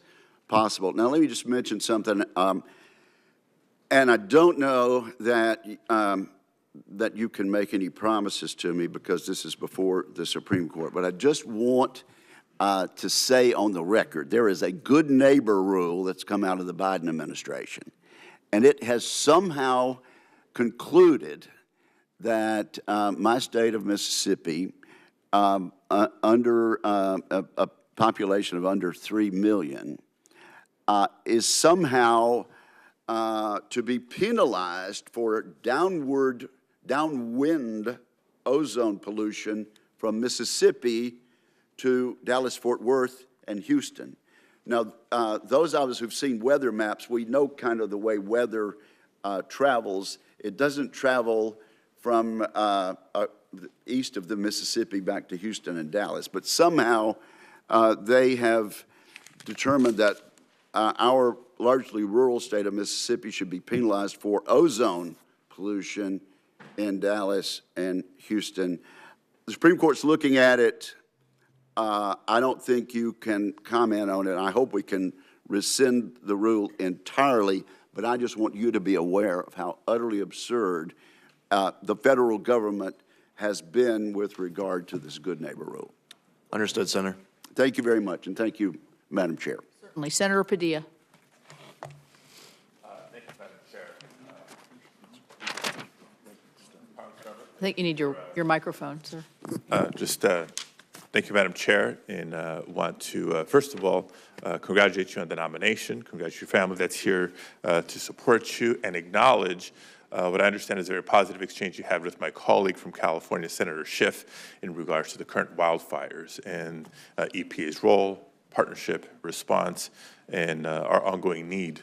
possible. Now, let me just mention something, and I don't know that that you can make any promises to me because this is before the Supreme Court, but I just want to say on the record, there is a good neighbor rule that's come out of the Biden administration, and it has somehow concluded that my state of Mississippi, under a population of under 3 million, is somehow to be penalized for downwind ozone pollution from Mississippi to Dallas-Fort Worth and Houston. Now, those of us who've seen weather maps, we know kind of the way weather travels. It doesn't travel from east of the Mississippi back to Houston and Dallas, but somehow they have determined that our largely rural state of Mississippi should be penalized for ozone pollution in Dallas and Houston. The Supreme Court's looking at it. I don't think you can comment on it. I hope we can rescind the rule entirely, but I just want you to be aware of how utterly absurd the federal government has been with regard to this good neighbor rule. Understood, Senator. Thank you very much, and thank you, Madam Chair. Certainly. Senator Padilla. Thank you, Madam Chair. I think you need your microphone, sir. Thank you, Madam Chair, and want to, first of all, congratulate you on the nomination, congratulate your family that's here to support you, and acknowledge what I understand is a very positive exchange you had with my colleague from California, Senator Schiff, in regards to the current wildfires and EPA's role, partnership, response, and our ongoing need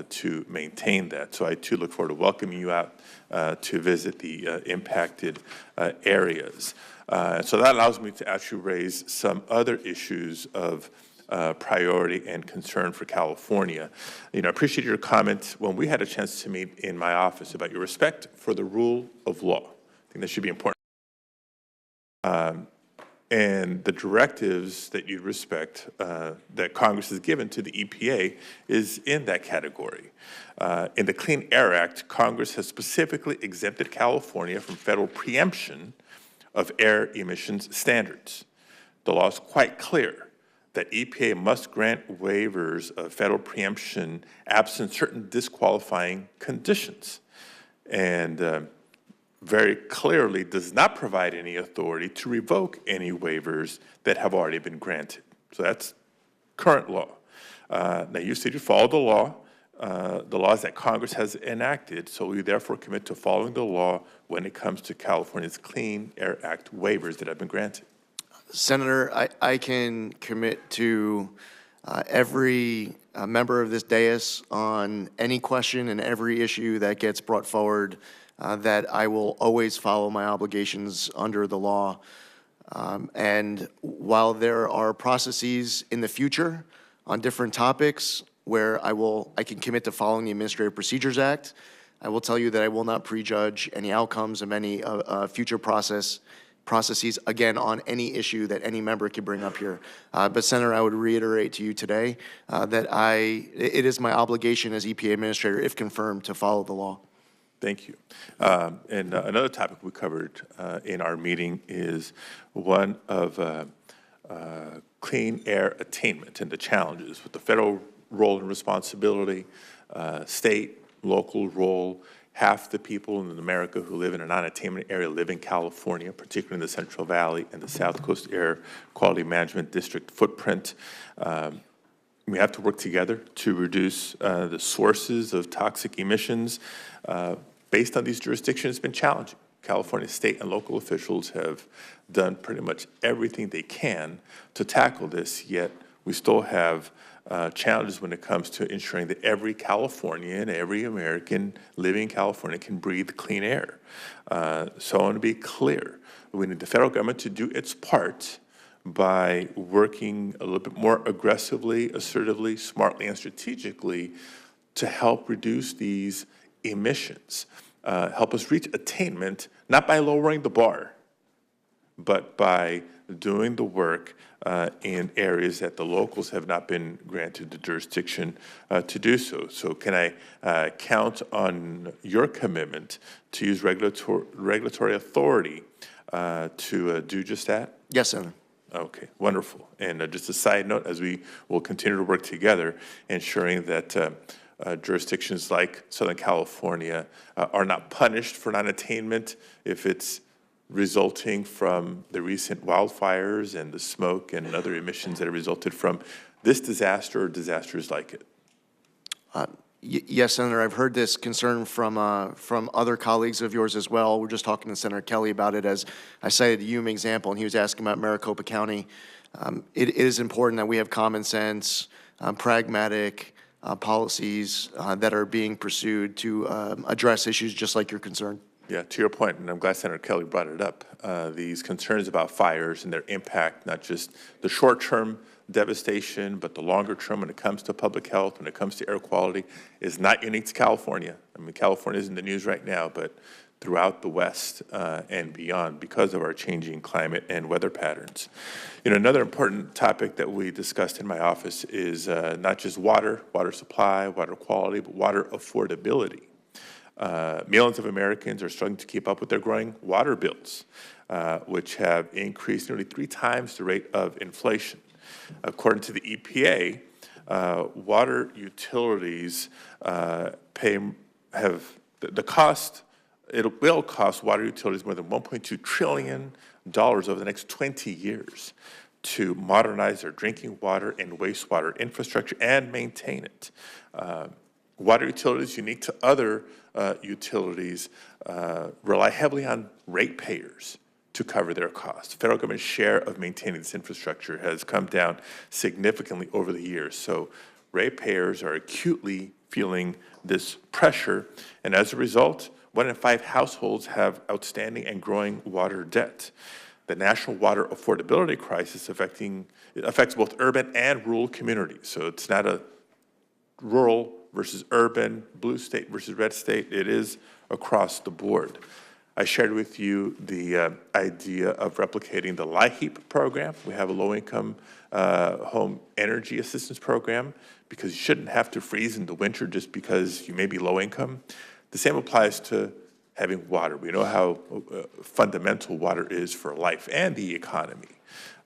to maintain that. So I, too, look forward to welcoming you out to visit the impacted areas. So that allows me to actually raise some other issues of priority and concern for California. I appreciate your comment when we had a chance to meet in my office about your respect for the rule of law. I think that should be important. And the directives that you respect that Congress has given to the EPA is in that category. In the Clean Air Act, Congress has specifically exempted California from federal preemption of air emissions standards. The law is quite clear that EPA must grant waivers of federal preemption absent certain disqualifying conditions, and very clearly does not provide any authority to revoke any waivers that have already been granted. So that's current law. Now, you said you follow the laws that Congress has enacted, so we therefore commit to following the law when it comes to California's Clean Air Act waivers that have been granted. Senator, I can commit to every member of this dais on any question and every issue that gets brought forward that I will always follow my obligations under the law. And while there are processes in the future on different topics where I can commit to following the Administrative Procedures Act, I will tell you that I will not prejudge any outcomes of any future processes, again, on any issue that any member could bring up here. But Senator, I would reiterate to you today that it is my obligation as EPA Administrator, if confirmed, to follow the law. Thank you. And another topic we covered in our meeting is one of clean air attainment and the challenges with the federal role and responsibility, state, local role. Half the people in America who live in a non-attainment area live in California, particularly in the Central Valley and the South Coast Air Quality Management District footprint. We have to work together to reduce the sources of toxic emissions. Based on these jurisdictions, it's been challenging. California state and local officials have done pretty much everything they can to tackle this, yet we still have challenges when it comes to ensuring that every Californian, every American living in California can breathe clean air. So I want to be clear. We need the federal government to do its part by working a little bit more aggressively, assertively, smartly, and strategically to help reduce these emissions. Help us reach attainment, not by lowering the bar, but by doing the work in areas that the locals have not been granted the jurisdiction to do so. So can I count on your commitment to use regulatory authority to do just that? Yes, Senator. Okay, wonderful. And just a side note, as we will continue to work together, ensuring that jurisdictions like Southern California are not punished for non-attainment if it's resulting from the recent wildfires and the smoke and other emissions that have resulted from this disaster or disasters like it. Yes, Senator, I've heard this concern from other colleagues of yours as well. We're just talking to Senator Kelly about it, as I cited the Yuma example, and he was asking about Maricopa County. It is important that we have common sense, pragmatic policies that are being pursued to address issues just like your concern. Yeah, to your point, and I'm glad Senator Kelly brought it up, these concerns about fires and their impact, not just the short-term devastation, but the longer term when it comes to public health, when it comes to air quality, is not unique to California. I mean, California is in the news right now, but throughout the West and beyond because of our changing climate and weather patterns. Another important topic that we discussed in my office is not just water supply, water quality, but water affordability. Millions of Americans are struggling to keep up with their growing water bills, which have increased nearly 3 times the rate of inflation. According to the EPA, water utilities it will cost water utilities more than $1.2 trillion over the next 20 years to modernize their drinking water and wastewater infrastructure and maintain it. Water utilities, unique to other utilities, rely heavily on ratepayers to cover their costs. The federal government's share of maintaining this infrastructure has come down significantly over the years. So ratepayers are acutely feeling this pressure, and as a result, 1 in 5 households have outstanding and growing water debt. The national water affordability crisis affects both urban and rural communities. So it's not a rural versus urban, blue state versus red state. It is across the board. I shared with you the idea of replicating the LIHEAP program. We have a low-income home energy assistance program because you shouldn't have to freeze in the winter just because you may be low income. The same applies to having water. We know how fundamental water is for life and the economy.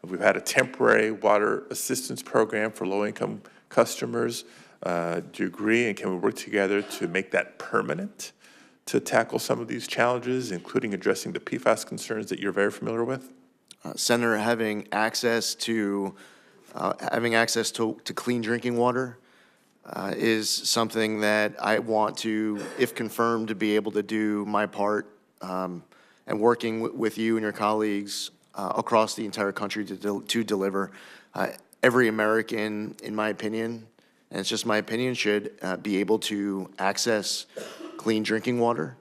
We've had a temporary water assistance program for low-income customers. Do you agree, and can we work together to make that permanent to tackle some of these challenges, including addressing the PFAS concerns that you're very familiar with? Senator, having access to clean drinking water is something that I want to, if confirmed, to be able to do my part, and working with you and your colleagues across the entire country to deliver. Every American, in my opinion, and it's just my opinion, should be able to access clean drinking water.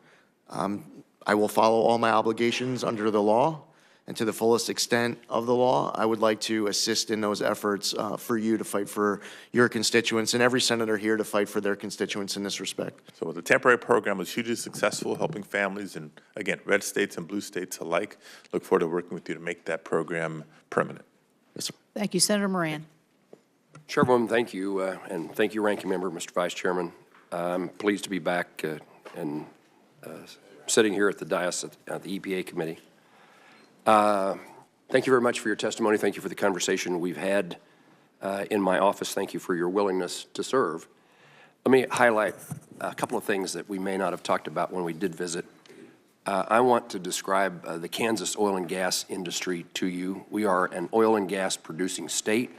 I will follow all my obligations under the law, and to the fullest extent of the law, I would like to assist in those efforts for you to fight for your constituents, and every senator here to fight for their constituents in this respect. So the temporary program was hugely successful, helping families in, again, red states and blue states alike. Look forward to working with you to make that program permanent. Yes, sir. Thank you, Senator Moran. Chairwoman, thank you, and thank you, Ranking Member, Mr. Vice Chairman. I'm pleased to be back and sitting here at the dais at the EPA committee. Thank you very much for your testimony. Thank you for the conversation we've had in my office. Thank you for your willingness to serve. Let me highlight a couple of things that we may not have talked about when we did visit. I want to describe the Kansas oil and gas industry to you. We are an oil and gas producing state,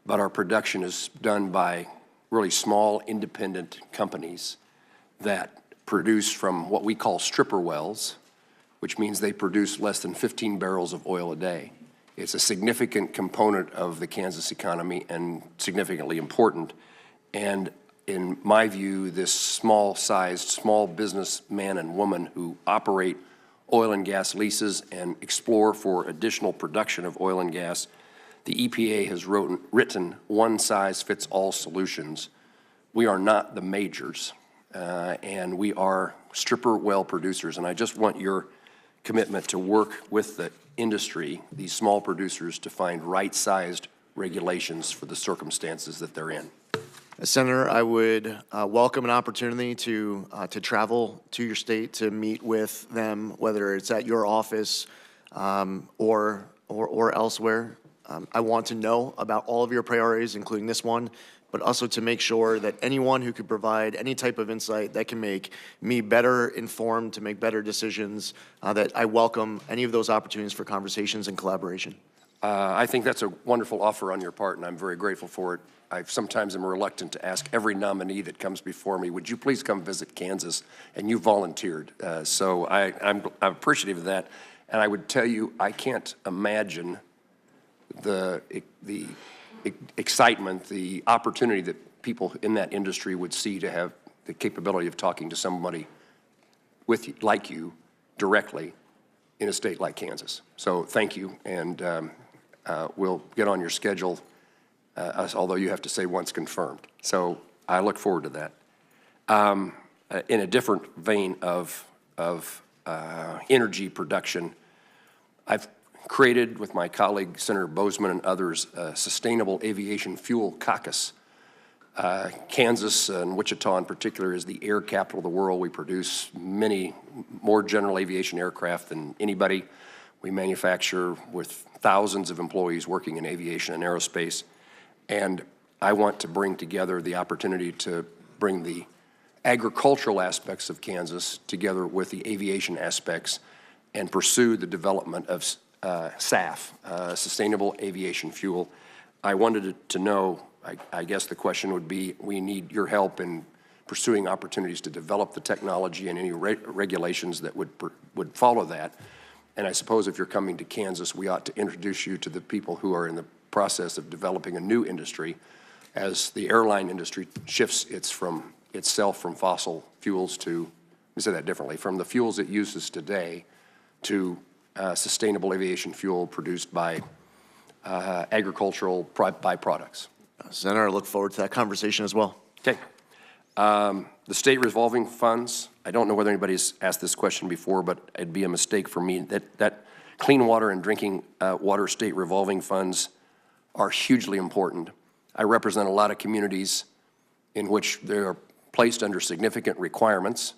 but our production is done by really small independent companies that produce from what we call stripper wells, which means they produce less than 15 barrels of oil a day. It's a significant component of the Kansas economy and significantly important. And in my view, this small-sized, small businessman and woman who operate oil and gas leases and explore for additional production of oil and gas, the EPA has written one-size-fits-all solutions. We are not the majors, and we are stripper well producers. And I just want your commitment to work with the industry, these small producers, to find right-sized regulations for the circumstances that they're in. Senator, I would welcome an opportunity to travel to your state to meet with them, whether it's at your office or elsewhere. I want to know about all of your priorities, including this one, but also to make sure that anyone who could provide any type of insight that can make me better informed to make better decisions, that I welcome any of those opportunities for conversations and collaboration. I think that's a wonderful offer on your part, and I'm very grateful for it. I sometimes am reluctant to ask every nominee that comes before me, would you please come visit Kansas? And you volunteered. So I'm appreciative of that. And I would tell you, I can't imagine the excitement, the opportunity that people in that industry would see to have the capability of talking to somebody with you, like you directly in a state like Kansas. So thank you, and we'll get on your schedule, although you have to say once confirmed. So I look forward to that. In a different vein of energy production. I've created, with my colleague Senator Bozeman and others, a Sustainable Aviation Fuel Caucus. Kansas and Wichita in particular is the air capital of the world. We produce many more general aviation aircraft than anybody. We manufacture with thousands of employees working in aviation and aerospace. And I want to bring together the opportunity to bring the agricultural aspects of Kansas together with the aviation aspects and pursue the development of SAF, Sustainable Aviation Fuel. I wanted to know, I guess the question would be, we need your help in pursuing opportunities to develop the technology and any regulations that would follow that. And I suppose if you're coming to Kansas, we ought to introduce you to the people who are in the process of developing a new industry as the airline industry shifts itself from fossil fuels to, let me say that differently, from the fuels it uses today to sustainable aviation fuel produced by agricultural byproducts. Senator, I look forward to that conversation as well. Okay. The state revolving funds, I don't know whether anybody's asked this question before, but it'd be a mistake for me. That clean water and drinking water state revolving funds are hugely important. I represent a lot of communities in which they are placed under significant requirements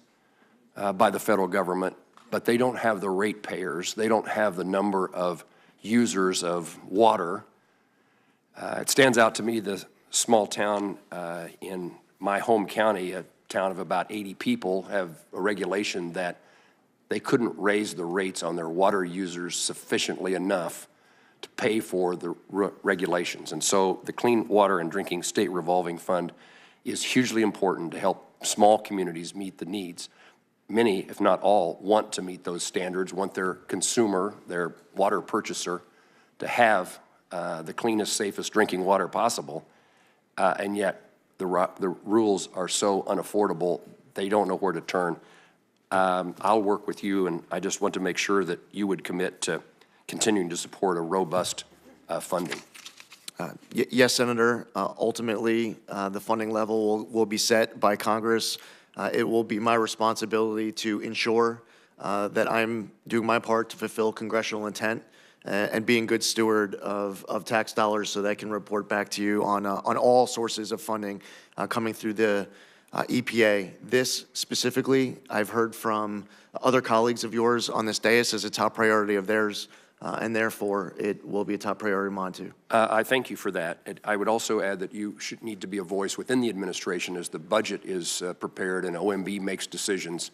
by the federal government, but they don't have the ratepayers. They don't have the number of users of water. It stands out to me, the small town in my home county, a town of about 80 people, have a regulation that they couldn't raise the rates on their water users sufficiently enough to pay for the regulations. And so the Clean Water and Drinking State Revolving Fund is hugely important to help small communities meet the needs. Many, if not all, want to meet those standards, want their consumer, their water purchaser, to have the cleanest, safest drinking water possible, and yet the rules are so unaffordable, they don't know where to turn. I'll work with you, and I just want to make sure that you would commit to continuing to support a robust funding. Yes, Senator. Ultimately, the funding level will be set by Congress. It will be my responsibility to ensure that I'm doing my part to fulfill congressional intent and being good steward of tax dollars so that I can report back to you on all sources of funding coming through the EPA. This specifically, I've heard from other colleagues of yours on this dais as a top priority of theirs, and therefore it will be a top priority of mine too. I thank you for that. I would also add that you should need to be a voice within the administration as the budget is prepared and OMB makes decisions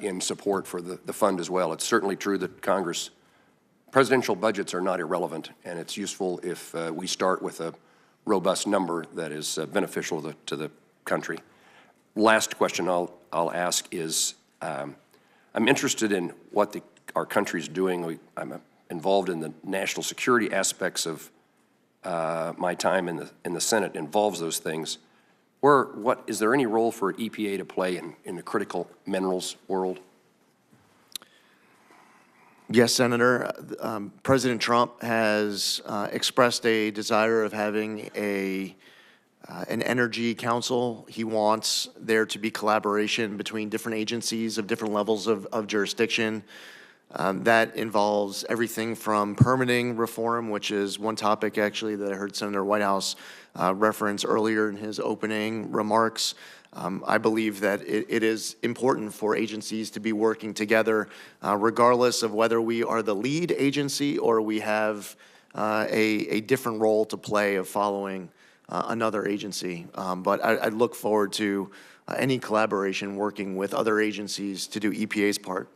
in support for the fund as well. It's certainly true that presidential budgets are not irrelevant, and it's useful if we start with a robust number that is beneficial to the country. Last question I'll ask is, I'm interested in what our country's doing. I'm involved in the national security aspects of my time in the Senate involves those things. Is there any role for EPA to play in the critical minerals world? Yes, Senator. President Trump has expressed a desire of having an energy council. He wants there to be collaboration between different agencies of different levels of jurisdiction. That involves everything from permitting reform, which is one topic actually that I heard Senator Whitehouse reference earlier in his opening remarks. I believe that it is important for agencies to be working together, regardless of whether we are the lead agency or we have a different role to play of following another agency. But I look forward to any collaboration working with other agencies to do EPA's part.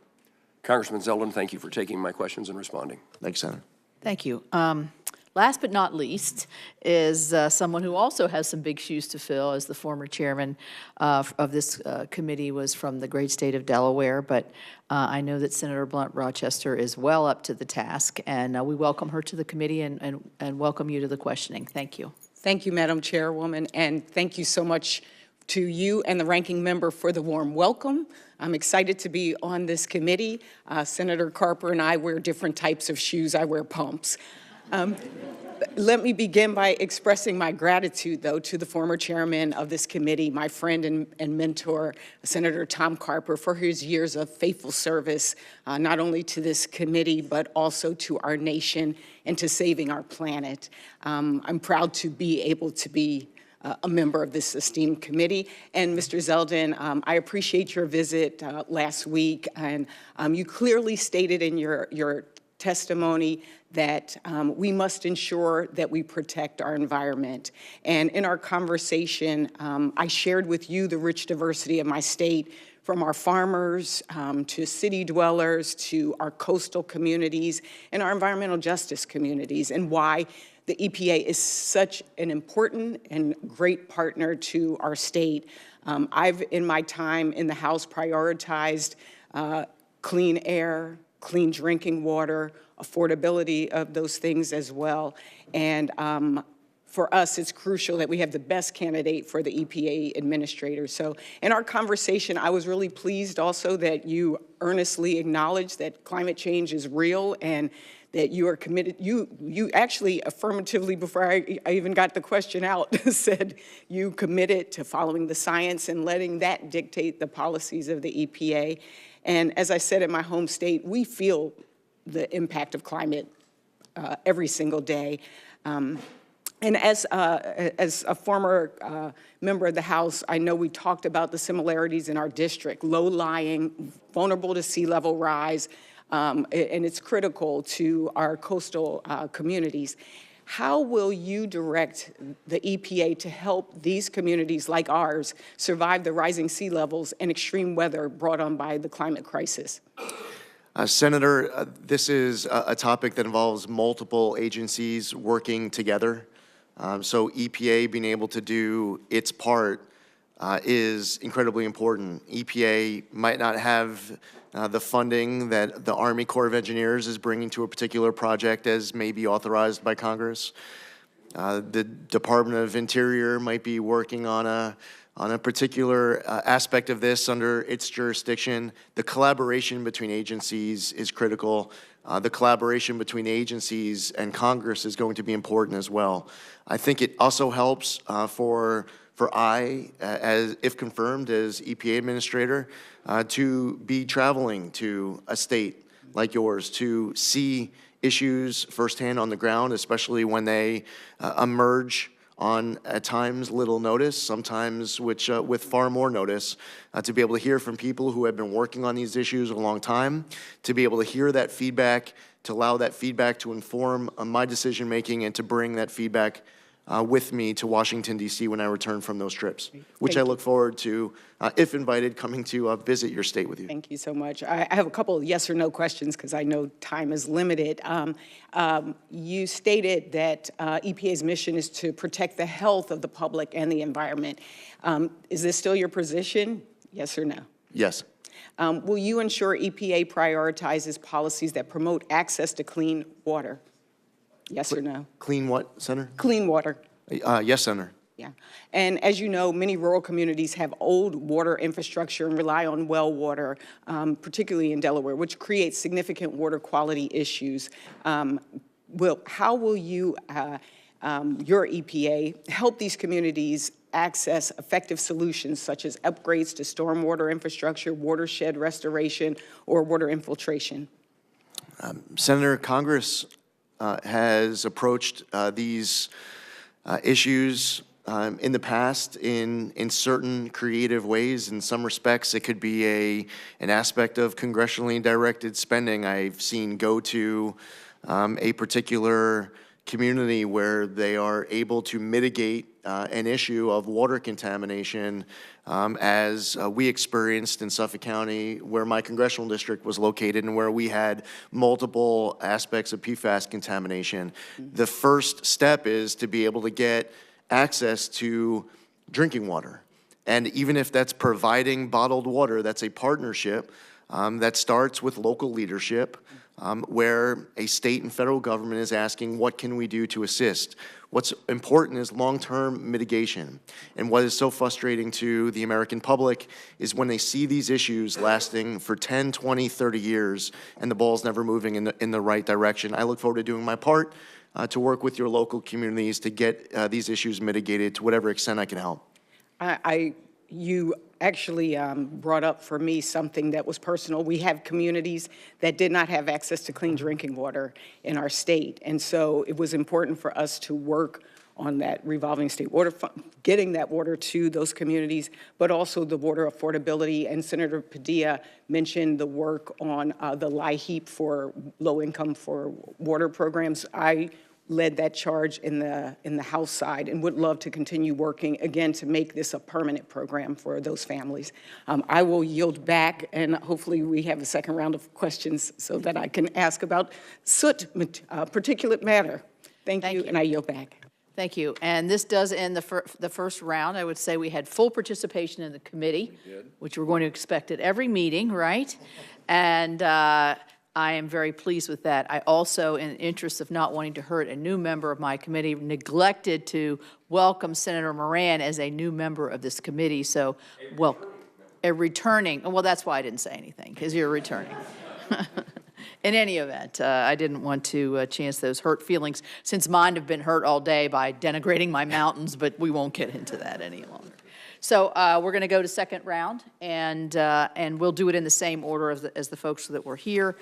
Congressman Zeldin, thank you for taking my questions and responding. Thanks, Senator. Thank you. Last but not least is someone who also has some big shoes to fill, as the former chairman of this committee was from the great state of Delaware. But I know that Senator Blunt Rochester is well up to the task, and we welcome her to the committee and welcome you to the questioning. Thank you. Thank you, Madam Chairwoman, and thank you so much to you and the ranking member for the warm welcome. I'm excited to be on this committee. Senator Carper and I wear different types of shoes. I wear pumps. Let me begin by expressing my gratitude, though, to the former chairman of this committee, my friend and mentor, Senator Tom Carper, for his years of faithful service, not only to this committee, but also to our nation and to saving our planet. I'm proud to be able to be a member of this esteemed committee. And Mr. Zeldin, I appreciate your visit last week, and you clearly stated in your testimony that we must ensure that we protect our environment. And in our conversation, I shared with you the rich diversity of my state, from our farmers to city dwellers to our coastal communities and our environmental justice communities, and why the EPA is such an important and great partner to our state. I've, in my time in the House, prioritized clean air, clean drinking water, affordability of those things as well. And for us, it's crucial that we have the best candidate for the EPA administrator. So in our conversation, I was really pleased also that you earnestly acknowledged that climate change is real and that you are committed. You actually affirmatively, before I even got the question out, said you committed to following the science and letting that dictate the policies of the EPA. And as I said in my home state, we feel the impact of climate every single day. And as a former member of the House, I know we talked about the similarities in our district, low-lying, vulnerable to sea level rise, and it's critical to our coastal communities. How will you direct the EPA to help these communities like ours survive the rising sea levels and extreme weather brought on by the climate crisis? Senator, this is a topic that involves multiple agencies working together. So EPA being able to do its part is incredibly important. EPA might not have the funding that the Army Corps of Engineers is bringing to a particular project as may be authorized by Congress. The Department of Interior might be working on a particular aspect of this under its jurisdiction. The collaboration between agencies is critical. The collaboration between agencies and Congress is going to be important as well. I think it also helps for I, as if confirmed as EPA administrator, to be traveling to a state like yours to see issues firsthand on the ground, especially when they emerge on, at times, little notice, sometimes with far more notice, to be able to hear from people who have been working on these issues a long time, to be able to hear that feedback, to allow that feedback to inform my decision-making and to bring that feedback with me to Washington, D.C. when I return from those trips, which I look forward to, if invited, coming to visit your state with you. Thank you so much. I have a couple of yes or no questions because I know time is limited. You stated that EPA's mission is to protect the health of the public and the environment. Is this still your position? Yes or no? Yes. Will you ensure EPA prioritizes policies that promote access to clean water? Yes or no? Clean what, Senator? Clean water. Yes, Senator. Yeah. And as you know, many rural communities have old water infrastructure and rely on well water, particularly in Delaware, which creates significant water quality issues. How will you, your EPA, help these communities access effective solutions such as upgrades to stormwater infrastructure, watershed restoration, or water infiltration? Senator, Congress has approached these issues in the past in certain creative ways. In some respects, it could be an aspect of congressionally directed spending. I've seen go to a particular community where they are able to mitigate an issue of water contamination as we experienced in Suffolk County, where my congressional district was located and where we had multiple aspects of PFAS contamination. The first step is to be able to get access to drinking water. And even if that's providing bottled water, that's a partnership that starts with local leadership, where a state and federal government is asking, what can we do to assist? What's important is long-term mitigation. And what is so frustrating to the American public is when they see these issues lasting for 10, 20, 30 years and the ball's never moving in the right direction. I look forward to doing my part to work with your local communities to get these issues mitigated to whatever extent I can help. You actually brought up for me something that was personal. We have communities that did not have access to clean drinking water in our state, and so it was important for us to work on that revolving state water fund, getting that water to those communities, but also the water affordability. And Senator Padilla mentioned the work on the LIHEAP for low-income for water programs. I led that charge in the House side and would love to continue working, again, to make this a permanent program for those families. I will yield back, and hopefully we have a second round of questions so that I can ask about soot, particulate matter. Thank you, and I yield back. Thank you. And this does end the first round. I would say we had full participation in the committee, which we're going to expect at every meeting, right? And I am very pleased with that. I also, in the interest of not wanting to hurt a new member of my committee, neglected to welcome Senator Moran as a new member of this committee. So, well, a returning, well, that's why I didn't say anything, because you're returning. In any event, I didn't want to chance those hurt feelings, since mine have been hurt all day by denigrating my mountains, but we won't get into that any longer. So we're going to go to second round, and we'll do it in the same order as the folks that were here.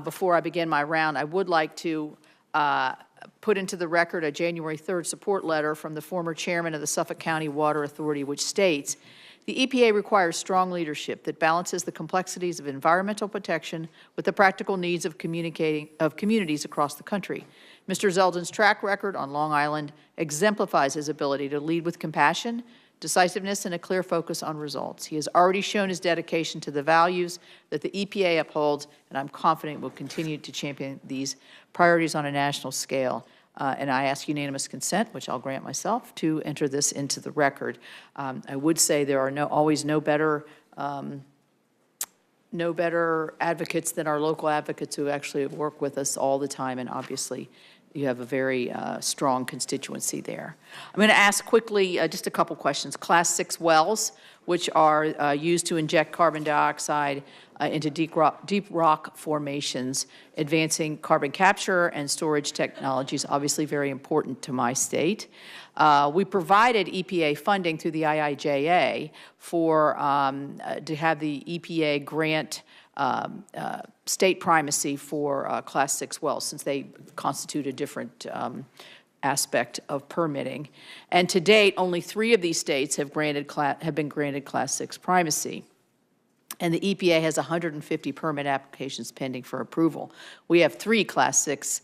Before I begin my round, I would like to put into the record a January 3rd support letter from the former chairman of the Suffolk County Water Authority, which states, "The EPA requires strong leadership that balances the complexities of environmental protection with the practical needs of communities across the country. Mr. Zeldin's track record on Long Island exemplifies his ability to lead with compassion, decisiveness, and a clear focus on results. He has already shown his dedication to the values that the EPA upholds, and I'm confident will continue to champion these priorities on a national scale." And I ask unanimous consent, which I'll grant myself, to enter this into the record. I would say there are always no better advocates than our local advocates who actually work with us all the time, and obviously you have a very strong constituency there. I'm going to ask quickly just a couple questions. Class 6 wells, which are used to inject carbon dioxide into deep rock formations, advancing carbon capture and storage technologies, obviously very important to my state. We provided EPA funding through the IIJA for to have the EPA grant state primacy for Class 6 wells, since they constitute a different aspect of permitting. And to date, only 3 of these states have been granted Class 6 primacy. And the EPA has 150 permit applications pending for approval. We have 3 Class 6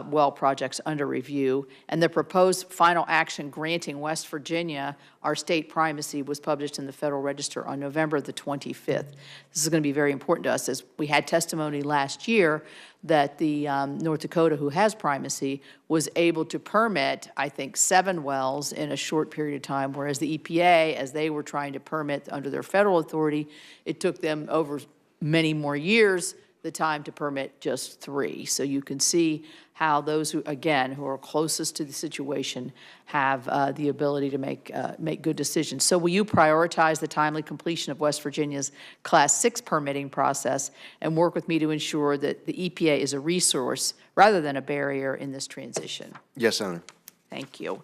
well projects under review, and the proposed final action granting West Virginia our state primacy was published in the Federal Register on November the 25th. This is going to be very important to us, as we had testimony last year that the North Dakota, who has primacy, was able to permit, I think, 7 wells in a short period of time, whereas the EPA, as they were trying to permit under their federal authority, it took them over many more years the time to permit just 3. So you can see how those who, again, who are closest to the situation have the ability to make good decisions. So will you prioritize the timely completion of West Virginia's Class 6 permitting process and work with me to ensure that the EPA is a resource rather than a barrier in this transition? Yes, Senator. Thank you.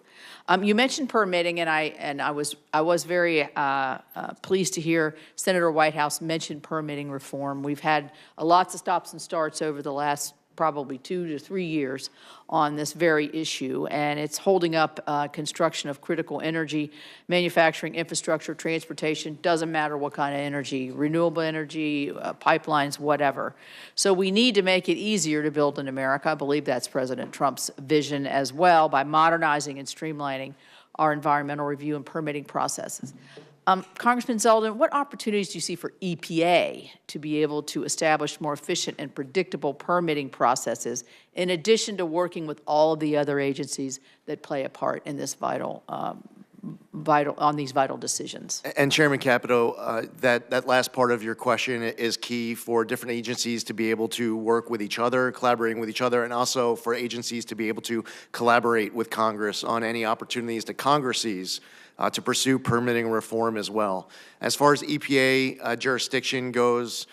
You mentioned permitting, and I was very pleased to hear Senator Whitehouse mention permitting reform. We've had lots of stops and starts over the last probably 2 to 3 years on this very issue, and it's holding up construction of critical energy, manufacturing, infrastructure, transportation, doesn't matter what kind of energy, renewable energy, pipelines, whatever. So we need to make it easier to build in America. I believe that's President Trump's vision as well, by modernizing and streamlining our environmental review and permitting processes. Congressman Zeldin, what opportunities do you see for EPA to be able to establish more efficient and predictable permitting processes, in addition to working with all of the other agencies that play a part in this vital decisions? And Chairman Capito, that last part of your question is key for different agencies to be able to work with each other, collaborating with each other, and also for agencies to be able to collaborate with Congress on any opportunities that Congress sees to pursue permitting reform as well. As far as EPA jurisdiction goes,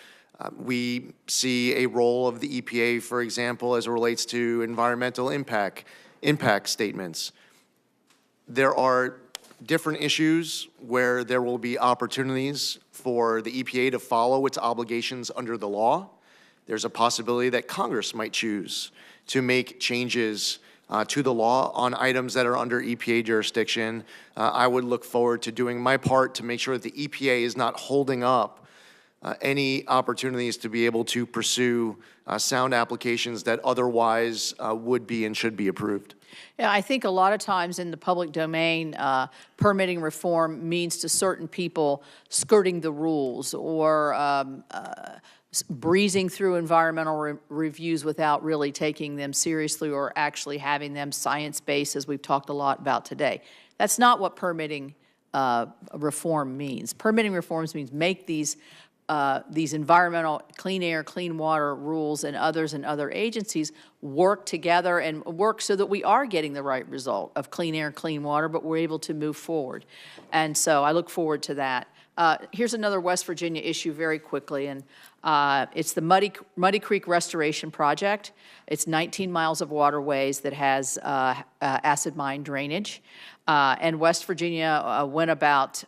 We see a role of the EPA, for example, as it relates to environmental impact statements. There are different issues where there will be opportunities for the EPA to follow its obligations under the law. There's a possibility that Congress might choose to make changes to the law on items that are under EPA jurisdiction. I would look forward to doing my part to make sure that the EPA is not holding up any opportunities to be able to pursue sound applications that otherwise would be and should be approved. Yeah, I think a lot of times in the public domain, permitting reform means to certain people skirting the rules or breezing through environmental reviews without really taking them seriously or actually having them science-based, as we've talked a lot about today. That's not what permitting reform means. Permitting reforms means make these environmental, clean air, clean water rules and others and other agencies work together and work so that we are getting the right result of clean air, clean water, but we're able to move forward. And so I look forward to that. Here's another West Virginia issue very quickly, and it's the Muddy Creek Restoration Project. It's 19 miles of waterways that has acid mine drainage. And West Virginia went about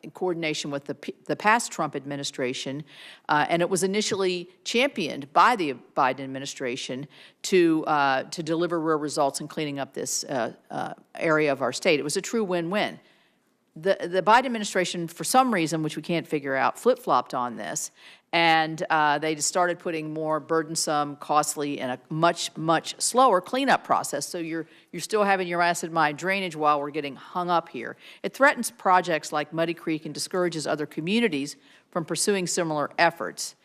in coordination with the past Trump administration, and it was initially championed by the Biden administration to deliver real results in cleaning up this area of our state. It was a true win-win. The Biden administration, for some reason, which we can't figure out, flip-flopped on this, and they just started putting more burdensome, costly, and a much, much slower cleanup process. So you're still having your acid mine drainage while we're getting hung up here. It threatens projects like Muddy Creek and discourages other communities from pursuing similar efforts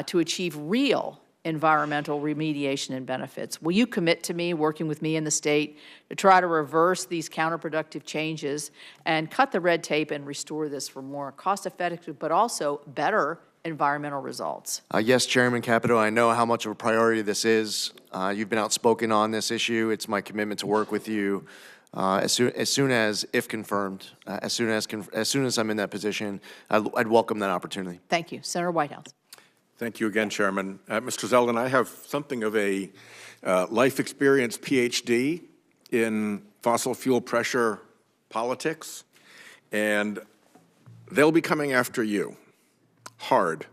to achieve real environmental remediation and benefits. Will you commit to me, working with me in the state, to try to reverse these counterproductive changes and cut the red tape and restore this for more cost-effective but also better environmental results? Yes, Chairman Capito, I know how much of a priority this is. You've been outspoken on this issue. It's my commitment to work with you as soon as, if confirmed, as soon as I'm in that position, I'd welcome that opportunity. Thank you. Senator Whitehouse. Thank you again, Chairman. Mr. Zeldin, I have something of a life experience PhD in fossil fuel pressure politics, and they'll be coming after you hard,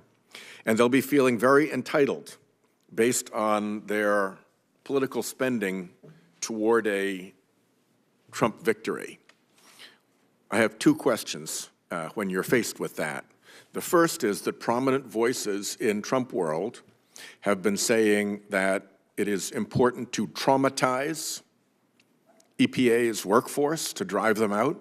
and they'll be feeling very entitled based on their political spending toward a Trump victory. I have two questions when you're faced with that. The first is that prominent voices in Trump world have been saying that it is important to traumatize EPA's workforce to drive them out.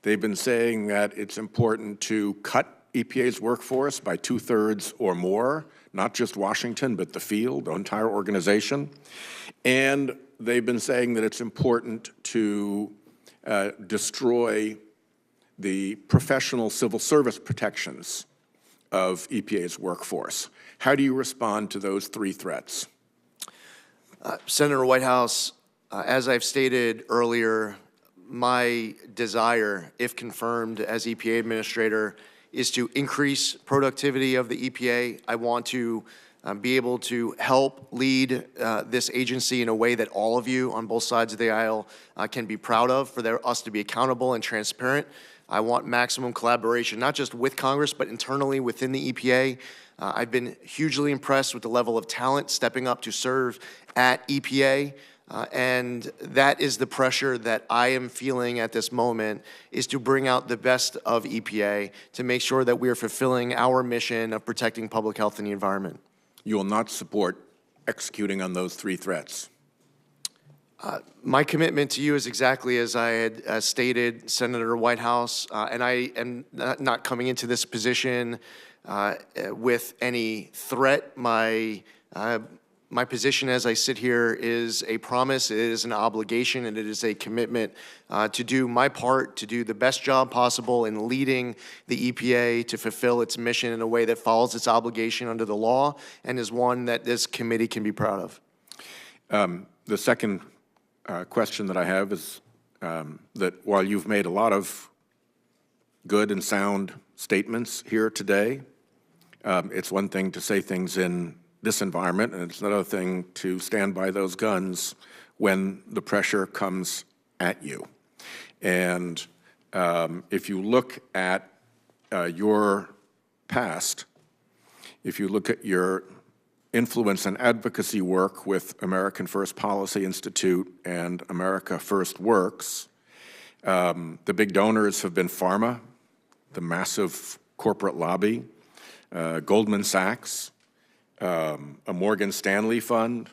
They've been saying that it's important to cut EPA's workforce by 2/3 or more, not just Washington, but the field, the entire organization. And they've been saying that it's important to destroy the professional civil service protections of EPA's workforce. How do you respond to those three threats? Senator Whitehouse, as I've stated earlier, my desire, if confirmed as EPA administrator, is to increase productivity of the EPA. I want to be able to help lead this agency in a way that all of you on both sides of the aisle can be proud of, for us to be accountable and transparent. I want maximum collaboration, not just with Congress, but internally within the EPA. I've been hugely impressed with the level of talent stepping up to serve at EPA. And that is the pressure that I am feeling at this moment, is to bring out the best of EPA to make sure that we are fulfilling our mission of protecting public health and the environment. You will not support executing on those three threats? My commitment to you is exactly as I had stated, Senator Whitehouse, and I am not coming into this position with any threat. My position as I sit here is a promise, it is an obligation, and it is a commitment to do my part, to do the best job possible in leading the EPA to fulfill its mission in a way that follows its obligation under the law and is one that this committee can be proud of. The second question that I have is that while you've made a lot of good and sound statements here today, It's one thing to say things in this environment, and it's another thing to stand by those guns when the pressure comes at you. And if you look at your past, if you look at your influence and advocacy work with American First Policy Institute and America First Works, the big donors have been pharma, the massive corporate lobby, Goldman Sachs, a Morgan Stanley fund,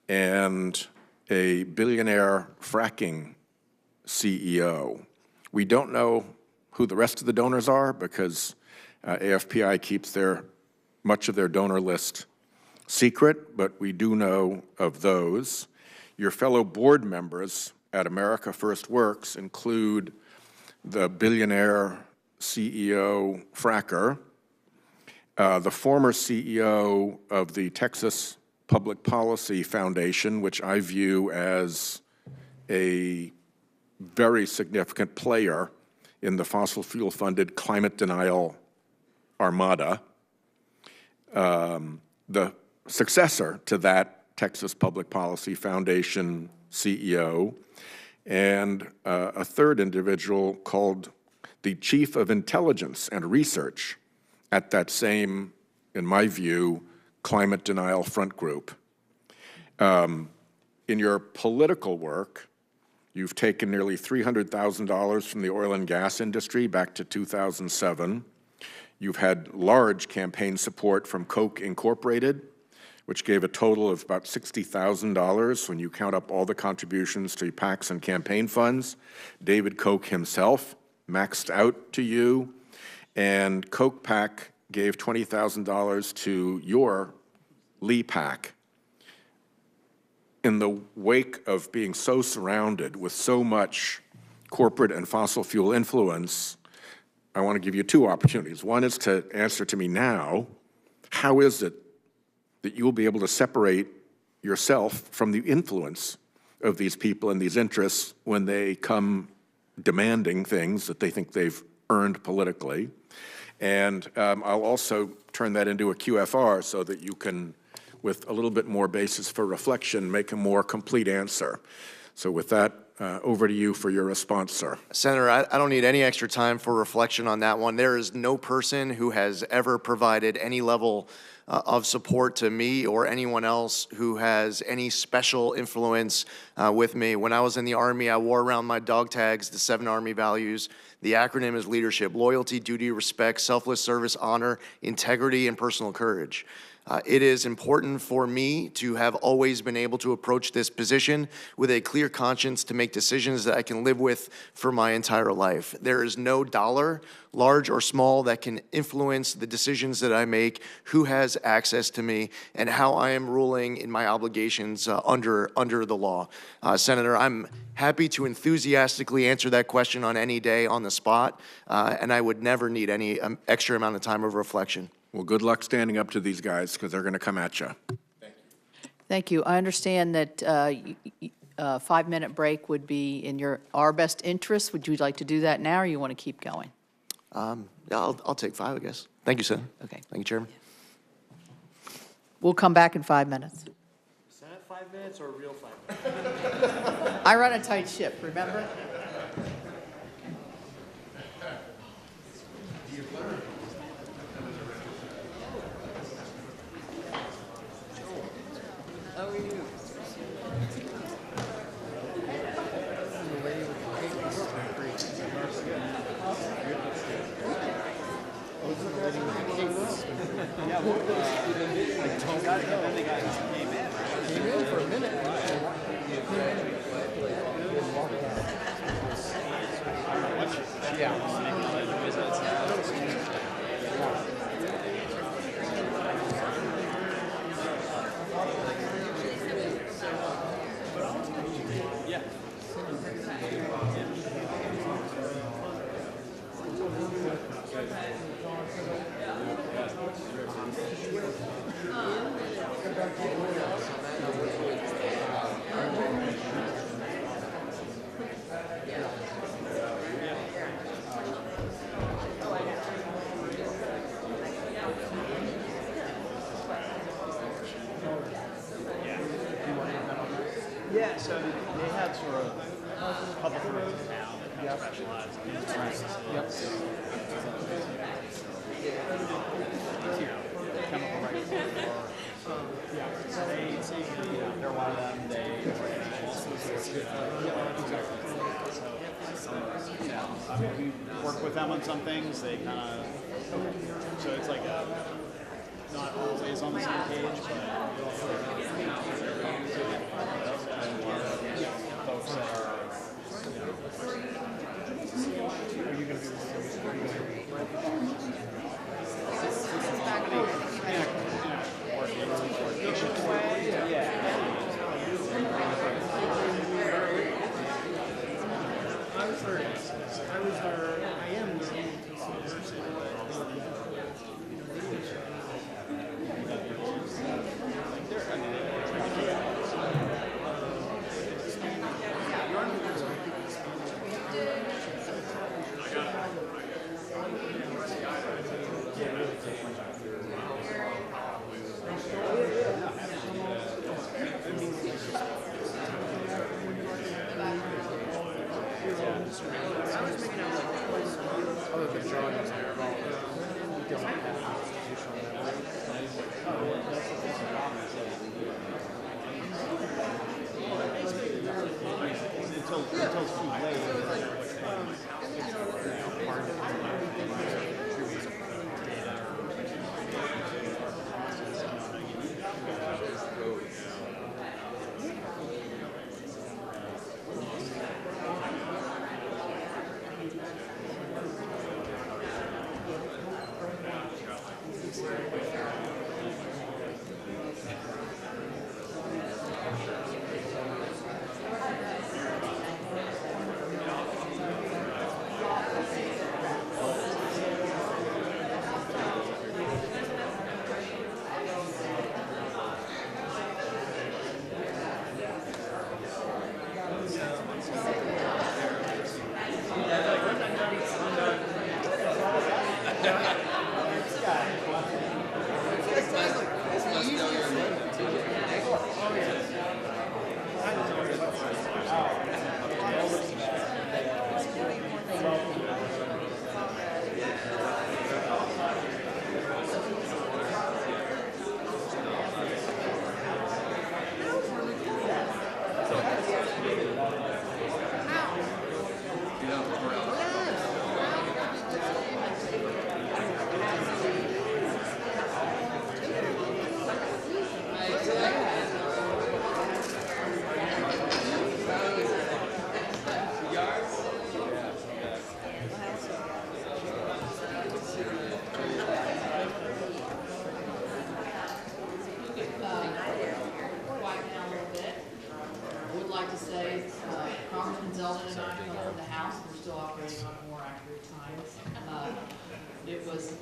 and a billionaire fracking CEO. We don't know who the rest of the donors are because AFPI keeps much of their donor list secret, but we do know of those. Your fellow board members at America First Works include the billionaire CEO fracker, the former CEO of the Texas Public Policy Foundation, which I view as a very significant player in the fossil fuel-funded climate denial armada, the successor to that Texas Public Policy Foundation CEO, and a third individual called the Chief of Intelligence and Research at that same, in my view, climate denial front group. In your political work, you've taken nearly $300,000 from the oil and gas industry back to 2007. You've had large campaign support from Koch Incorporated, which gave a total of about $60,000 when you count up all the contributions to PACs and campaign funds. David Koch himself maxed out to you, and Koch PAC gave $20,000 to your Lee PAC. In the wake of being so surrounded with so much corporate and fossil fuel influence, I want to give you two opportunities. One is to answer to me now, how is it that you will be able to separate yourself from the influence of these people and these interests when they come demanding things that they think they've earned politically? And I'll also turn that into a QFR so that you can, with a little bit more basis for reflection, make a more complete answer. So with that, over to you for your response, sir. Senator, I don't need any extra time for reflection on that one. There is no person who has ever provided any level of support to me or anyone else who has any special influence with me. When I was in the Army, I wore around my dog tags the 7 Army values. The acronym is leadership: loyalty, duty, respect, selfless service, honor, integrity, and personal courage. It is important for me to have always been able to approach this position with a clear conscience to make decisions that I can live with for my entire life. There is no dollar, large or small, that can influence the decisions that I make, who has access to me, and how I am ruling in my obligations under the law. Senator, I'm happy to enthusiastically answer that question on any day on the spot, and I would never need any extra amount of time of reflection. Well, good luck standing up to these guys, because they're going to come at you. Thank you. I understand that a 5-minute break would be in our best interest. Would you like to do that now, or you want to keep going? I'll take 5, I guess. Thank you, Senator. Okay. Thank you, Chairman. We'll come back in 5 minutes. Senate 5 minutes or real 5 minutes? I run a tight ship, remember? Oh, we do. specialize in chemical regulatory. They're one of them. I mean, we work with them on some things. They kind of, so it's like not always on the same page, but folks that are. Are you going to I am Congressman Zeldin and I come from the House. We're still operating on more accurate times. It was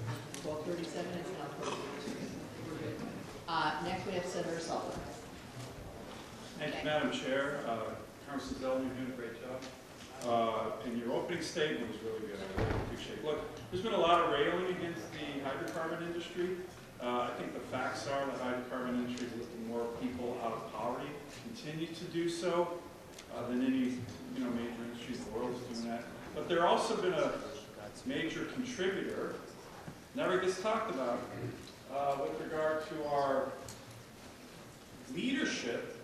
12:37. It's now 12:32. We're good. Next, we have Senator Sullivan. Thank you, Madam Chair. Congressman Zeldin, you're doing a great job. And your opening statement was really good. I really appreciate it. Look, there's been a lot of railing against the hydrocarbon industry. I think the facts are the hydrocarbon industry is lifting more people out of poverty, continue to do so, than any major industry in the world is doing that. But they're also been a major contributor, never gets talked about, with regard to our leadership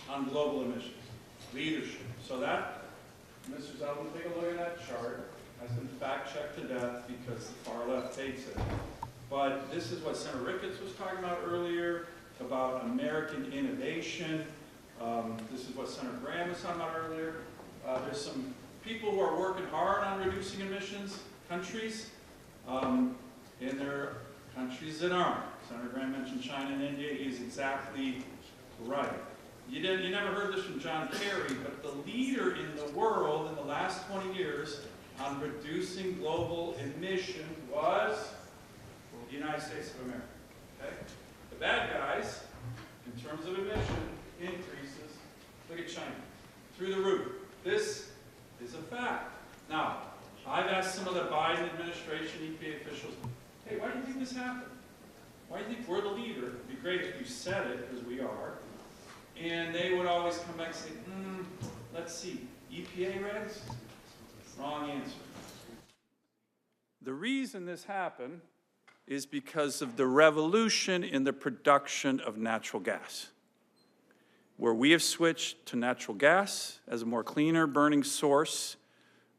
on global emissions. Leadership. So that, Mr. Zeldin, take a look at that chart. Has been fact-checked to death because the far left hates it. But this is what Senator Ricketts was talking about earlier, about American innovation. This is what Senator Graham was talking about earlier. There's some people who are working hard on reducing emissions, countries, and there are countries that aren't. Senator Graham mentioned China and India. He's exactly right. You never heard this from John Kerry, but the leader in the world in the last 20 years on reducing global emissions was the United States of America. Okay? The bad guys, in terms of emission increases, look at China, through the roof. This is a fact. Now, I've asked some of the Biden administration EPA officials, hey, why do you think this happened? Why do you think we're the leader? It'd be great if you said it, because we are. And they would always come back and say, let's see, EPA regs? Wrong answer. The reason this happened is because of the revolution in the production of natural gas, where we have switched to natural gas as a more cleaner burning source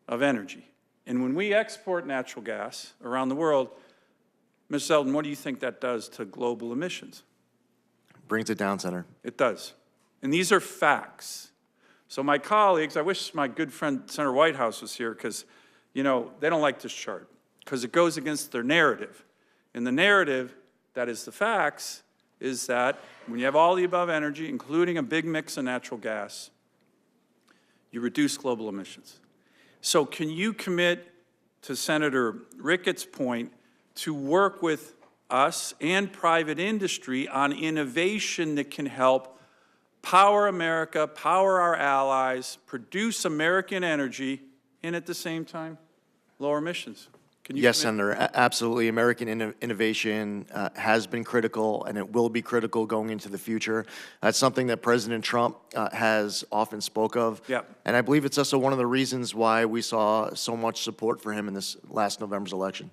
of energy. And when we export natural gas around the world, Ms. Zeldin, what do you think that does to global emissions? Brings it down, Senator. It does. And these are facts. So my colleagues, I wish my good friend Senator Whitehouse was here because, you know, they don't like this chart because it goes against their narrative. And the narrative, that is the facts, is that when you have all the above energy, including a big mix of natural gas, you reduce global emissions. So can you commit, to Senator Ricketts' point, to work with us and private industry on innovation that can help power America, power our allies, produce American energy, and at the same time, lower emissions? Can you Yes, commit? Senator, absolutely. American innovation has been critical, and it will be critical going into the future. That's something that President Trump has often spoke of. Yeah. And I believe it's also one of the reasons why we saw so much support for him in this last November's election.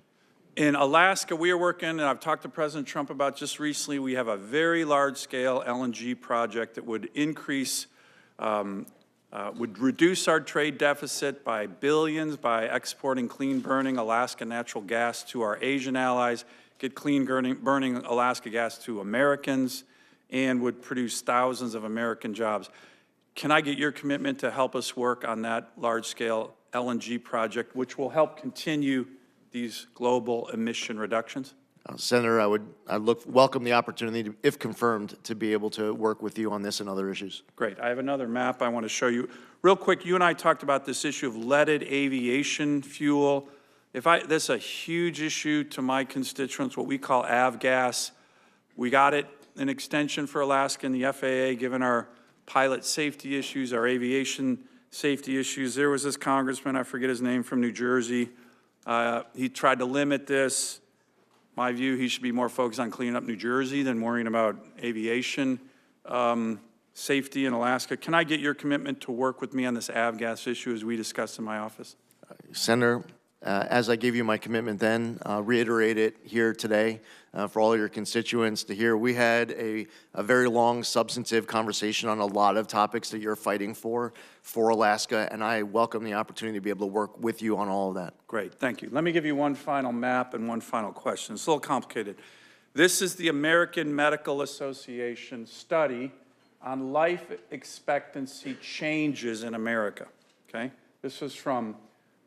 In Alaska, we are working, and I've talked to President Trump about just recently, we have a very large-scale LNG project that would increase, would reduce our trade deficit by billions by exporting clean-burning Alaska natural gas to our Asian allies, get clean-burning Alaska gas to Americans, and would produce thousands of American jobs. Can I get your commitment to help us work on that large-scale LNG project, which will help continue these global emission reductions? Senator, I'd welcome the opportunity, to, if confirmed, to be able to work with you on this and other issues. Great. I have another map I want to show you. Real quick, you and I talked about this issue of leaded aviation fuel. This is a huge issue to my constituents, what we call avgas. We got it an extension for Alaska and the FAA, given our pilot safety issues, our aviation safety issues. There was this congressman, I forget his name, from New Jersey. He tried to limit this. My view, he should be more focused on cleaning up New Jersey than worrying about aviation safety in Alaska. Can I get your commitment to work with me on this avgas issue as we discussed in my office? Senator, as I gave you my commitment then, reiterate it here today for all your constituents to hear. We had a very long, substantive conversation on a lot of topics that you're fighting for Alaska, and I welcome the opportunity to be able to work with you on all of that. Great, thank you. Let me give you one final map and one final question. It's a little complicated. This is the American Medical Association study on life expectancy changes in America, okay? This was from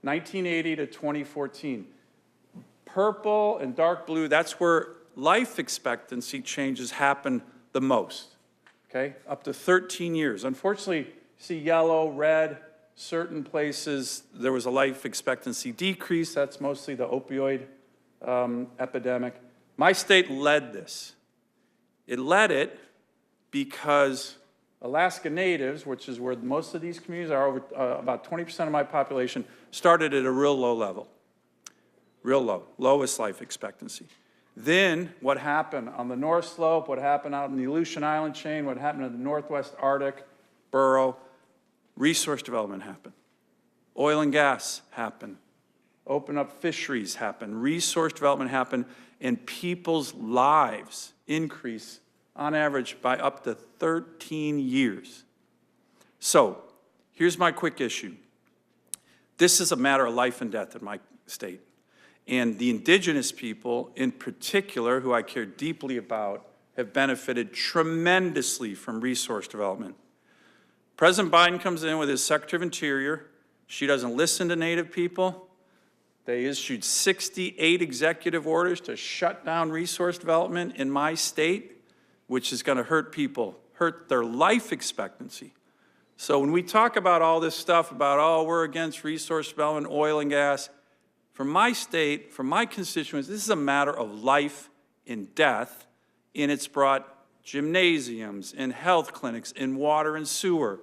1980 to 2014. Purple and dark blue, that's where life expectancy changes happen the most, okay? Up to 13 years. Unfortunately, see yellow, red, certain places there was a life expectancy decrease. That's mostly the opioid epidemic. My state led this. It led it because Alaska Natives, which is where most of these communities are, over about 20% of my population, started at a real low level. Real low, lowest life expectancy. Then what happened on the North Slope, what happened out in the Aleutian Island chain, what happened in the Northwest Arctic, Burrow, resource development happened. Oil and gas happened. Open up fisheries happened. Resource development happened, and people's lives increase on average by up to 13 years. So here's my quick issue. This is a matter of life and death in my state. And the indigenous people in particular, who I care deeply about, have benefited tremendously from resource development. President Biden comes in with his Secretary of Interior. She doesn't listen to Native people. They issued 68 executive orders to shut down resource development in my state, which is going to hurt people, hurt their life expectancy. So when we talk about all this stuff about, oh, we're against resource development, oil and gas, from my state, from my constituents, this is a matter of life and death, and it's brought gymnasiums and health clinics and water and sewer.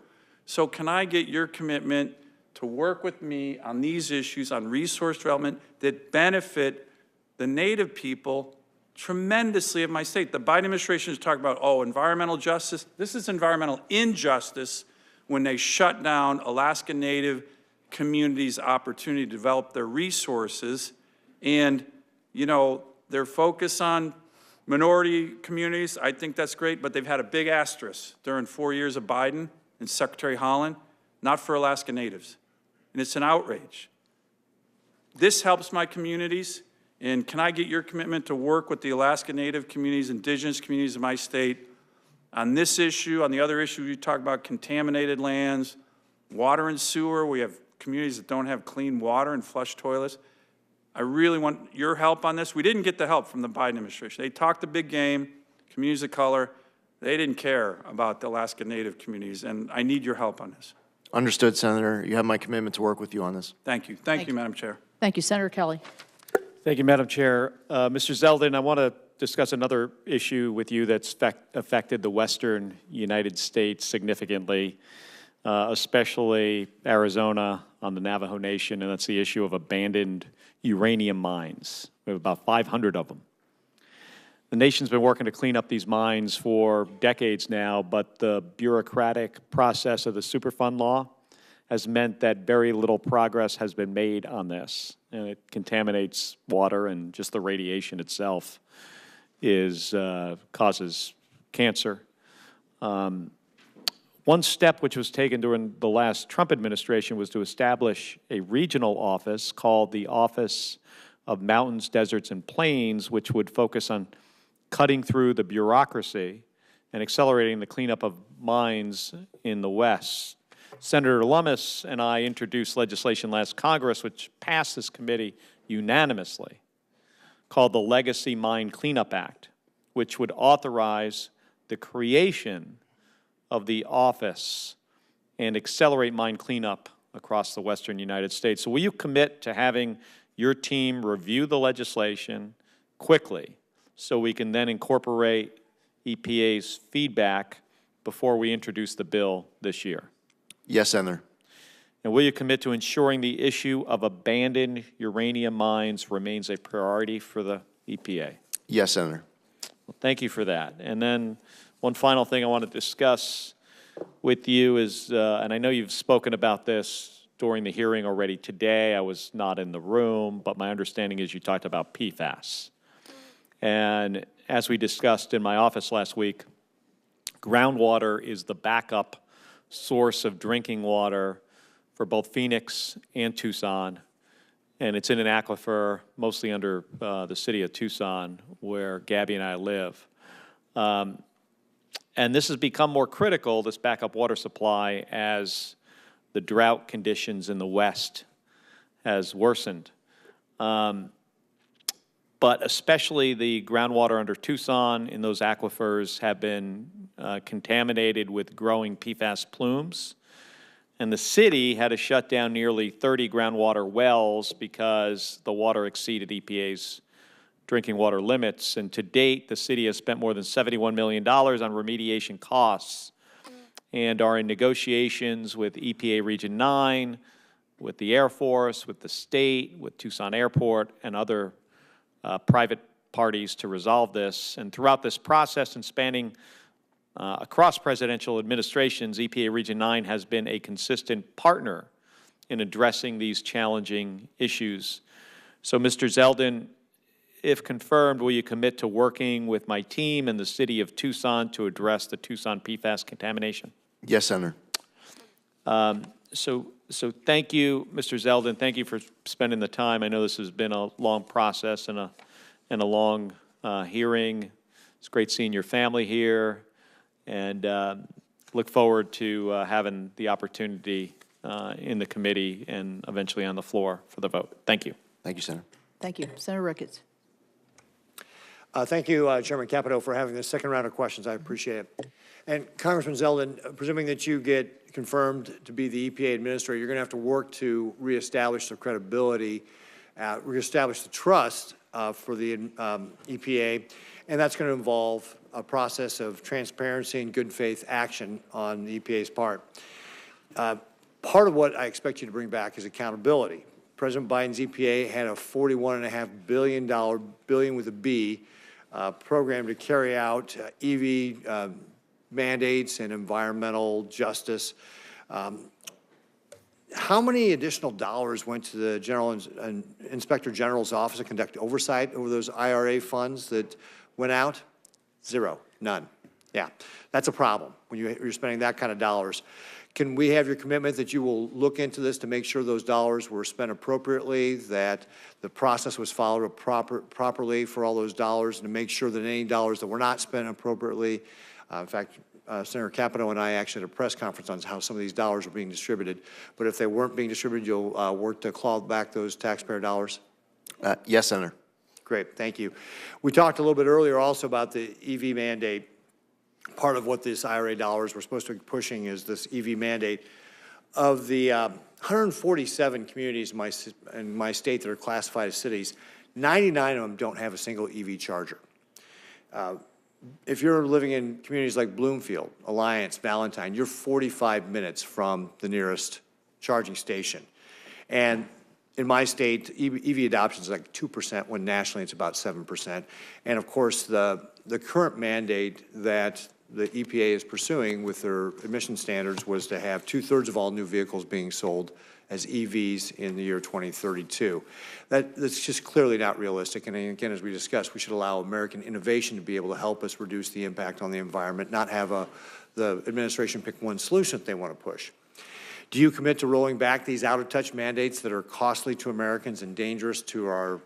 So can I get your commitment to work with me on these issues on resource development that benefit the Native people tremendously of my state? The Biden administration is talking about, oh, environmental justice. This is environmental injustice when they shut down Alaska Native communities opportunity to develop their resources. And, you know, their focus on minority communities, I think that's great, but they've had a big asterisk during 4 years of Biden and Secretary Haaland, not for Alaska Natives. And it's an outrage. This helps my communities, and can I get your commitment to work with the Alaska Native communities, indigenous communities of my state on this issue, on the other issue you talk about, contaminated lands, water and sewer. We have communities that don't have clean water and flush toilets. I really want your help on this. We didn't get the help from the Biden administration. They talked the big game, communities of color. They didn't care about the Alaska Native communities, and I need your help on this. Understood, Senator. You have my commitment to work with you on this. Thank you. Thank you, Madam Chair. Thank you. Senator Kelly. Thank you, Madam Chair. Mr. Zeldin, I want to discuss another issue with you that's affected the western United States significantly, especially Arizona on the Navajo Nation, and that's the issue of abandoned uranium mines. We have about 500 of them. The nation's been working to clean up these mines for decades now, but the bureaucratic process of the Superfund law has meant that very little progress has been made on this. And it contaminates water, and just the radiation itself causes cancer. One step which was taken during the last Trump administration was to establish a regional office called the Office of Mountains, Deserts, and Plains, which would focus on cutting through the bureaucracy and accelerating the cleanup of mines in the West. Senator Lummis and I introduced legislation last Congress, which passed this committee unanimously, called the Legacy Mine Cleanup Act, which would authorize the creation of the office and accelerate mine cleanup across the western United States. So will you commit to having your team review the legislation quickly so we can then incorporate EPA's feedback before we introduce the bill this year? Yes, Senator. And will you commit to ensuring the issue of abandoned uranium mines remains a priority for the EPA? Yes, Senator. Well, thank you for that. And then one final thing I want to discuss with you is, and I know you've spoken about this during the hearing already today. I was not in the room, but my understanding is you talked about PFAS. And as we discussed in my office last week, groundwater is the backup source of drinking water for both Phoenix and Tucson. And it's in an aquifer mostly under the city of Tucson, where Gabby and I live. And this has become more critical, this backup water supply, as the drought conditions in the West has worsened. But especially the groundwater under Tucson in those aquifers have been contaminated with growing PFAS plumes. And the city had to shut down nearly 30 groundwater wells because the water exceeded EPA's drinking water limits. And to date, the city has spent more than $71 million on remediation costs and are in negotiations with EPA Region 9, with the Air Force, with the state, with Tucson Airport, and other private parties to resolve this. And throughout this process and spanning across presidential administrations, EPA Region 9 has been a consistent partner in addressing these challenging issues. So, Mr. Zeldin, if confirmed, will you commit to working with my team and the city of Tucson to address the Tucson PFAS contamination? Yes, Senator. So thank you, Mr. Zeldin. Thank you for spending the time. I know this has been a long process and a long hearing. It's great seeing your family here, and look forward to having the opportunity in the committee and eventually on the floor for the vote. Thank you. Thank you, Senator. Thank you. Senator Ricketts. Thank you, Chairman Capito, for having this second round of questions. I appreciate it. And Congressman Zeldin, presuming that you get confirmed to be the EPA administrator, you're going to have to work to reestablish the credibility, reestablish the trust for the EPA, and that's going to involve a process of transparency and good faith action on the EPA's part. Part of what I expect you to bring back is accountability. President Biden's EPA had a $41.5 billion with a B, program to carry out EV mandates and environmental justice. How many additional dollars went to the Inspector General's office to conduct oversight over those IRA funds that went out? Zero, none. Yeah, that's a problem when you're spending that kind of dollars. Can we have your commitment that you will look into this to make sure those dollars were spent appropriately, that the process was followed properly for all those dollars, and to make sure that any dollars that were not spent appropriately, in fact, Senator Capito and I actually had a press conference on how some of these dollars were being distributed. But if they weren't being distributed, you'll work to claw back those taxpayer dollars? Yes, Senator. Great, thank you. We talked a little bit earlier also about the EV mandate. Part of what this IRA dollars we're supposed to be pushing is this EV mandate. Of the 147 communities in my state that are classified as cities, 99 of them don't have a single EV charger. If you're living in communities like Bloomfield, Alliance, Valentine, you're 45 minutes from the nearest charging station. And in my state, EV adoption is like 2%, when nationally it's about 7%. And of course, the current mandate that the EPA is pursuing with their emission standards was to have 2/3 of all new vehicles being sold as EVs in the year 2032. That's just clearly not realistic. And again, as we discussed, we should allow American innovation to be able to help us reduce the impact on the environment, not have the administration pick one solution that they want to push. Do you commit to rolling back these out-of-touch mandates that are costly to Americans and dangerous to our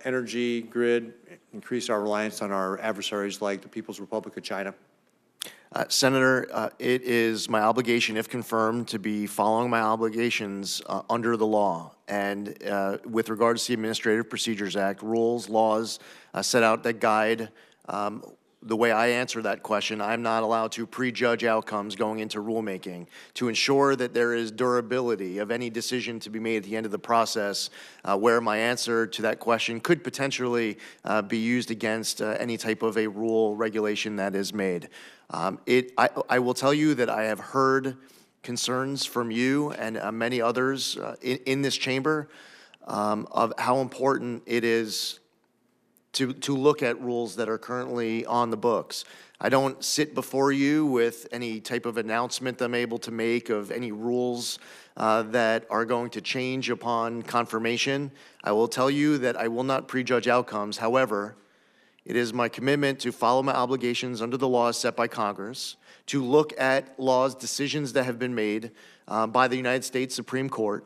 energy grid, increase our reliance on our adversaries like the People's Republic of China? Senator, it is my obligation, if confirmed, to be following my obligations under the law. And with regards to the Administrative Procedures Act, rules, laws set out that guide the way I answer that question. I'm not allowed to prejudge outcomes going into rulemaking. To ensure that there is durability of any decision to be made at the end of the process, where my answer to that question could potentially be used against any type of a rule regulation that is made. I will tell you that I have heard concerns from you and many others in this chamber of how important it is to look at rules that are currently on the books. I don't sit before you with any type of announcement I'm able to make of any rules that are going to change upon confirmation. I will tell you that I will not prejudge outcomes. However, it is my commitment to follow my obligations under the laws set by Congress, to look at laws, decisions that have been made by the United States Supreme Court,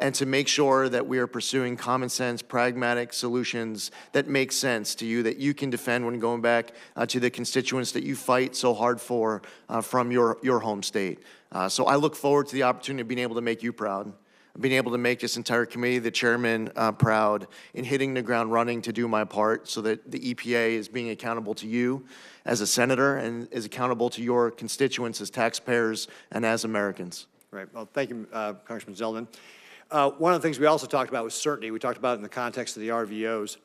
and to make sure that we are pursuing common sense, pragmatic solutions that make sense to you, that you can defend when going back to the constituents that you fight so hard for from your home state. So I look forward to the opportunity of being able to make you proud, being able to make this entire committee, the chairman, proud in hitting the ground running to do my part so that the EPA is being accountable to you as a senator and is accountable to your constituents as taxpayers and as Americans. Right. Well, thank you, Congressman Zeldin. One of the things we also talked about was certainty. We talked about it in the context of the RVOs.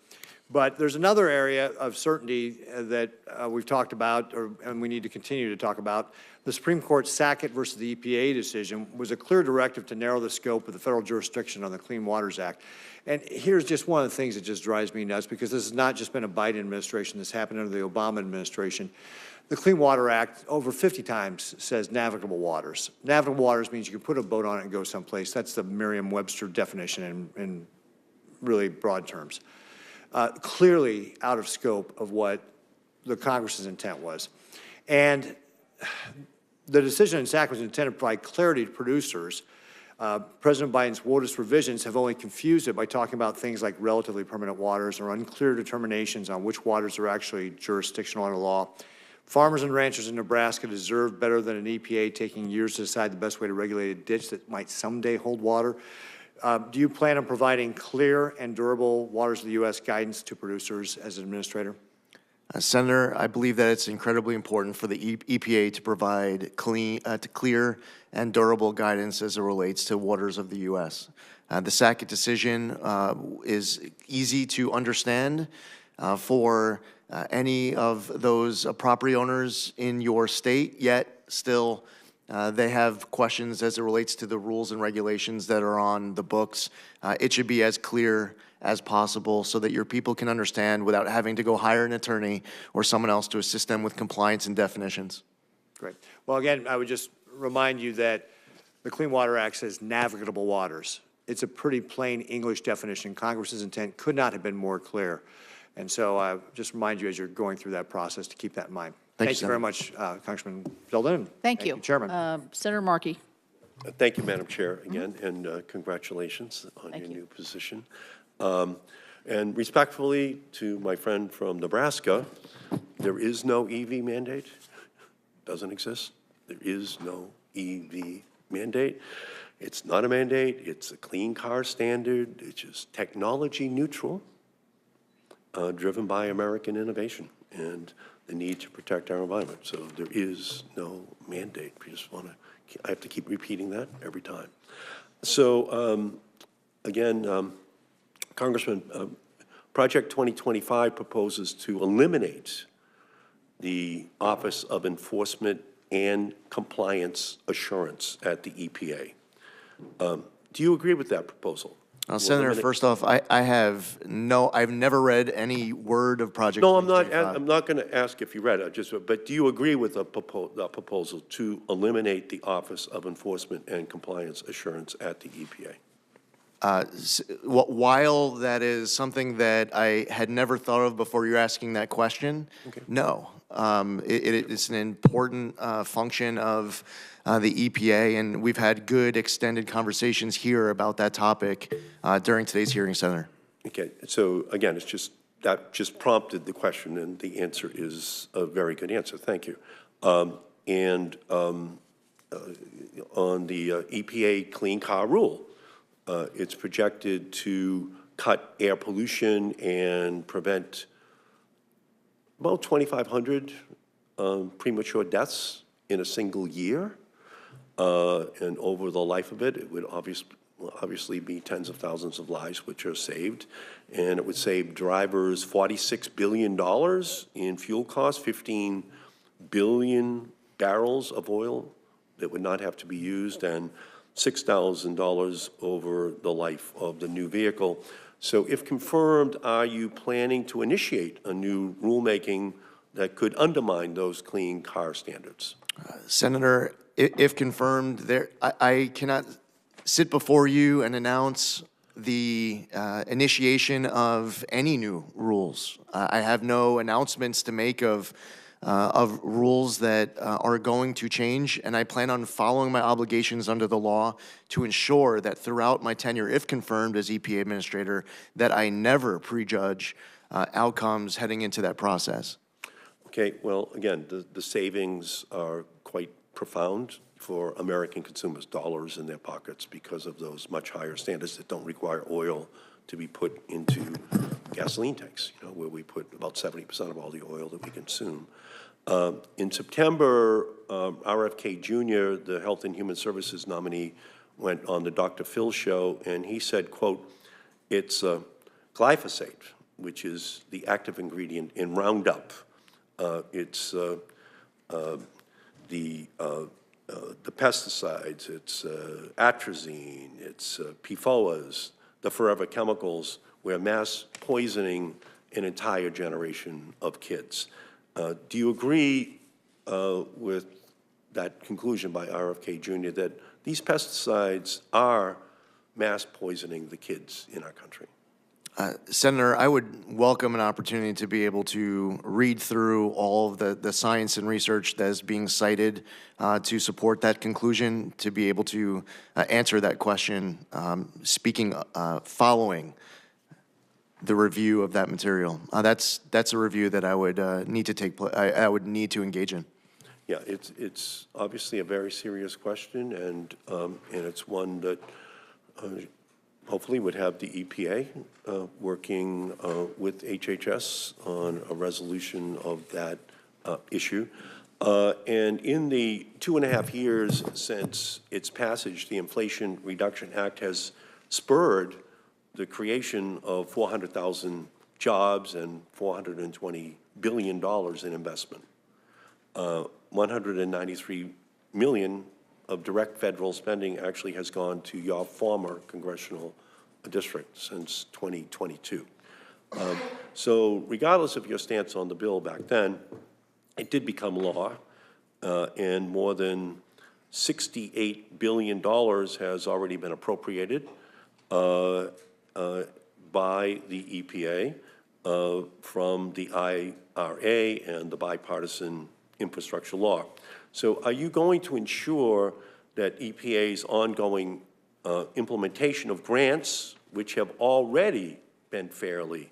But there's another area of certainty that we've talked about, and we need to continue to talk about. The Supreme Court's Sackett versus the EPA decision was a clear directive to narrow the scope of the federal jurisdiction on the Clean Waters Act. And here's just one of the things that just drives me nuts, because this has not just been a Biden administration. This happened under the Obama administration. The Clean Water Act over 50 times says navigable waters. Navigable waters means you can put a boat on it and go someplace. That's the Merriam-Webster definition in really broad terms. Clearly out of scope of what the Congress's intent was. And the decision in Sackett was intended to provide clarity to producers. President Biden's WOTUS revisions have only confused it by talking about things like relatively permanent waters or unclear determinations on which waters are actually jurisdictional under law. Farmers and ranchers in Nebraska deserve better than an EPA taking years to decide the best way to regulate a ditch that might someday hold water. Do you plan on providing clear and durable waters of the U.S. guidance to producers as an administrator? Senator, I believe that it's incredibly important for the EPA to provide clear and durable guidance as it relates to waters of the U.S. The Sackett decision is easy to understand for any of those property owners in your state, yet still they have questions as it relates to the rules and regulations that are on the books. It should be as clear as possible so that your people can understand without having to go hire an attorney or someone else to assist them with compliance and definitions. Great. Well, again, I would just remind you that the Clean Water Act says navigable waters. It's a pretty plain English definition. Congress's intent could not have been more clear. And so I just remind you as you're going through that process to keep that in mind. Thank you very much, Congressman Zeldin. Thank you. Chairman. Senator Markey. Thank you, Madam Chair, again, and congratulations on your new position. And respectfully to my friend from Nebraska, there is no EV mandate. Doesn't exist. There is no EV mandate. It's not a mandate. It's a clean car standard. It's just technology neutral, driven by American innovation and the need to protect our environment. So there is no mandate. I have to keep repeating that every time. So again, Congressman, Project 2025 proposes to eliminate the Office of Enforcement and Compliance Assurance at the EPA. Do you agree with that proposal? Senator, first off, I've never read any word of Project 2025. I'm not going to ask if you read it, but do you agree with the proposal to eliminate the Office of Enforcement and Compliance Assurance at the EPA? While that is something that I had never thought of before you're asking that question, no. It's an important function of the EPA, and we've had good extended conversations here about that topic during today's hearing, Senator. Okay, so again, that just prompted the question, and the answer is a very good answer. Thank you. On the EPA Clean Car Rule, it's projected to cut air pollution and prevent about 2,500 premature deaths in a single year. And over the life of it, it would obviously be tens of thousands of lives which are saved. And it would save drivers $46 billion in fuel costs, 15 billion barrels of oil that would not have to be used, and $6,000 over the life of the new vehicle. So if confirmed, are you planning to initiate a new rulemaking that could undermine those clean car standards? Senator, if confirmed, I cannot sit before you and announce the initiation of any new rules. I have no announcements to make of rules that are going to change, and I plan on following my obligations under the law to ensure that throughout my tenure, if confirmed as EPA Administrator, that I never prejudge outcomes heading into that process. Okay, well, again, the savings are quite profound for American consumers, dollars in their pockets, because of those much higher standards that don't require oil to be put into gasoline tanks, where we put about 70% of all the oil that we consume. In September, RFK Jr., the Health and Human Services nominee, went on the Dr. Phil show, and he said, quote, it's glyphosate, which is the active ingredient in Roundup. It's the pesticides, it's atrazine, it's PFOAs, the forever chemicals. We're mass poisoning an entire generation of kids. Do you agree with that conclusion by RFK Jr. that these pesticides are mass poisoning the kids in our country? Senator, I would welcome an opportunity to be able to read through all of the science and research that is being cited to support that conclusion, to be able to answer that question, following the review of that material. That's a review that I would need to I would need to engage in. Yeah, it's obviously a very serious question, and it's one that hopefully would have the EPA working with HHS on a resolution of that issue. And in the 2.5 years since its passage, the Inflation Reduction Act has spurred the creation of 400,000 jobs and $420 billion in investment. 193 million of direct federal spending actually has gone to your former congressional district since 2022. So regardless of your stance on the bill back then, it did become law, and more than $68 billion has already been appropriated by the EPA from the IRA and the bipartisan infrastructure law. So are you going to ensure that EPA's ongoing implementation of grants, which have already been fairly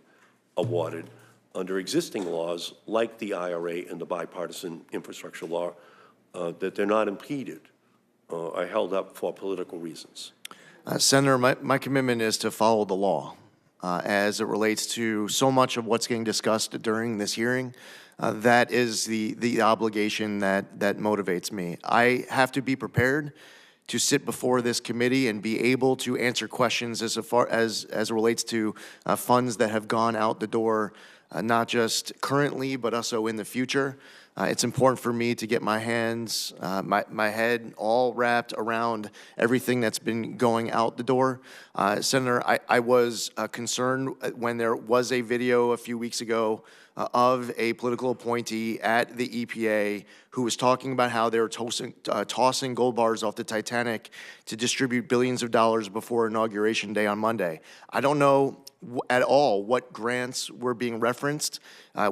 awarded under existing laws like the IRA and the bipartisan infrastructure law, that they're not impeded or held up for political reasons? Senator, my commitment is to follow the law as it relates to so much of what's getting discussed during this hearing. That is the obligation that motivates me. I have to be prepared to sit before this committee and be able to answer questions as it relates to funds that have gone out the door, not just currently, but also in the future. It's important for me to get my hands, my head all wrapped around everything that's been going out the door. Senator, I was concerned when there was a video a few weeks ago of a political appointee at the EPA who was talking about how they were tossing gold bars off the Titanic to distribute billions of dollars before Inauguration Day on Monday. I don't know at all what grants were being referenced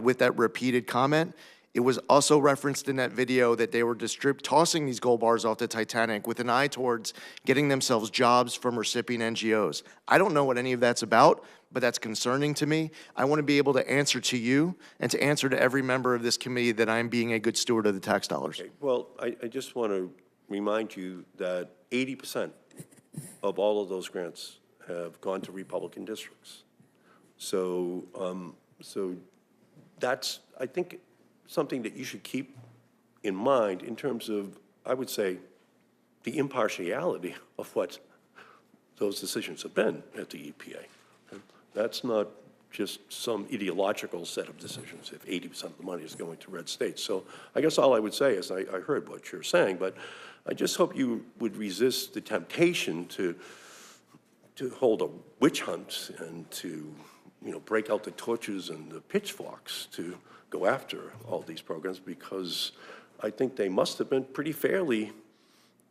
with that repeated comment. It was also referenced in that video that they were tossing these gold bars off the Titanic with an eye towards getting themselves jobs from recipient NGOs. I don't know what any of that's about, but that's concerning to me. I want to be able to answer to you and to answer to every member of this committee that I'm being a good steward of the tax dollars. Okay. Well, I just want to remind you that 80% of all of those grants have gone to Republican districts. So, so that's, I think, something that you should keep in mind in terms of, I would say, the impartiality of what those decisions have been at the EPA. That's not just some ideological set of decisions if 80% of the money is going to red states. So I guess all I would say is I heard what you're saying, but I just hope you would resist the temptation to hold a witch hunt and to, break out the torches and the pitchforks to go after all these programs, because I think they must have been pretty fairly,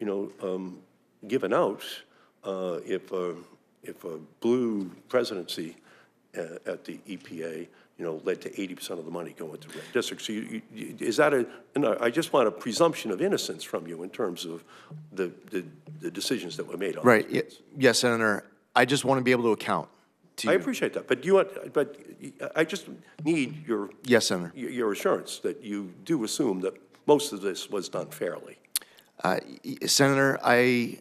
given out if a blue presidency at the EPA, led to 80% of the money going to red districts. So is that I just want a presumption of innocence from you in terms of the decisions that were made on Right. these. Yes, Senator. I just want to be able to account to you. I appreciate that, but I just need your Yes, Senator. your assurance that you do assume that most of this was done fairly. Senator, I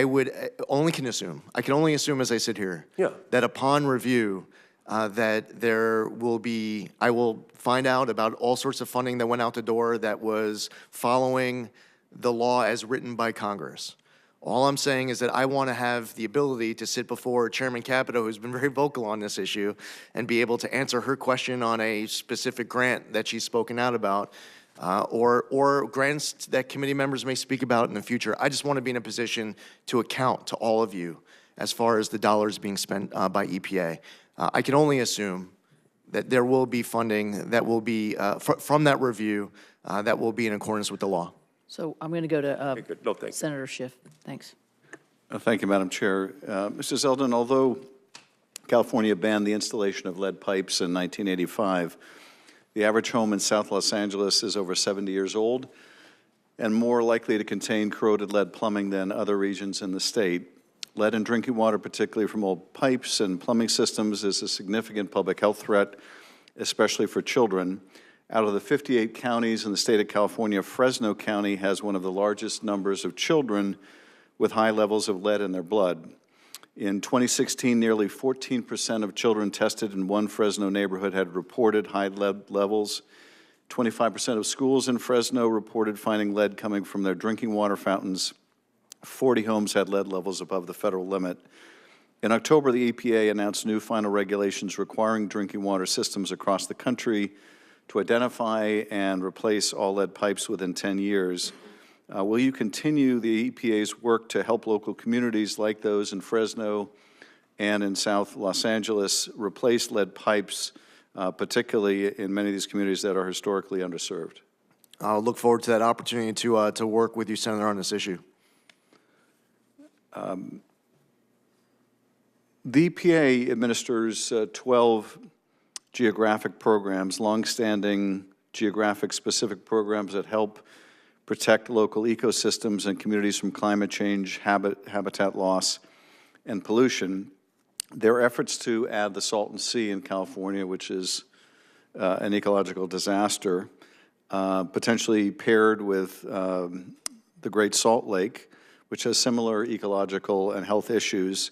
would only can assume. I can only assume as I sit here that upon review that there will be, I will find out about all sorts of funding that went out the door that was following the law as written by Congress. All I'm saying is that I want to have the ability to sit before Chairman Capito, who's been very vocal on this issue, and be able to answer her question on a specific grant that she's spoken out about, or grants that committee members may speak about in the future. I just want to be in a position to account to all of you as far as the dollars being spent by EPA. I can only assume that there will be funding that will be, from that review, that will be in accordance with the law. So I'm going to go to No, thank you. Senator Schiff. Thanks. Thank you, Madam Chair. Mr. Zeldin, although California banned the installation of lead pipes in 1985, the average home in South Los Angeles is over 70 years old and more likely to contain corroded lead plumbing than other regions in the state. Lead in drinking water, particularly from old pipes and plumbing systems, is a significant public health threat, especially for children. Out of the 58 counties in the state of California, Fresno County has one of the largest numbers of children with high levels of lead in their blood. In 2016, nearly 14% of children tested in one Fresno neighborhood had reported high lead levels. 25% of schools in Fresno reported finding lead coming from their drinking water fountains. 40 homes had lead levels above the federal limit. In October, the EPA announced new final regulations requiring drinking water systems across the country to identify and replace all lead pipes within 10 years. Will you continue the EPA's work to help local communities like those in Fresno and in South Los Angeles replace lead pipes, particularly in many of these communities that are historically underserved? I'll look forward to that opportunity to work with you, Senator, on this issue. The EPA administers 12 geographic programs, longstanding geographic-specific programs that help protect local ecosystems and communities from climate change, habitat loss, and pollution. Their efforts to add the Salton Sea in California, which is an ecological disaster, potentially paired with the Great Salt Lake, which has similar ecological and health issues,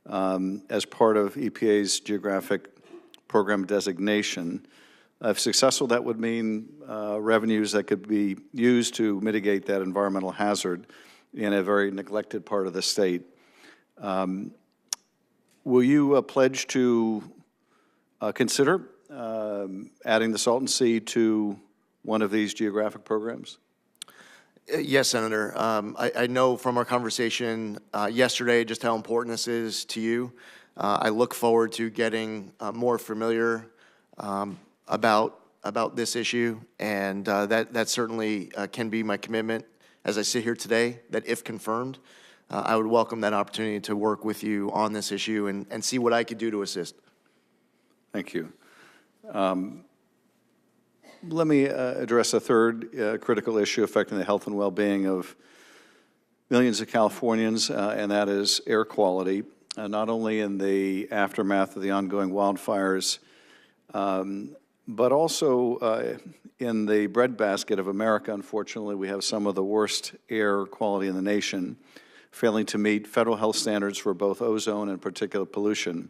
as part of EPA's geographic program designation. If successful, that would mean revenues that could be used to mitigate that environmental hazard in a very neglected part of the state. Will you pledge to consider adding the Salton Sea to one of these geographic programs? Yes, Senator. I know from our conversation yesterday just how important this is to you. I look forward to getting more familiar about this issue, and that certainly can be my commitment as I sit here today, that if confirmed, I would welcome that opportunity to work with you on this issue and see what I could do to assist. Thank you. Let me address a third critical issue affecting the health and well-being of millions of Californians, and that is air quality, not only in the aftermath of the ongoing wildfires, but also in the breadbasket of America. Unfortunately, we have some of the worst air quality in the nation, failing to meet federal health standards for both ozone and particulate pollution.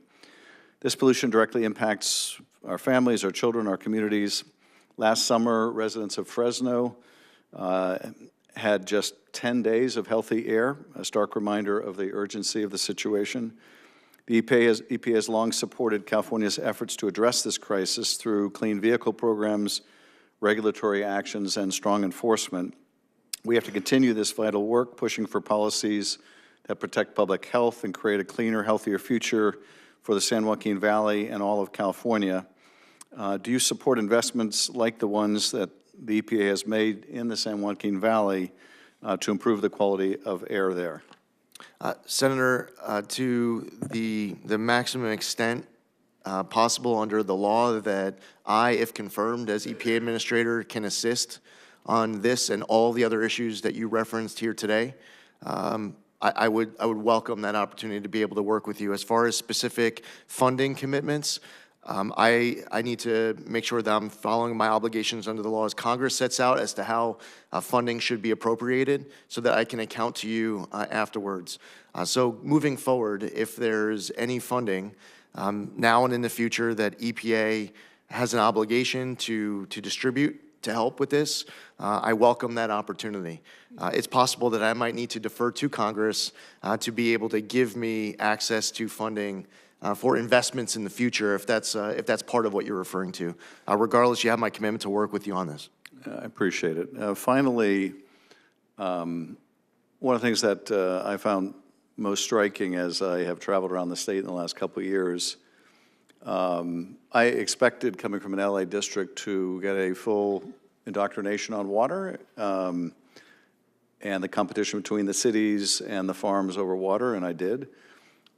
This pollution directly impacts our families, our children, our communities. Last summer, residents of Fresno had just 10 days of healthy air, a stark reminder of the urgency of the situation. The EPA has long supported California's efforts to address this crisis through clean vehicle programs, regulatory actions, and strong enforcement. We have to continue this vital work, pushing for policies that protect public health and create a cleaner, healthier future for the San Joaquin Valley and all of California. Do you support investments like the ones that the EPA has made in the San Joaquin Valley to improve the quality of air there? Senator, to the maximum extent possible under the law that I, if confirmed as EPA Administrator, can assist on this and all the other issues that you referenced here today, I would welcome that opportunity to be able to work with you. As far as specific funding commitments, I need to make sure that I'm following my obligations under the laws Congress sets out as to how funding should be appropriated so that I can account to you afterwards. So moving forward, if there's any funding now and in the future that EPA has an obligation to distribute to help with this, I welcome that opportunity. It's possible that I might need to defer to Congress to be able to give me access to funding for investments in the future, if that's part of what you're referring to. Regardless, you have my commitment to work with you on this. I appreciate it. Finally, one of the things that I found most striking as I have traveled around the state in the last couple of years, I expected, coming from an LA district, to get a full indoctrination on water and the competition between the cities and the farms over water, and I did.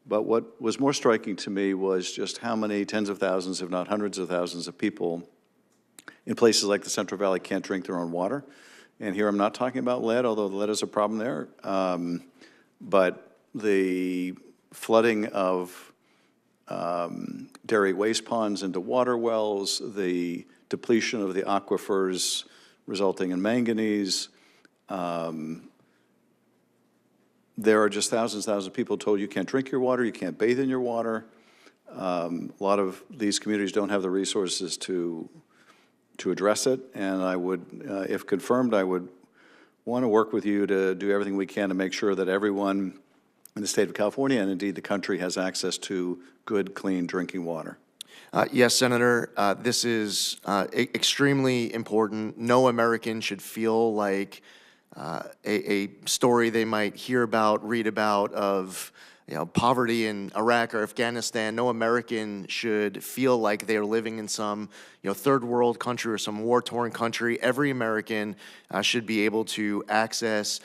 But what was more striking to me was just how many tens of thousands, if not hundreds of thousands of people in places like the Central Valley can't drink their own water. And here I'm not talking about lead, although lead is a problem there. But the flooding of dairy waste ponds into water wells, the depletion of the aquifers resulting in manganese. There are just thousands of people told you can't drink your water, you can't bathe in your water. A lot of these communities don't have the resources to address it, and I would, if confirmed, I would want to work with you to do everything we can to make sure that everyone in the state of California and indeed the country has access to good, clean drinking water. Yes, Senator, this is extremely important. No American should feel like a story they might hear about, read about, of poverty in Iraq or Afghanistan. No American should feel like they are living in some third world country or some war-torn country. Every American should be able to access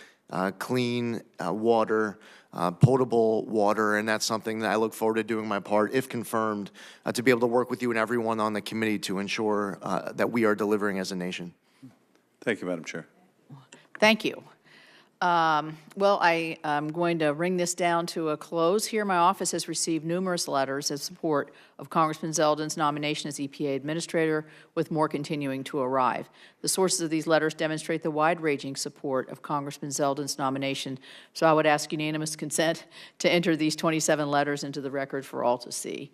clean water, potable water, and that's something that I look forward to doing my part, if confirmed, to be able to work with you and everyone on the committee to ensure that we are delivering as a nation. Thank you, Madam Chair. Thank you. Well, I am going to bring this down to a close here. My office has received numerous letters in support of Congressman Zeldin's nomination as EPA Administrator, with more continuing to arrive. The sources of these letters demonstrate the wide-ranging support of Congressman Zeldin's nomination, so I would ask unanimous consent to enter these 27 letters into the record for all to see.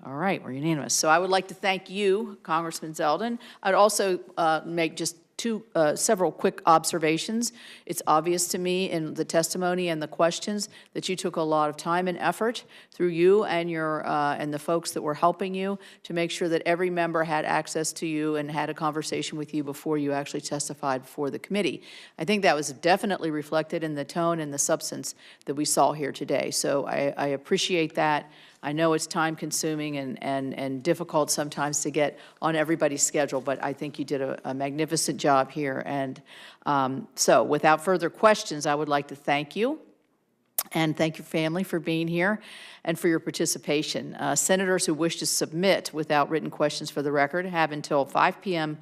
All right, we're unanimous. So I would like to thank you, Congressman Zeldin. I'd also make just several quick observations. It's obvious to me in the testimony and the questions that you took a lot of time and effort through you and and the folks that were helping you to make sure that every member had access to you and had a conversation with you before you actually testified before the committee. I think that was definitely reflected in the tone and the substance that we saw here today. So I appreciate that. I know it's time-consuming and difficult sometimes to get on everybody's schedule, but I think you did a magnificent job here. And so without further questions, I would like to thank you and thank your family for being here and for your participation. Senators who wish to submit without written questions for the record have until 5 p.m.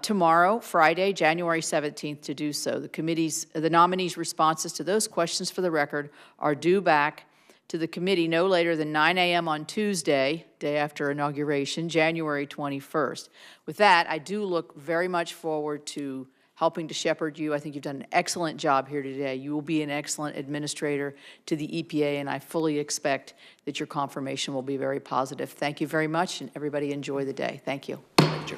Tomorrow, Friday, January 17th, to do so. The nominees' responses to those questions for the record are due back to the committee no later than 9 a.m. on Tuesday, day after inauguration, January 21st. With that, I do look very much forward to helping to shepherd you. I think you've done an excellent job here today. You will be an excellent administrator to the EPA, and I fully expect that your confirmation will be very positive. Thank you very much, and everybody enjoy the day. Thank you. Thank you.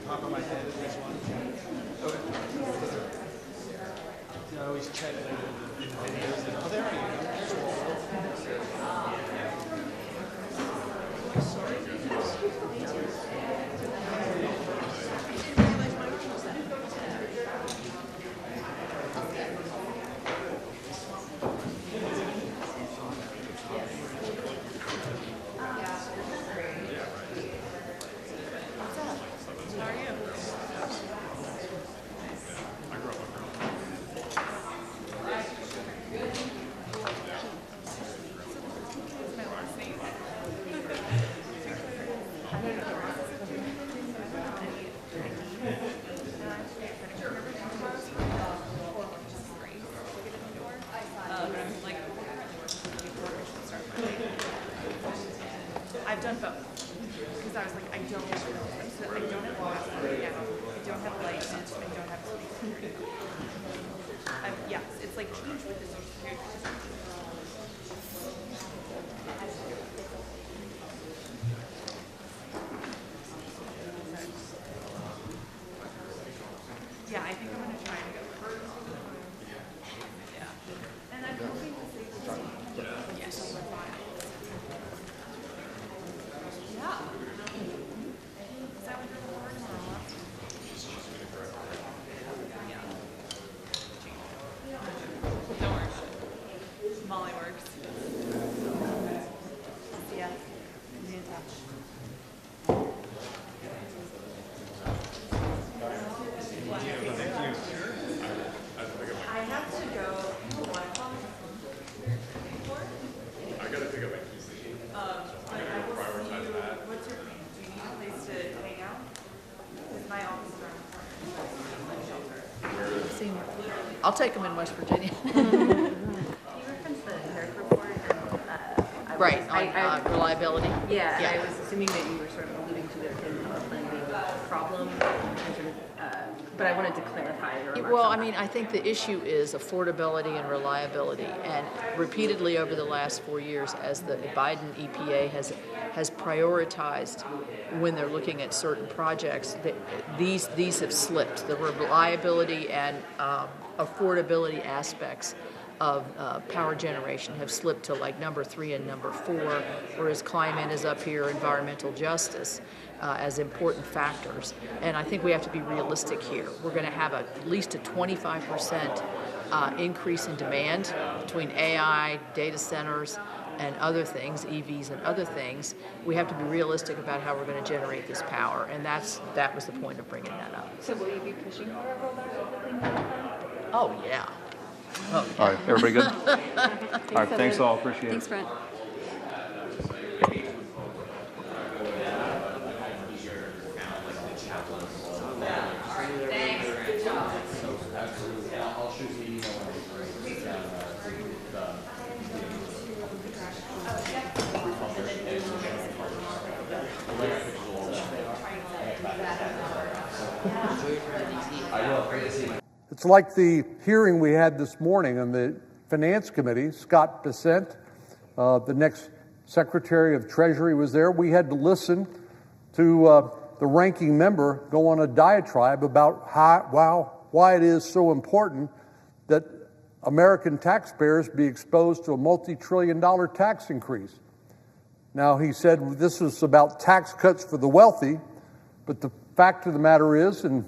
Top of my head is this one. I always check the videos and, oh, there you I've done both, because I was like, I don't have a passport, I don't have a license, I don't have social security. Yes, it's like changed with the social security. Yeah, I think I'm going to try and go first. Yeah. And I'm hoping to save the team. Yes. Yeah. Is that what you're for tomorrow? Yeah. Don't worry about it. Molly works. Yeah. Be in touch. I have to go. I got to pick up my keys. I will prioritize that. What's your plan? Do you need a place to hang out? Because my office is around the corner. I'll take them in West Virginia. You referenced the HERC report. Right, on reliability. Yeah, Yeah. I was assuming that you were sort of alluding to their planning problem, but I wanted to clarify your remarks. Well, on I mean, I think the issue is affordability and reliability. And repeatedly over the last 4 years, as the Biden EPA has prioritized when they're looking at certain projects, these have slipped. The reliability and affordability aspects of power generation have slipped to like number 3 and number 4, whereas climate is up here, environmental justice as important factors. And I think we have to be realistic here. We're going to have at least a 25% increase in demand between AI, data centers, and other things, EVs and other things. We have to be realistic about how we're going to generate this power, and that was the point of bringing that up. So will you be pushing for a rollback of the clean energy plan? Oh, yeah. Oh, yeah. All right, everybody good? All right, thanks all, appreciate it. Thanks, Brent. It's like the hearing we had this morning on the Finance Committee. Scott Bessent, the next Secretary of Treasury, was there. We had to listen to the ranking member go on a diatribe about why it is so important that American taxpayers be exposed to a multi-trillion-dollar tax increase. Now, he said this is about tax cuts for the wealthy, but the fact of the matter is, and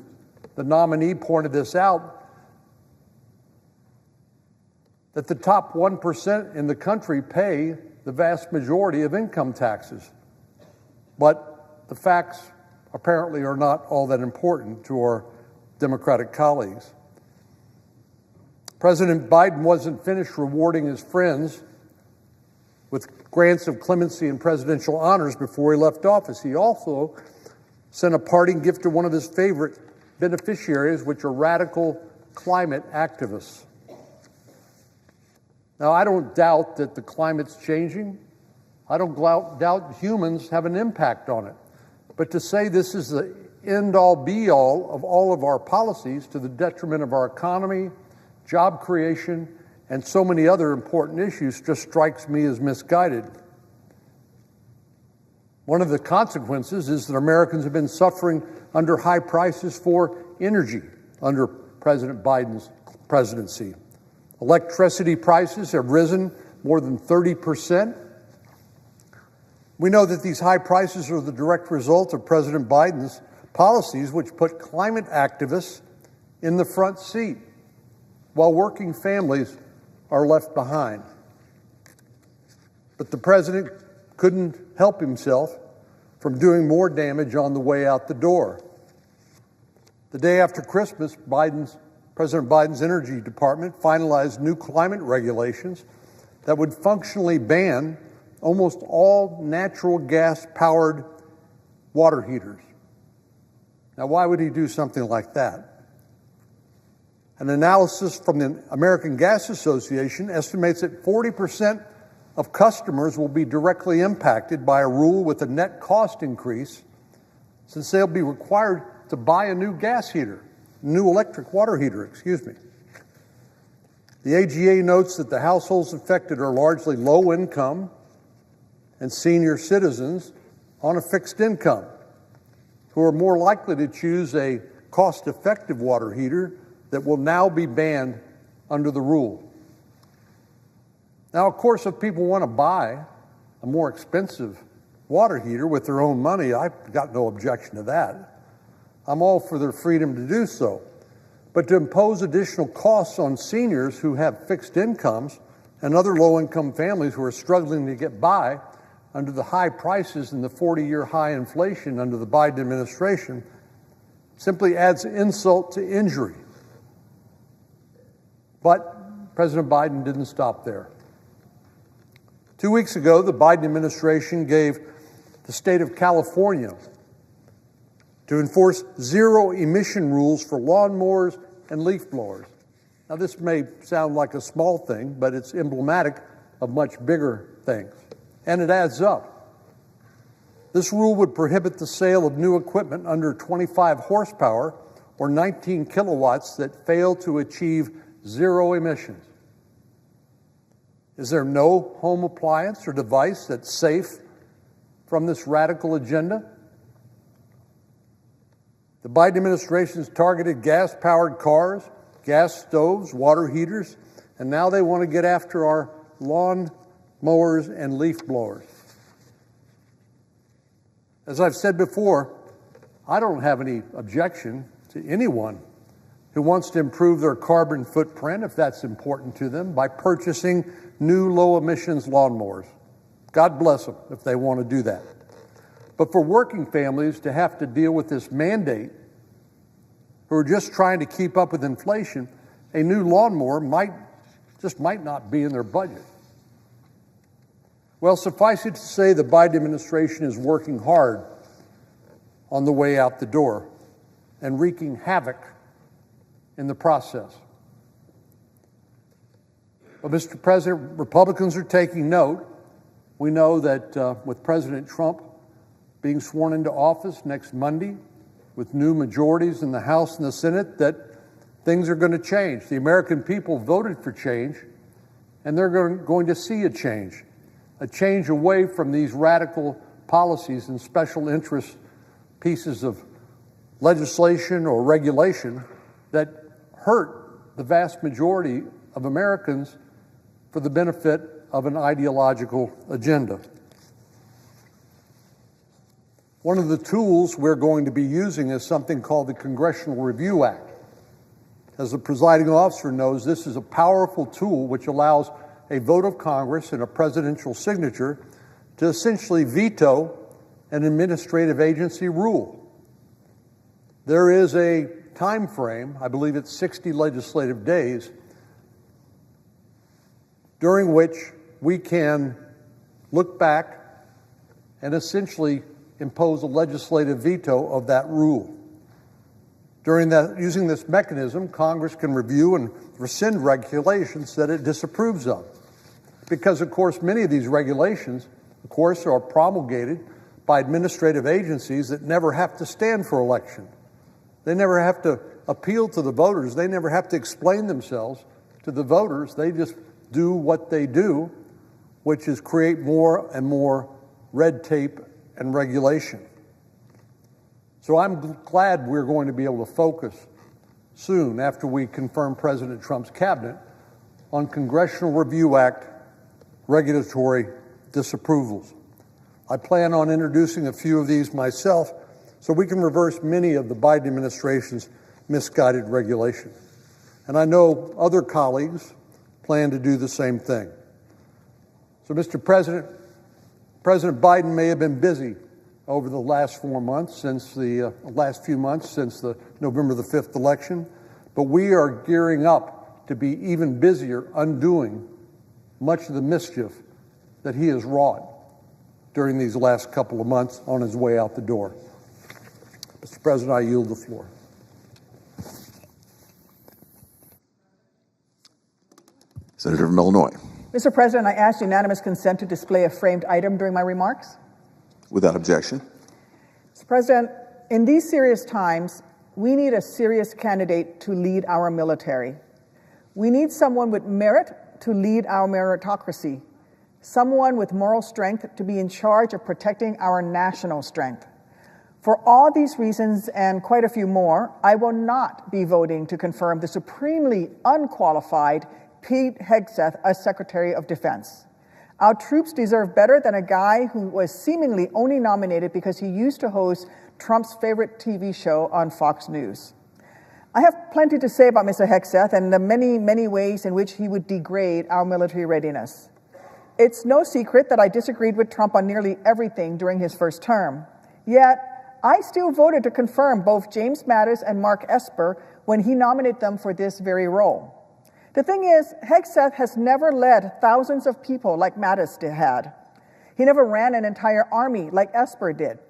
the nominee pointed this out, that the top 1% in the country pay the vast majority of income taxes. But the facts apparently are not all that important to our Democratic colleagues. President Biden wasn't finished rewarding his friends with grants of clemency and presidential honors before he left office. He also sent a parting gift to one of his favorite beneficiaries, which are radical climate activists. Now, I don't doubt that the climate's changing. I don't doubt humans have an impact on it. But to say this is the end-all, be-all of all of our policies to the detriment of our economy, job creation, and so many other important issues just strikes me as misguided. One of the consequences is that Americans have been suffering under high prices for energy under President Biden's presidency. Electricity prices have risen more than 30%. We know that these high prices are the direct result of President Biden's policies, which put climate activists in the front seat, while working families are left behind. But the president couldn't help himself from doing more damage on the way out the door. The day after Christmas, President Biden's Energy Department finalized new climate regulations that would functionally ban almost all natural gas-powered water heaters. Now, why would he do something like that? An analysis from the American Gas Association estimates that 40% of customers will be directly impacted by a rule with a net cost increase, since they'll be required to buy a new new electric water heater. The AGA notes that the households affected are largely low income and senior citizens on a fixed income, who are more likely to choose a cost-effective water heater that will now be banned under the rule. Now, of course, if people want to buy a more expensive water heater with their own money, I've got no objection to that. I'm all for their freedom to do so. But to impose additional costs on seniors who have fixed incomes and other low-income families who are struggling to get by under the high prices and the 40-year high inflation under the Biden administration simply adds insult to injury. But President Biden didn't stop there. 2 weeks ago, the Biden administration gave the state of California to enforce zero-emission rules for lawnmowers and leaf blowers. Now, this may sound like a small thing, but it's emblematic of much bigger things, and it adds up. This rule would prohibit the sale of new equipment under 25 horsepower or 19 kilowatts that fail to achieve zero emissions. Is there no home appliance or device that's safe from this radical agenda? The Biden administration's targeted gas-powered cars, gas stoves, water heaters, and now they want to get after our lawn mowers and leaf blowers. As I've said before, I don't have any objection to anyone who wants to improve their carbon footprint, if that's important to them, by purchasing new low-emissions lawnmowers. God bless them if they want to do that. But for working families to have to deal with this mandate, who are just trying to keep up with inflation, a new lawnmower might not be in their budget. Well, suffice it to say, the Biden administration is working hard on the way out the door and wreaking havoc in the process. But, Mr. President, Republicans are taking note. We know that with President Trump being sworn into office next Monday, with new majorities in the House and the Senate, that things are going to change. The American people voted for change, and they're going to see a change away from these radical policies and special interest pieces of legislation or regulation that hurt the vast majority of Americans for the benefit of an ideological agenda. One of the tools we're going to be using is something called the Congressional Review Act. As the presiding officer knows, this is a powerful tool which allows a vote of Congress and a presidential signature to essentially veto an administrative agency rule. There is a time frame, I believe it's 60 legislative days, during which we can look back and essentially impose a legislative veto of that rule. Using this mechanism, Congress can review and rescind regulations that it disapproves of. Because, of course, many of these regulations, of course, are promulgated by administrative agencies that never have to stand for election. They never have to appeal to the voters. They never have to explain themselves to the voters. They just do what they do, which is create more and more red tape and regulation. So I'm glad we're going to be able to focus soon, after we confirm President Trump's cabinet, on Congressional Review Act regulatory disapprovals. I plan on introducing a few of these myself so we can reverse many of the Biden administration's misguided regulations. And I know other colleagues plan to do the same thing. So, Mr. President, President Biden may have been busy over the last 4 months, since the last few months since the November the 5th election, but we are gearing up to be even busier undoing much of the mischief that he has wrought during these last couple of months on his way out the door. Mr. President, I yield the floor. Senator from Illinois. Mr. President, I ask unanimous consent to display a framed item during my remarks. Without objection. Mr. President, in these serious times, we need a serious candidate to lead our military. We need someone with merit to lead our meritocracy, someone with moral strength to be in charge of protecting our national strength. For all these reasons and quite a few more, I will not be voting to confirm the supremely unqualified Pete Hegseth as Secretary of Defense. Our troops deserve better than a guy who was seemingly only nominated because he used to host Trump's favorite TV show on Fox News. I have plenty to say about Mr. Hegseth and the many, many ways in which he would degrade our military readiness. It's no secret that I disagreed with Trump on nearly everything during his first term. Yet, I still voted to confirm both James Mattis and Mark Esper when he nominated them for this very role. The thing is, Hegseth has never led thousands of people like Mattis had. He never ran an entire army like Esper did.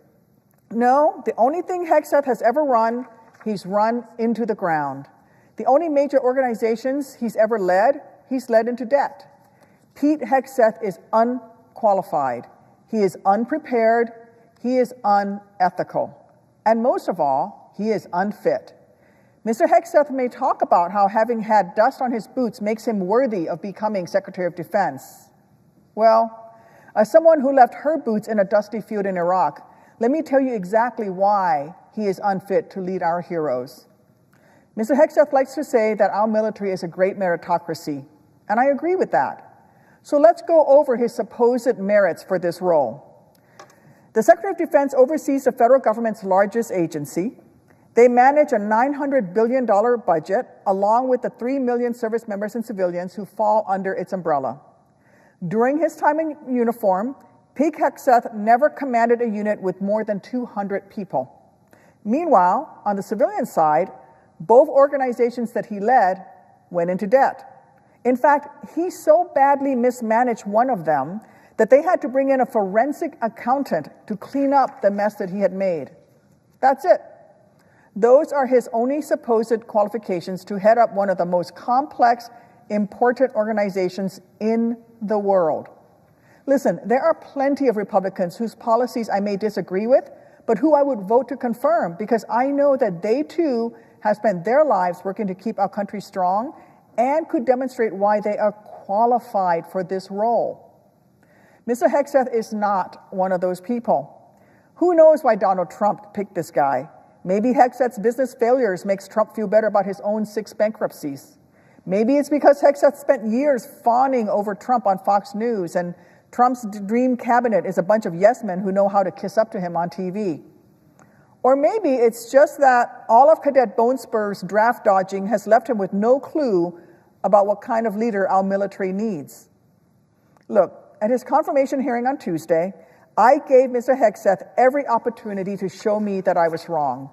No, the only thing Hegseth has ever run, he's run into the ground. The only major organizations he's ever led, he's led into debt. Pete Hegseth is unqualified. He is unprepared. he is unethical. And most of all, he is unfit. Mr. Hegseth may talk about how having had dust on his boots makes him worthy of becoming Secretary of Defense. Well, as someone who left her boots in a dusty field in Iraq, let me tell you exactly why he is unfit to lead our heroes. Mr. Hegseth likes to say that our military is a great meritocracy, and I agree with that. So let's go over his supposed merits for this role. The Secretary of Defense oversees the federal government's largest agency. They manage a $900 billion budget, along with the 3 million service members and civilians who fall under its umbrella. During his time in uniform, Pete Hegseth never commanded a unit with more than 200 people. Meanwhile, on the civilian side, both organizations that he led went into debt. In fact, he so badly mismanaged one of them that they had to bring in a forensic accountant to clean up the mess that he had made. That's it. Those are his only supposed qualifications to head up one of the most complex, important organizations in the world. Listen, there are plenty of Republicans whose policies I may disagree with, but who I would vote to confirm because I know that they too have spent their lives working to keep our country strong and could demonstrate why they are qualified for this role. Mr. Hegseth is not one of those people. Who knows why Donald Trump picked this guy? Maybe Hegseth's business failures makes Trump feel better about his own 6 bankruptcies. Maybe it's because Hegseth spent years fawning over Trump on Fox News, and Trump's dream cabinet is a bunch of yes men who know how to kiss up to him on TV. Or maybe it's just that all of Cadet Bonespur's draft dodging has left him with no clue about what kind of leader our military needs. Look, at his confirmation hearing on Tuesday, I gave Mr. Hegseth every opportunity to show me that I was wrong,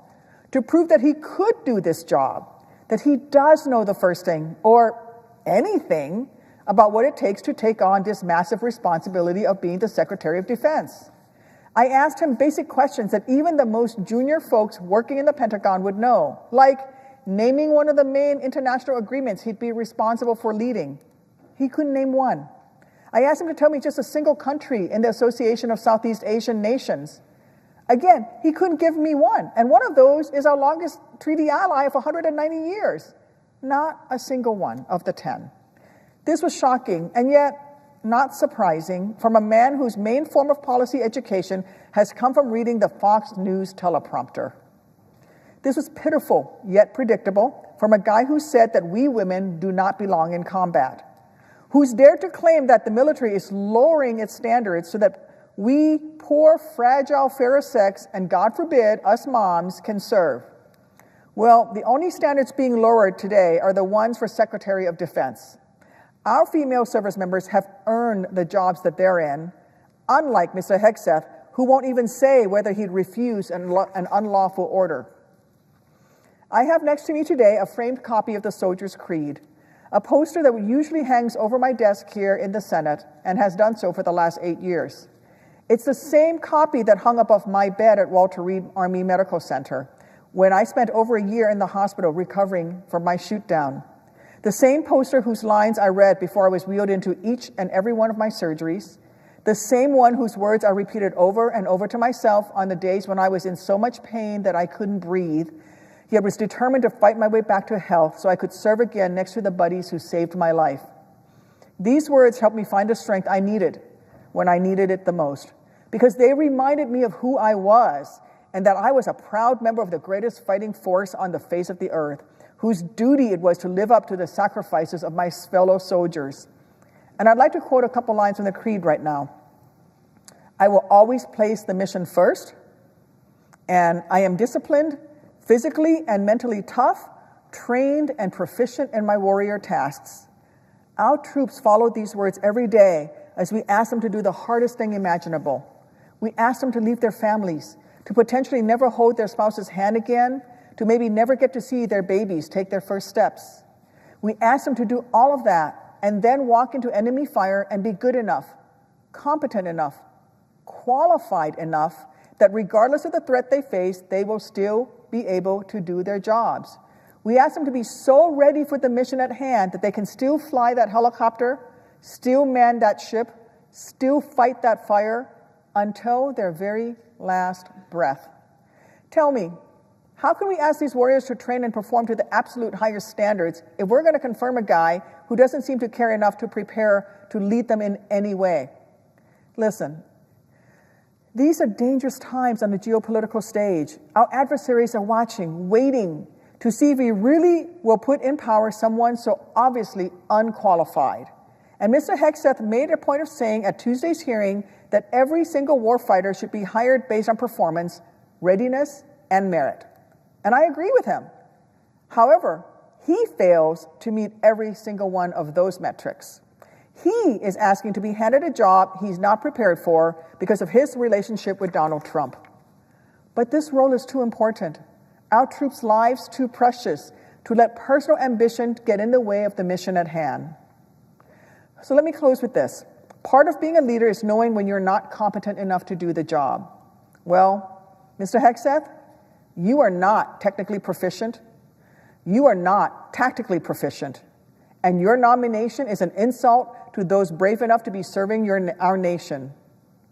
to prove that he could do this job, that he does know the first thing, or anything, about what it takes to take on this massive responsibility of being the Secretary of Defense. I asked him basic questions that even the most junior folks working in the Pentagon would know, like naming one of the main international agreements he'd be responsible for leading. He couldn't name one. I asked him to tell me just a single country in the Association of Southeast Asian Nations. Again, he couldn't give me one, and one of those is our longest treaty ally of 190 years. Not a single one of the 10. This was shocking, and yet not surprising from a man whose main form of policy education has come from reading the Fox News teleprompter. This was pitiful, yet predictable, from a guy who said that we women do not belong in combat, who's dared to claim that the military is lowering its standards so that we poor, fragile, fair sex, and God forbid, us moms, can serve. Well, the only standards being lowered today are the ones for Secretary of Defense. Our female service members have earned the jobs that they're in, unlike Mr. Hegseth, who won't even say whether he'd refuse an unlawful order. I have next to me today a framed copy of the Soldier's Creed, a poster that usually hangs over my desk here in the Senate and has done so for the last 8 years. It's the same copy that hung above my bed at Walter Reed Army Medical Center when I spent over a year in the hospital recovering from my shoot-down. The same poster whose lines I read before I was wheeled into each and every one of my surgeries. The same one whose words I repeated over and over to myself on the days when I was in so much pain that I couldn't breathe, yet was determined to fight my way back to health so I could serve again next to the buddies who saved my life. These words helped me find the strength I needed when I needed it the most, because they reminded me of who I was and that I was a proud member of the greatest fighting force on the face of the earth, whose duty it was to live up to the sacrifices of my fellow soldiers. And I'd like to quote a couple lines from the Creed right now. I will always place the mission first, and I am disciplined, physically and mentally tough, trained and proficient in my warrior tasks. Our troops followed these words every day as we asked them to do the hardest thing imaginable. We asked them to leave their families, to potentially never hold their spouse's hand again, to maybe never get to see their babies take their first steps. We asked them to do all of that and then walk into enemy fire and be good enough, competent enough, qualified enough that regardless of the threat they face, they will still be able to do their jobs. We asked them to be so ready for the mission at hand that they can still fly that helicopter, still man that ship, still fight that fire, until their very last breath. Tell me, how can we ask these warriors to train and perform to the absolute highest standards if we're going to confirm a guy who doesn't seem to care enough to prepare to lead them in any way? Listen, these are dangerous times on the geopolitical stage. Our adversaries are watching, waiting to see if we really will put in power someone so obviously unqualified. And Mr. Hegseth made a point of saying at Tuesday's hearing that every single warfighter should be hired based on performance, readiness, and merit. And I agree with him. However, he fails to meet every single one of those metrics. He is asking to be handed a job he's not prepared for because of his relationship with Donald Trump. But this role is too important. Our troops' lives too precious to let personal ambition get in the way of the mission at hand. So let me close with this. Part of being a leader is knowing when you're not competent enough to do the job. Well, Mr. Hegseth, you are not technically proficient. You are not tactically proficient. And your nomination is an insult to those brave enough to be serving our nation.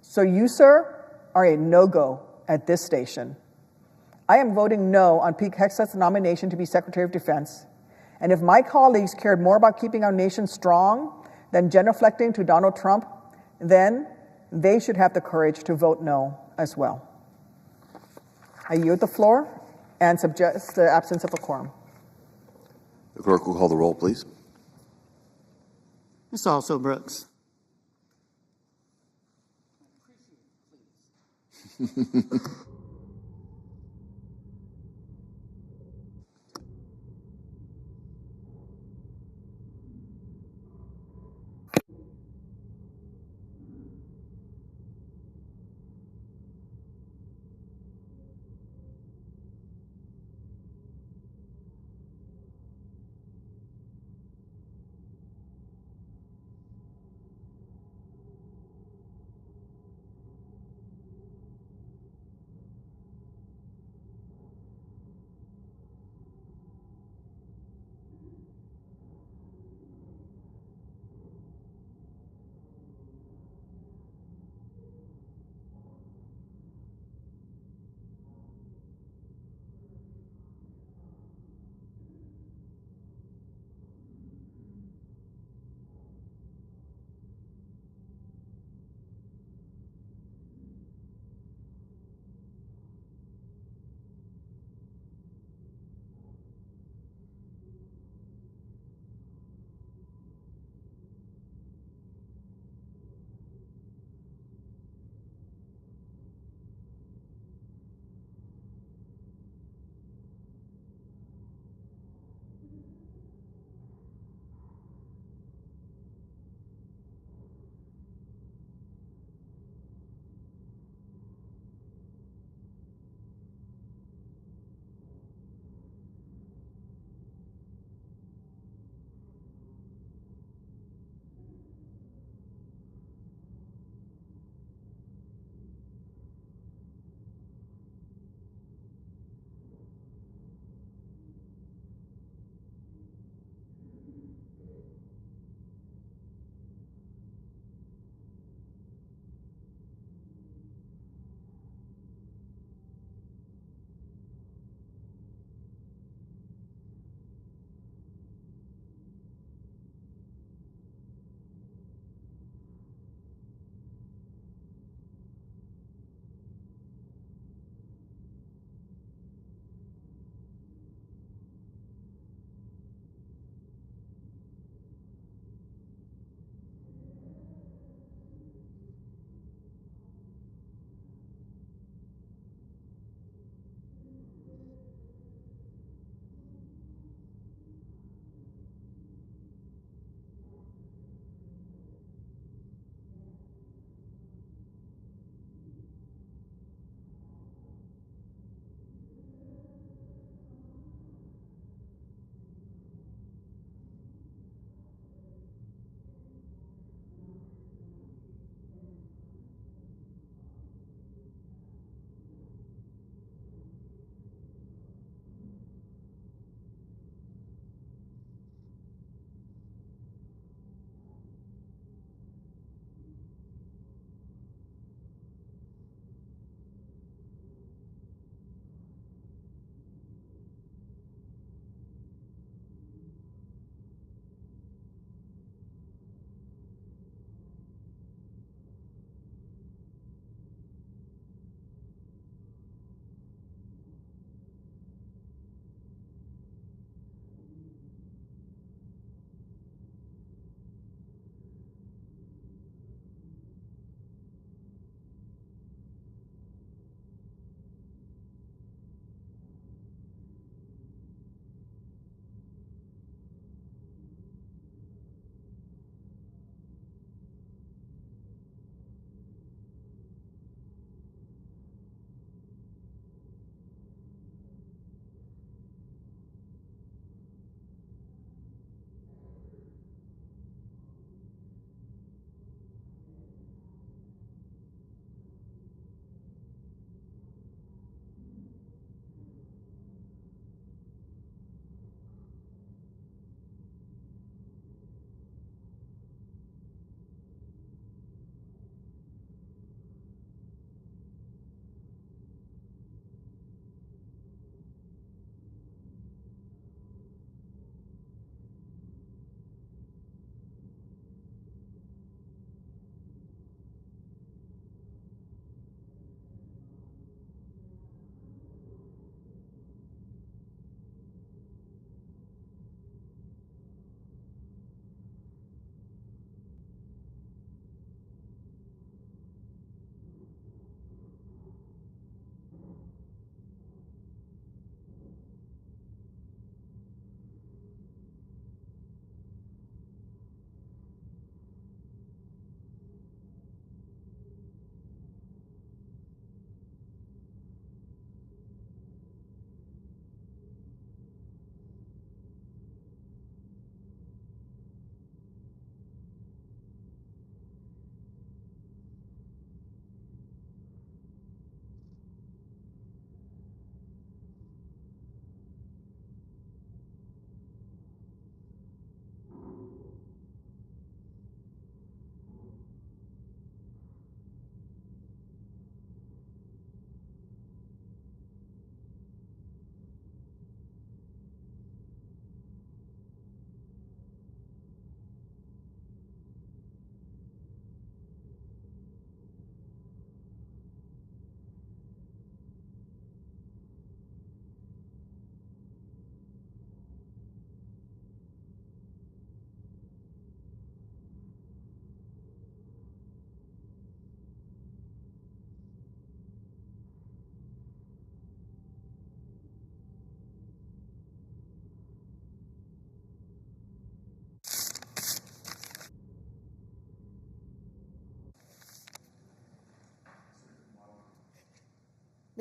So you, sir, are a no-go at this station. I am voting no on Pete Hegseth's nomination to be Secretary of Defense. And if my colleagues cared more about keeping our nation strong than genuflecting to Donald Trump, then they should have the courage to vote no as well. I yield the floor and suggest the absence of a quorum. The clerk will call the roll, please. Ms. Also Brooks.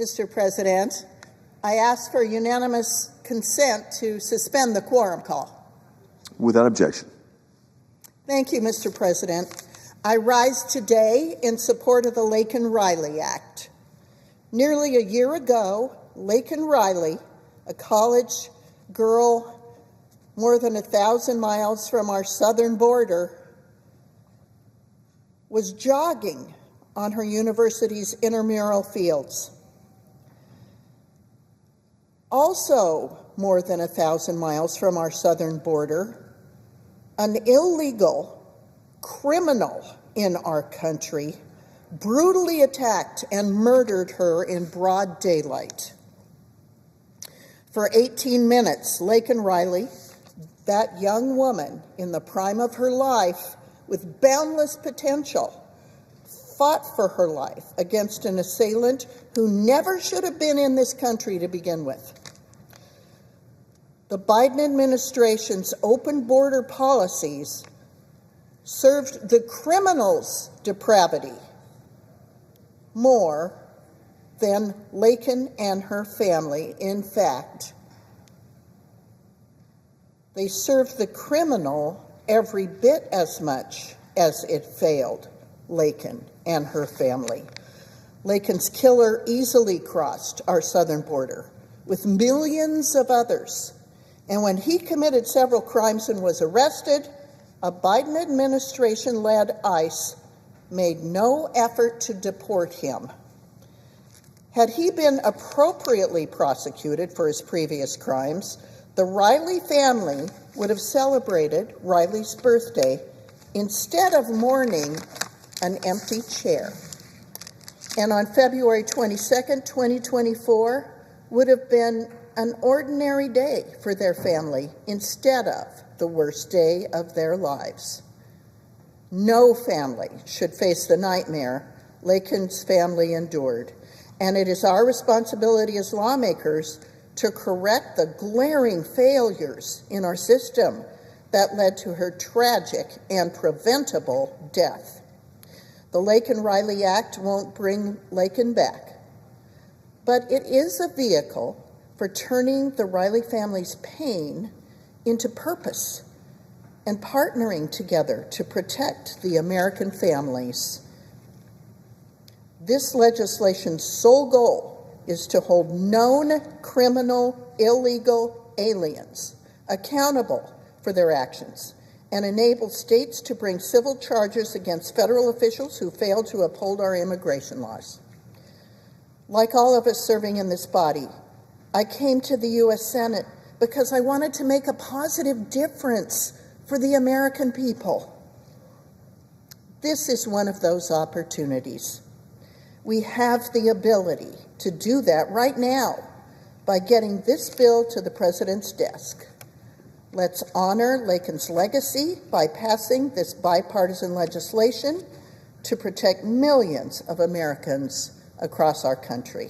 Mr. President, I ask for unanimous consent to suspend the quorum call. Without objection. Thank you, Mr. President. I rise today in support of the Laken-Riley Act. Nearly a year ago, Laken-Riley, a college girl more than 1,000 miles from our southern border, was jogging on her university's intramural fields. Also, more than 1,000 miles from our southern border, an illegal criminal in our country brutally attacked and murdered her in broad daylight. For 18 minutes, Laken-Riley, that young woman in the prime of her life with boundless potential, fought for her life against an assailant who never should have been in this country to begin with. The Biden administration's open border policies served the criminal's depravity more than Laken and her family. In fact, they served the criminal every bit as much as it failed Laken and her family. Laken's killer easily crossed our southern border with millions of others. And when he committed several crimes and was arrested, a Biden administration-led ICE made no effort to deport him. Had he been appropriately prosecuted for his previous crimes, the Riley family would have celebrated Riley's birthday instead of mourning an empty chair. And on February 22nd, 2024, would have been an ordinary day for their family instead of the worst day of their lives. No family should face the nightmare Laken's family endured, and it is our responsibility as lawmakers to correct the glaring failures in our system that led to her tragic and preventable death. The Laken-Riley Act won't bring Laken back, but it is a vehicle for turning the Riley family's pain into purpose and partnering together to protect the American families. This legislation's sole goal is to hold known criminal, illegal aliens accountable for their actions and enable states to bring civil charges against federal officials who fail to uphold our immigration laws. Like all of us serving in this body, I came to the U.S. Senate because I wanted to make a positive difference for the American people. This is one of those opportunities. We have the ability to do that right now by getting this bill to the president's desk. Let's honor Laken's legacy by passing this bipartisan legislation to protect millions of Americans across our country.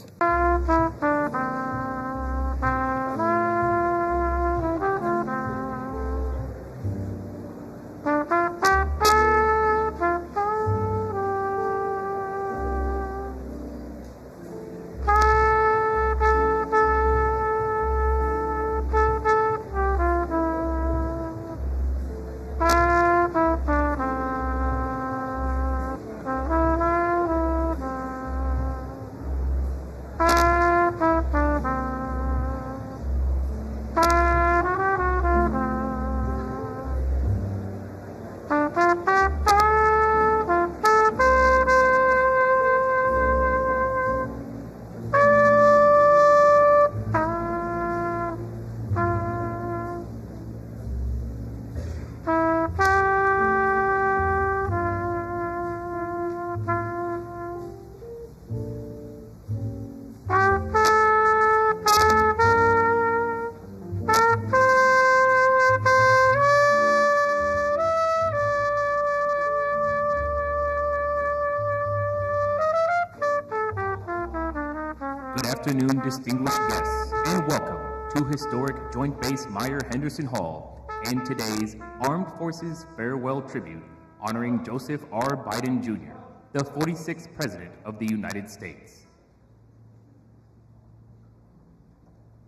Good afternoon, distinguished guests, and welcome to historic Joint Base Meyer-Henderson Hall and today's Armed Forces Farewell Tribute honoring Joseph R. Biden, Jr., the 46th President of the United States.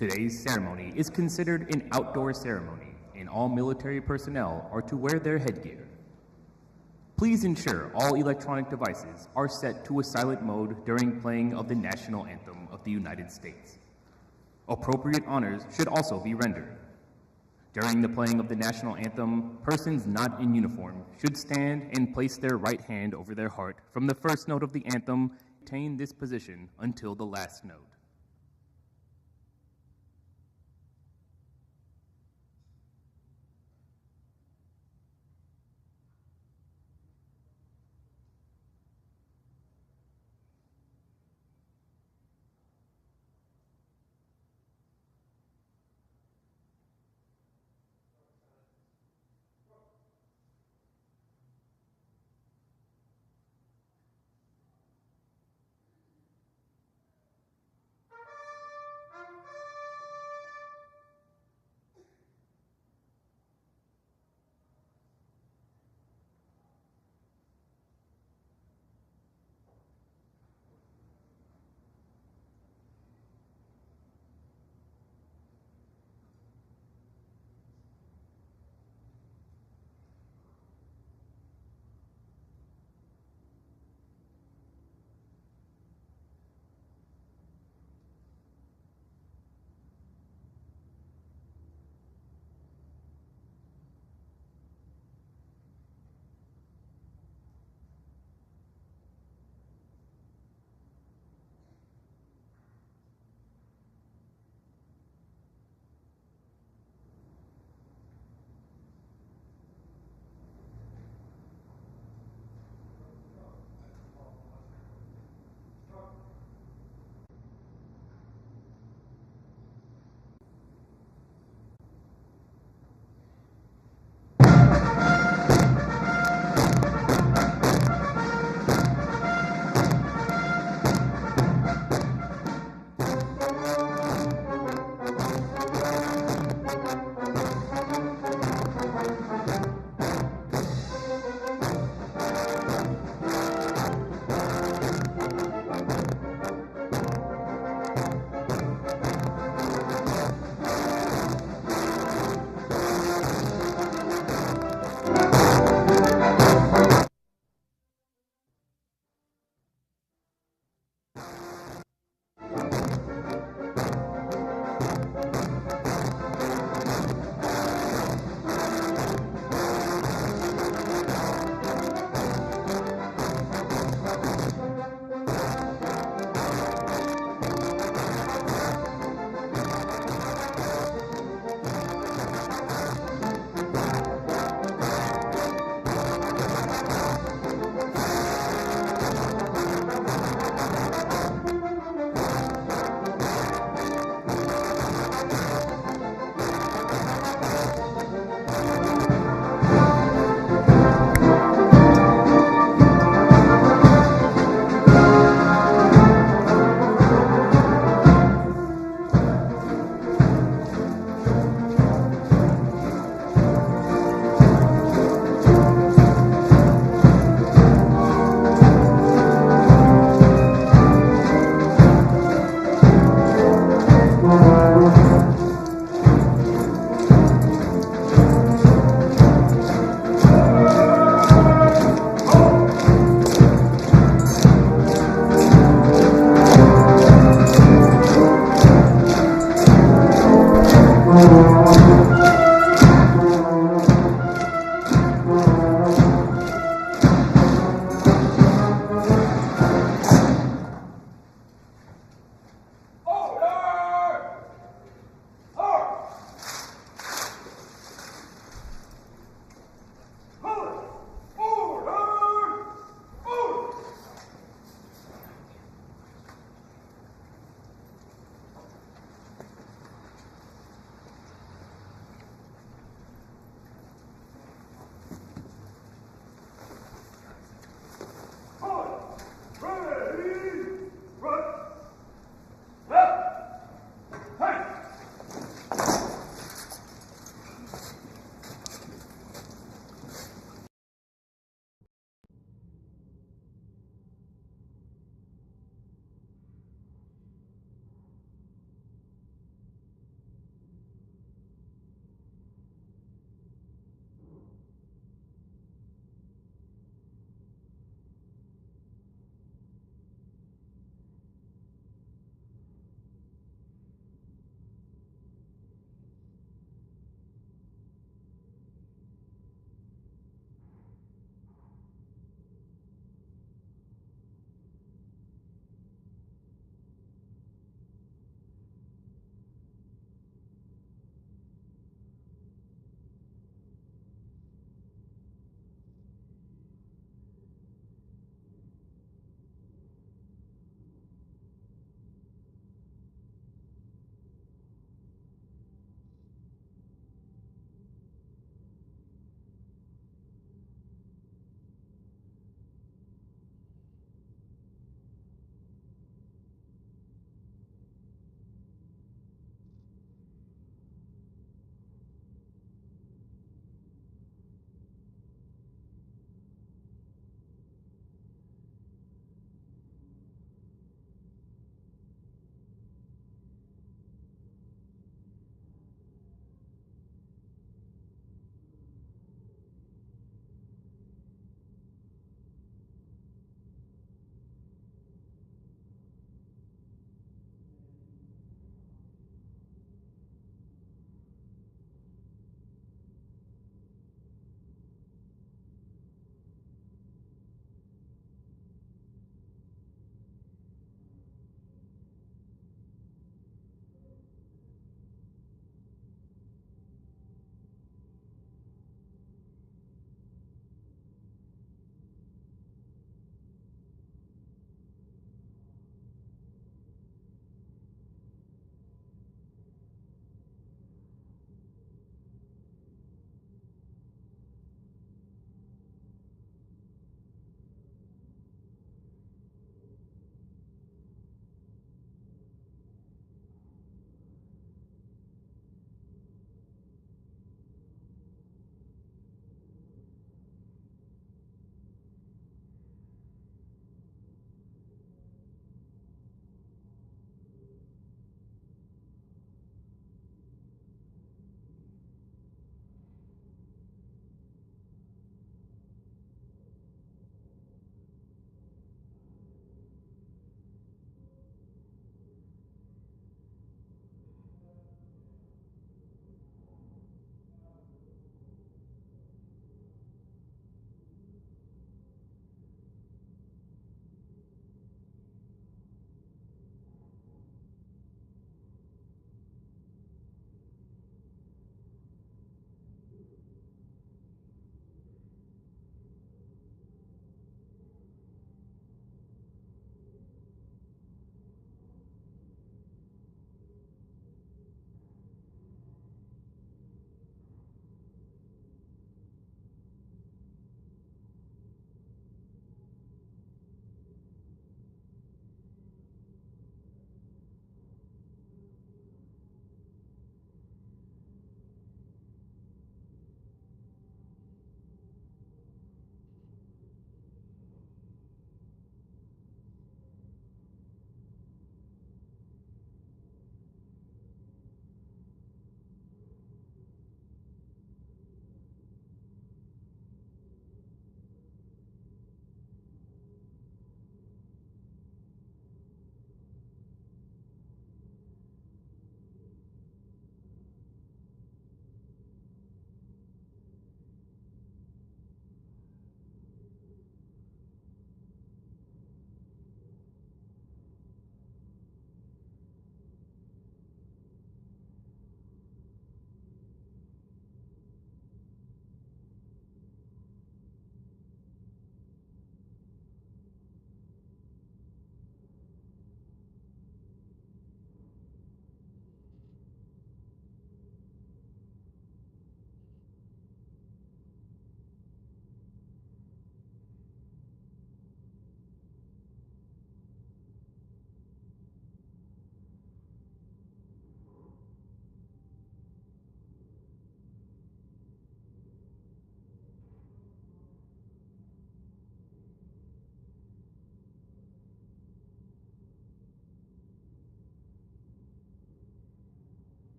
Today's ceremony is considered an outdoor ceremony, and all military personnel are to wear their headgear. Please ensure all electronic devices are set to a silent mode during playing of the national anthem of the United States. Appropriate honors should also be rendered. During the playing of the national anthem, persons not in uniform should stand and place their right hand over their heart from the first note of the anthem, retain this position until the last note.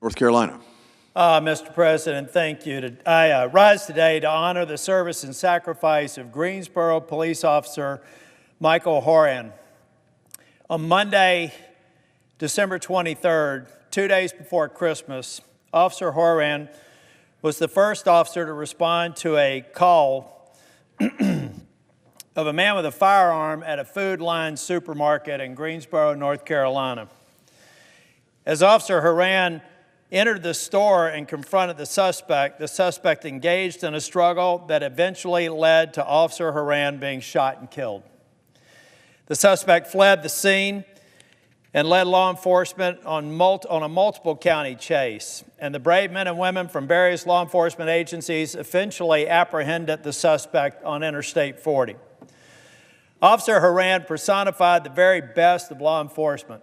North Carolina. Mr. President, thank you. I rise today to honor the service and sacrifice of Greensboro Police Officer Michael Horan. On Monday, December 23rd, 2 days before Christmas, Officer Horan was the first officer to respond to a call of a man with a firearm at a Food Line supermarket in Greensboro, North Carolina. As Officer Horan entered the store and confronted the suspect engaged in a struggle that eventually led to Officer Horan being shot and killed. The suspect fled the scene and led law enforcement on a multiple county chase. And the brave men and women from various law enforcement agencies eventually apprehended the suspect on Interstate 40. Officer Horan personified the very best of law enforcement.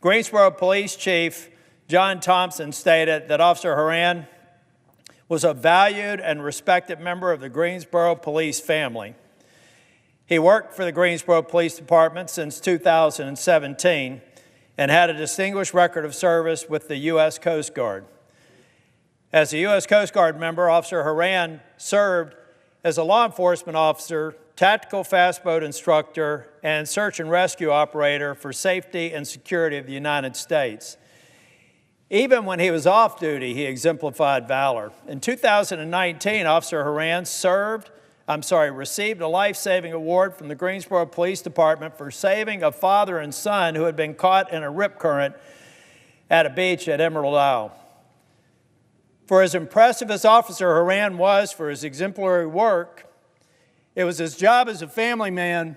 Greensboro Police Chief John Thompson stated that Officer Horan was a valued and respected member of the Greensboro police family. He worked for the Greensboro Police Department since 2017 and had a distinguished record of service with the U.S. Coast Guard. As a U.S. Coast Guard member, Officer Horan served as a law enforcement officer, tactical fast boat instructor, and search and rescue operator for safety and security of the United States. Even when he was off duty, he exemplified valor. In 2019, Officer Horan received a life-saving award from the Greensboro Police Department for saving a father and son who had been caught in a rip current at a beach at Emerald Isle. For as impressive as Officer Horan was for his exemplary work, it was his job as a family man,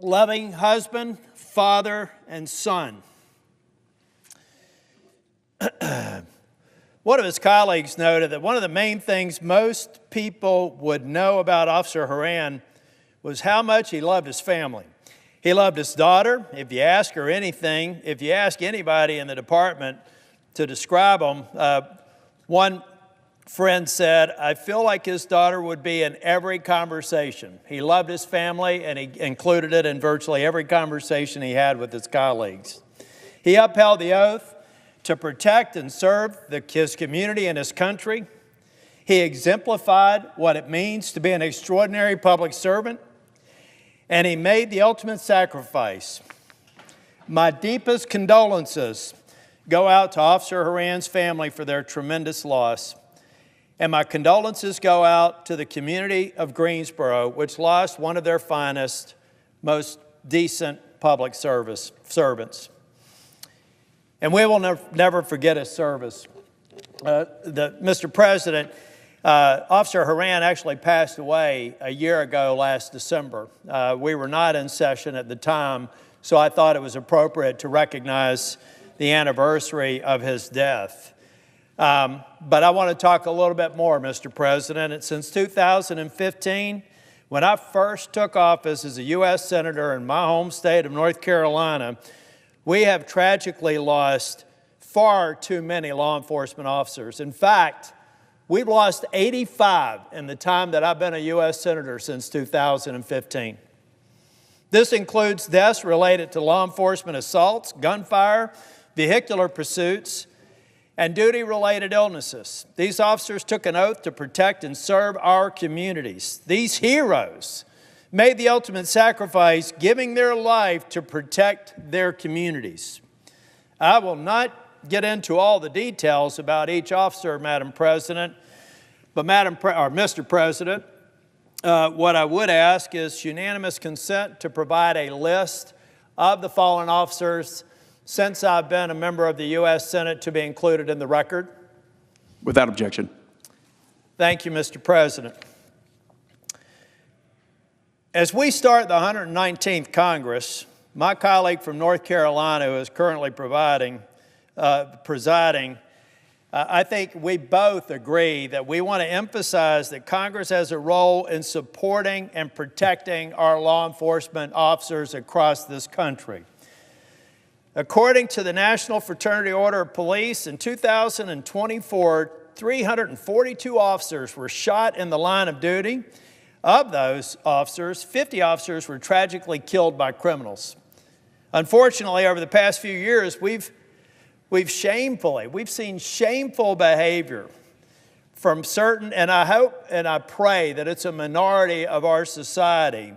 loving husband, father, and son. One of his colleagues noted that one of the main things most people would know about Officer Horan was how much he loved his family. He loved his daughter. If you ask anybody in the department to describe him, one friend said, I feel like his daughter would be in every conversation. He loved his family, and he included it in virtually every conversation he had with his colleagues. He upheld the oath to protect and serve his community and his country. He exemplified what it means to be an extraordinary public servant, and he made the ultimate sacrifice. My deepest condolences go out to Officer Horan's family for their tremendous loss. And my condolences go out to the community of Greensboro, which lost one of their finest, most decent public servants. And we will never forget his service. Mr. President, Officer Horan actually passed away a year ago last December. We were not in session at the time, so I thought it was appropriate to recognize the anniversary of his death. But I want to talk a little bit more, Mr. President. Since 2015, when I first took office as a U.S. Senator in my home state of North Carolina, we have tragically lost far too many law enforcement officers. In fact, we've lost 85 in the time that I've been a U.S. Senator since 2015. This includes deaths related to law enforcement assaults, gunfire, vehicular pursuits, and duty-related illnesses. These officers took an oath to protect and serve our communities. These heroes made the ultimate sacrifice, giving their life to protect their communities. I will not get into all the details about each officer, Madam President, but Mr. President, what I would ask is unanimous consent to provide a list of the fallen officers since I've been a member of the U.S. Senate to be included in the record. Without objection. Thank you, Mr. President. As we start the 119th Congress, my colleague from North Carolina, who is currently presiding, I think we both agree that we want to emphasize that Congress has a role in supporting and protecting our law enforcement officers across this country. According to the National Fraternity Order of Police, in 2024, 342 officers were shot in the line of duty. Of those officers, 50 officers were tragically killed by criminals. Unfortunately, over the past few years, we've seen shameful behavior from certain, and I hope and I pray that it's a minority of our society.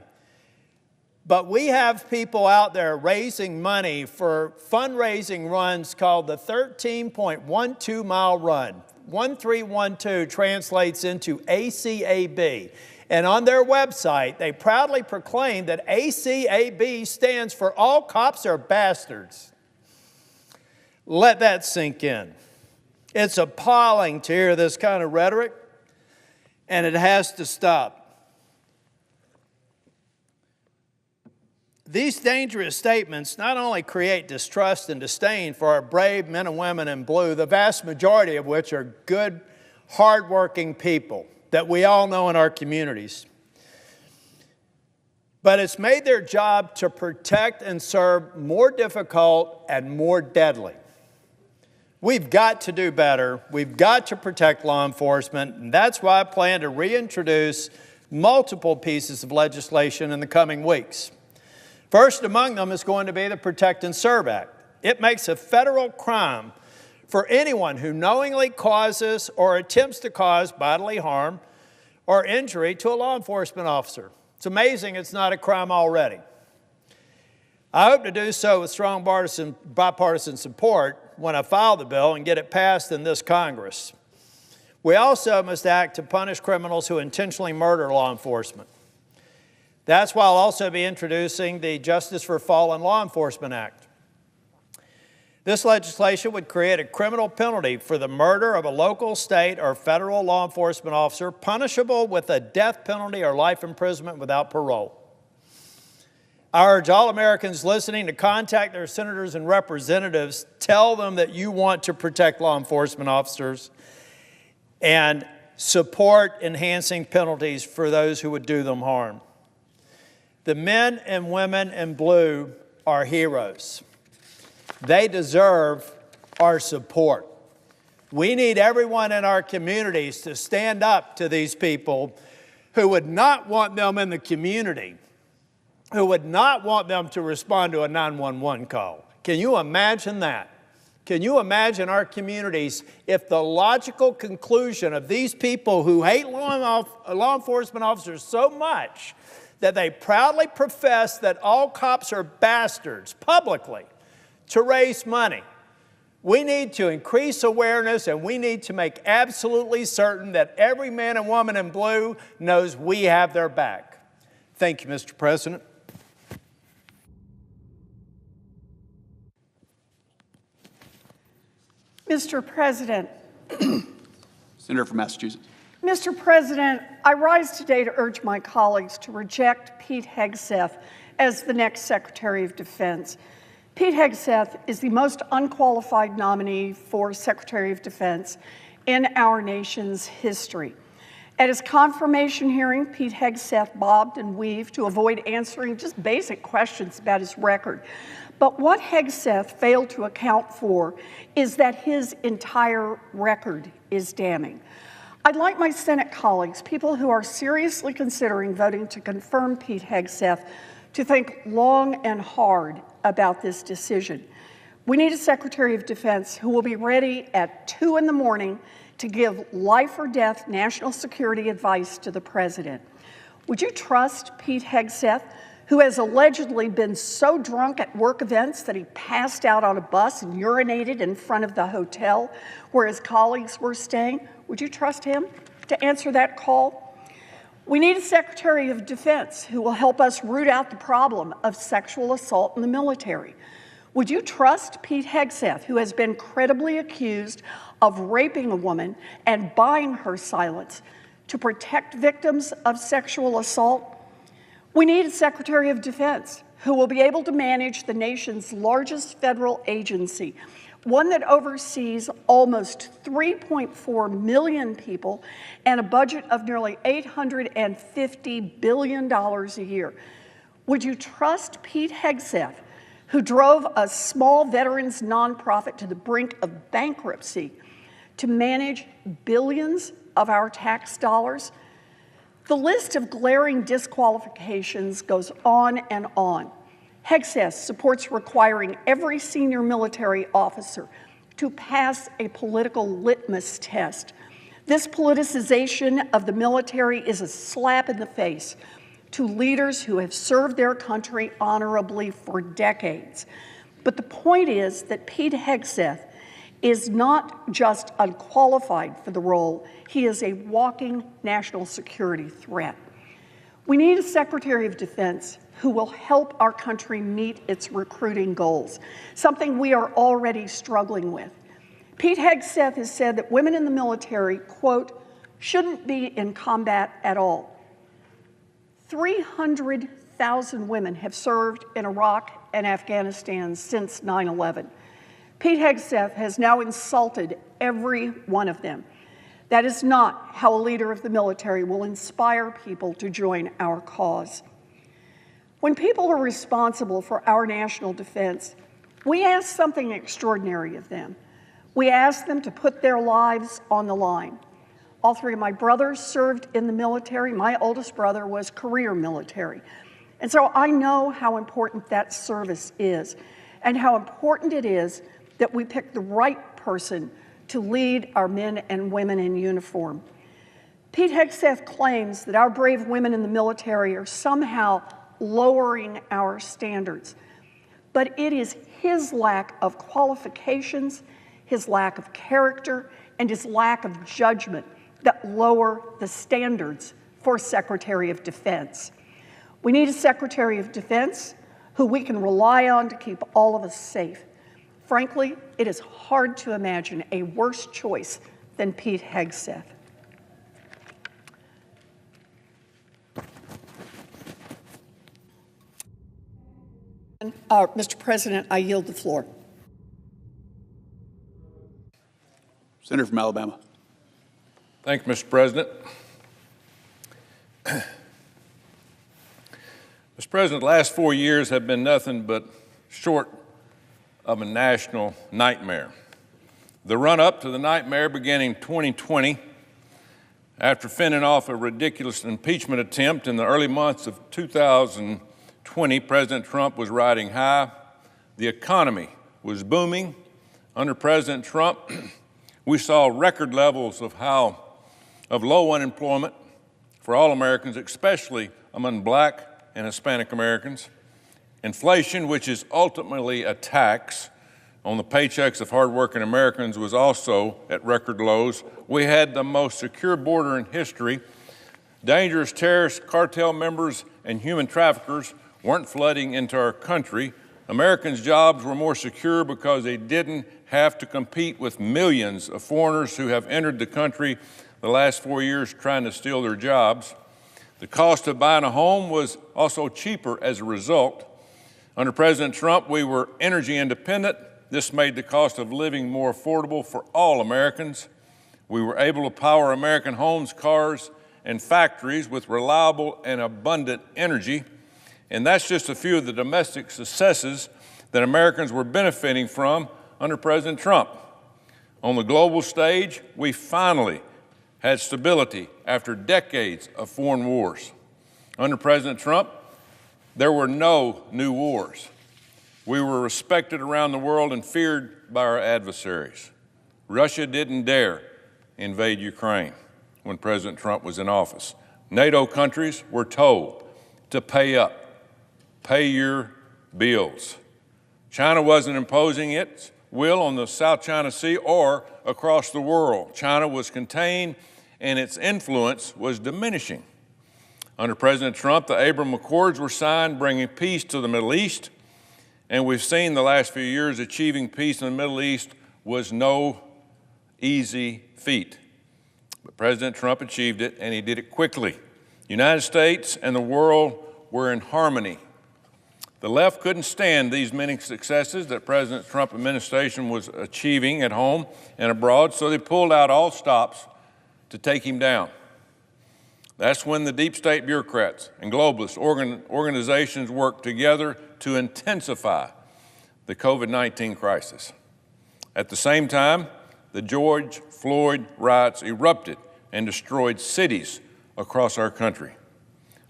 But we have people out there raising money for fundraising runs called the 13.12 mile run. 1312 translates into ACAB. And on their website, they proudly proclaim that ACAB stands for All Cops Are Bastards. Let that sink in. It's appalling to hear this kind of rhetoric, and it has to stop. These dangerous statements not only create distrust and disdain for our brave men and women in blue, the vast majority of which are good, hardworking people that we all know in our communities, but it's made their job to protect and serve more difficult and more deadly. We've got to do better. We've got to protect law enforcement, and that's why I plan to reintroduce multiple pieces of legislation in the coming weeks. First among them is going to be the Protect and Serve Act. It makes a federal crime for anyone who knowingly causes or attempts to cause bodily harm or injury to a law enforcement officer. It's amazing it's not a crime already. I hope to do so with strong bipartisan support when I file the bill and get it passed in this Congress. We also must act to punish criminals who intentionally murder law enforcement. That's why I'll also be introducing the Justice for Fallen Law Enforcement Act. This legislation would create a criminal penalty for the murder of a local, state, or federal law enforcement officer, punishable with a death penalty or life imprisonment without parole. I urge all Americans listening to contact their senators and representatives, tell them that you want to protect law enforcement officers, and support enhancing penalties for those who would do them harm. The men and women in blue are heroes. They deserve our support. We need everyone in our communities to stand up to these people who would not want them in the community, who would not want them to respond to a 911 call. Can you imagine that? Can you imagine our communities if the logical conclusion of these people who hate law enforcement officers so much that they proudly profess that all cops are bastards publicly to raise money? We need to increase awareness, and we need to make absolutely certain that every man and woman in blue knows we have their back. Thank you, Mr. President. Mr. President. Senator from Massachusetts. Mr. President, I rise today to urge my colleagues to reject Pete Hegseth as the next Secretary of Defense. Pete Hegseth is the most unqualified nominee for Secretary of Defense in our nation's history. At his confirmation hearing, Pete Hegseth bobbed and weaved to avoid answering just basic questions about his record. But what Hegseth failed to account for is that his entire record is damning. I'd like my Senate colleagues, people who are seriously considering voting to confirm Pete Hegseth, to think long and hard about this decision. We need a Secretary of Defense who will be ready at 2 in the morning to give life or death national security advice to the President. Would you trust Pete Hegseth, who has allegedly been so drunk at work events that he passed out on a bus and urinated in front of the hotel where his colleagues were staying? Would you trust him to answer that call? We need a Secretary of Defense who will help us root out the problem of sexual assault in the military. Would you trust Pete Hegseth, who has been credibly accused of raping a woman and buying her silence, to protect victims of sexual assault? We need a Secretary of Defense who will be able to manage the nation's largest federal agency, one that oversees almost 3.4 million people and a budget of nearly $850 billion a year. Would you trust Pete Hegseth, who drove a small veterans nonprofit to the brink of bankruptcy, to manage billions of our tax dollars? The list of glaring disqualifications goes on and on. Hegseth supports requiring every senior military officer to pass a political litmus test. This politicization of the military is a slap in the face to leaders who have served their country honorably for decades. But the point is that Pete Hegseth is not just unqualified for the role, he is a walking national security threat. We need a Secretary of Defense who will help our country meet its recruiting goals, something we are already struggling with. Pete Hegseth has said that women in the military, quote, shouldn't be in combat at all. 300,000 women have served in Iraq and Afghanistan since 9/11. Pete Hegseth has now insulted every one of them. That is not how a leader of the military will inspire people to join our cause. When people are responsible for our national defense, we ask something extraordinary of them. We ask them to put their lives on the line. All three of my brothers served in the military. My oldest brother was career military. And so I know how important that service is and how important it is that we pick the right person to lead our men and women in uniform. Pete Hegseth claims that our brave women in the military are somehow lowering our standards. But it is his lack of qualifications, his lack of character, and his lack of judgment that lower the standards for Secretary of Defense. We need a Secretary of Defense who we can rely on to keep all of us safe. Frankly, it is hard to imagine a worse choice than Pete Hegseth. Mr. President, I yield the floor. Senator from Alabama. Thank you, Mr. President. Mr. President, the last 4 years have been nothing but short of a national nightmare. The run-up to the nightmare began in 2020 after fending off a ridiculous impeachment attempt in the early months of 2020. President Trump was riding high. The economy was booming. Under President Trump, we saw record levels of low unemployment for all Americans, especially among Black and Hispanic Americans. Inflation, which is ultimately a tax on the paychecks of hardworking Americans, was also at record lows. We had the most secure border in history. Dangerous terrorists, cartel members, and human traffickers weren't flooding into our country. Americans' jobs were more secure because they didn't have to compete with millions of foreigners who have entered the country the last 4 years trying to steal their jobs. The cost of buying a home was also cheaper as a result. Under President Trump, we were energy independent. This made the cost of living more affordable for all Americans. We were able to power American homes, cars, and factories with reliable and abundant energy. And that's just a few of the domestic successes that Americans were benefiting from under President Trump. On the global stage, we finally had stability after decades of foreign wars. Under President Trump, there were no new wars. We were respected around the world and feared by our adversaries. Russia didn't dare invade Ukraine when President Trump was in office. NATO countries were told to pay up, pay your bills. China wasn't imposing its will on the South China Sea or across the world. China was contained and its influence was diminishing. Under President Trump, the Abraham Accords were signed, bringing peace to the Middle East. And we've seen the last few years achieving peace in the Middle East was no easy feat. But President Trump achieved it, and he did it quickly. The United States and the world were in harmony. The left couldn't stand these many successes that President Trump administration was achieving at home and abroad, so they pulled out all stops to take him down. That's when the deep state bureaucrats and globalist organizations worked together to intensify the COVID-19 crisis. At the same time, the George Floyd riots erupted and destroyed cities across our country.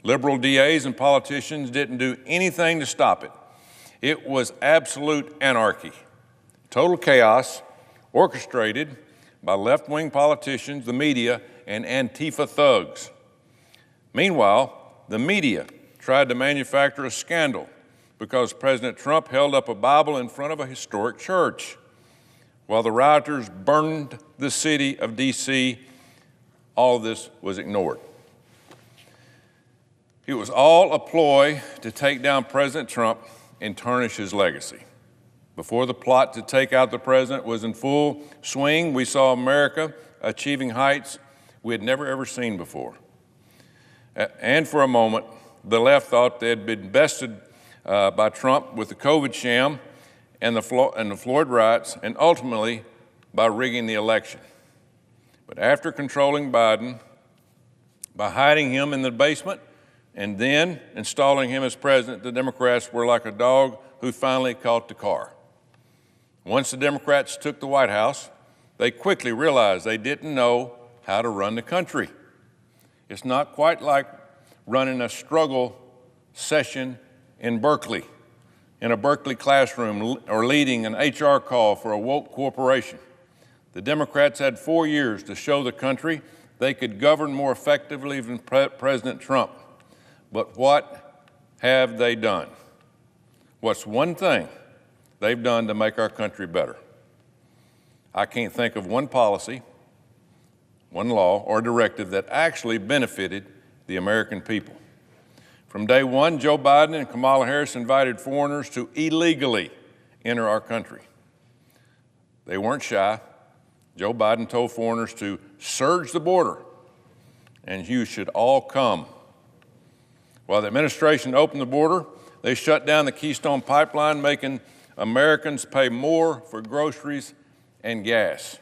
Liberal DAs and politicians didn't do anything to stop it. It was absolute anarchy, total chaos, orchestrated by left-wing politicians, the media, and Antifa thugs. Meanwhile, the media tried to manufacture a scandal because President Trump held up a Bible in front of a historic church. While the rioters burned the city of D.C., all of this was ignored. It was all a ploy to take down President Trump and tarnish his legacy. Before the plot to take out the president was in full swing, we saw America achieving heights we had never, ever seen before. And for a moment, the left thought they had been bested by Trump with the COVID sham and the Floyd riots, and ultimately by rigging the election. But after controlling Biden, by hiding him in the basement, and then installing him as president, the Democrats were like a dog who finally caught the car. Once the Democrats took the White House, they quickly realized they didn't know how to run the country. It's not quite like running a struggle session in Berkeley, in a Berkeley classroom, or leading an HR call for a woke corporation. The Democrats had 4 years to show the country they could govern more effectively than President Trump. But what have they done? What's one thing they've done to make our country better? I can't think of one policy, one law, or directive that actually benefited the American people. From day one, Joe Biden and Kamala Harris invited foreigners to illegally enter our country. They weren't shy. Joe Biden told foreigners to surge the border, and you should all come. While the administration opened the border, they shut down the Keystone Pipeline, making Americans pay more for groceries and gas.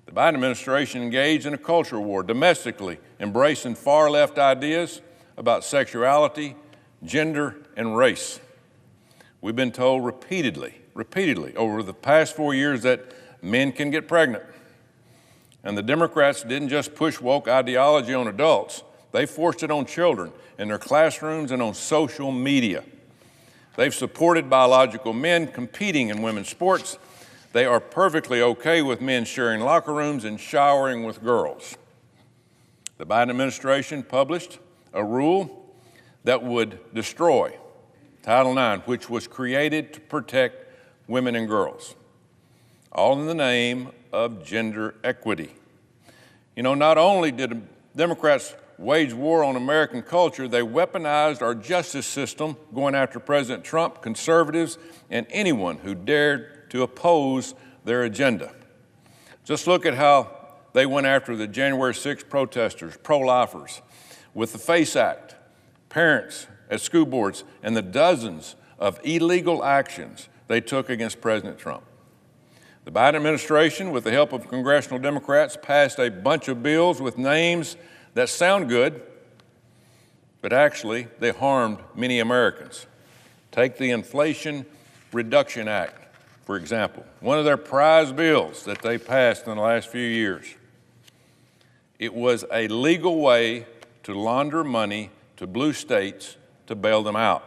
The Biden administration engaged in a culture war domestically, embracing far-left ideas about sexuality, gender, and race. We've been told repeatedly over the past 4 years that men can get pregnant. And the Democrats didn't just push woke ideology on adults, they forced it on children in their classrooms and on social media. They've supported biological men competing in women's sports. They are perfectly okay with men sharing locker rooms and showering with girls. The Biden administration published a rule that would destroy Title IX, which was created to protect women and girls, all in the name of gender equity. You know, not only did Democrats wage war on American culture, they weaponized our justice system, going after President Trump, conservatives, and anyone who dared to oppose their agenda. Just look at how they went after the January 6th protesters, pro-lifers, with the FACE Act, parents at school boards, and the dozens of illegal actions they took against President Trump. The Biden administration, with the help of congressional Democrats, passed a bunch of bills with names that sound good, but actually they harmed many Americans. Take the Inflation Reduction Act, for example, one of their prize bills that they passed in the last few years. It was a legal way to launder money to blue states to bail them out.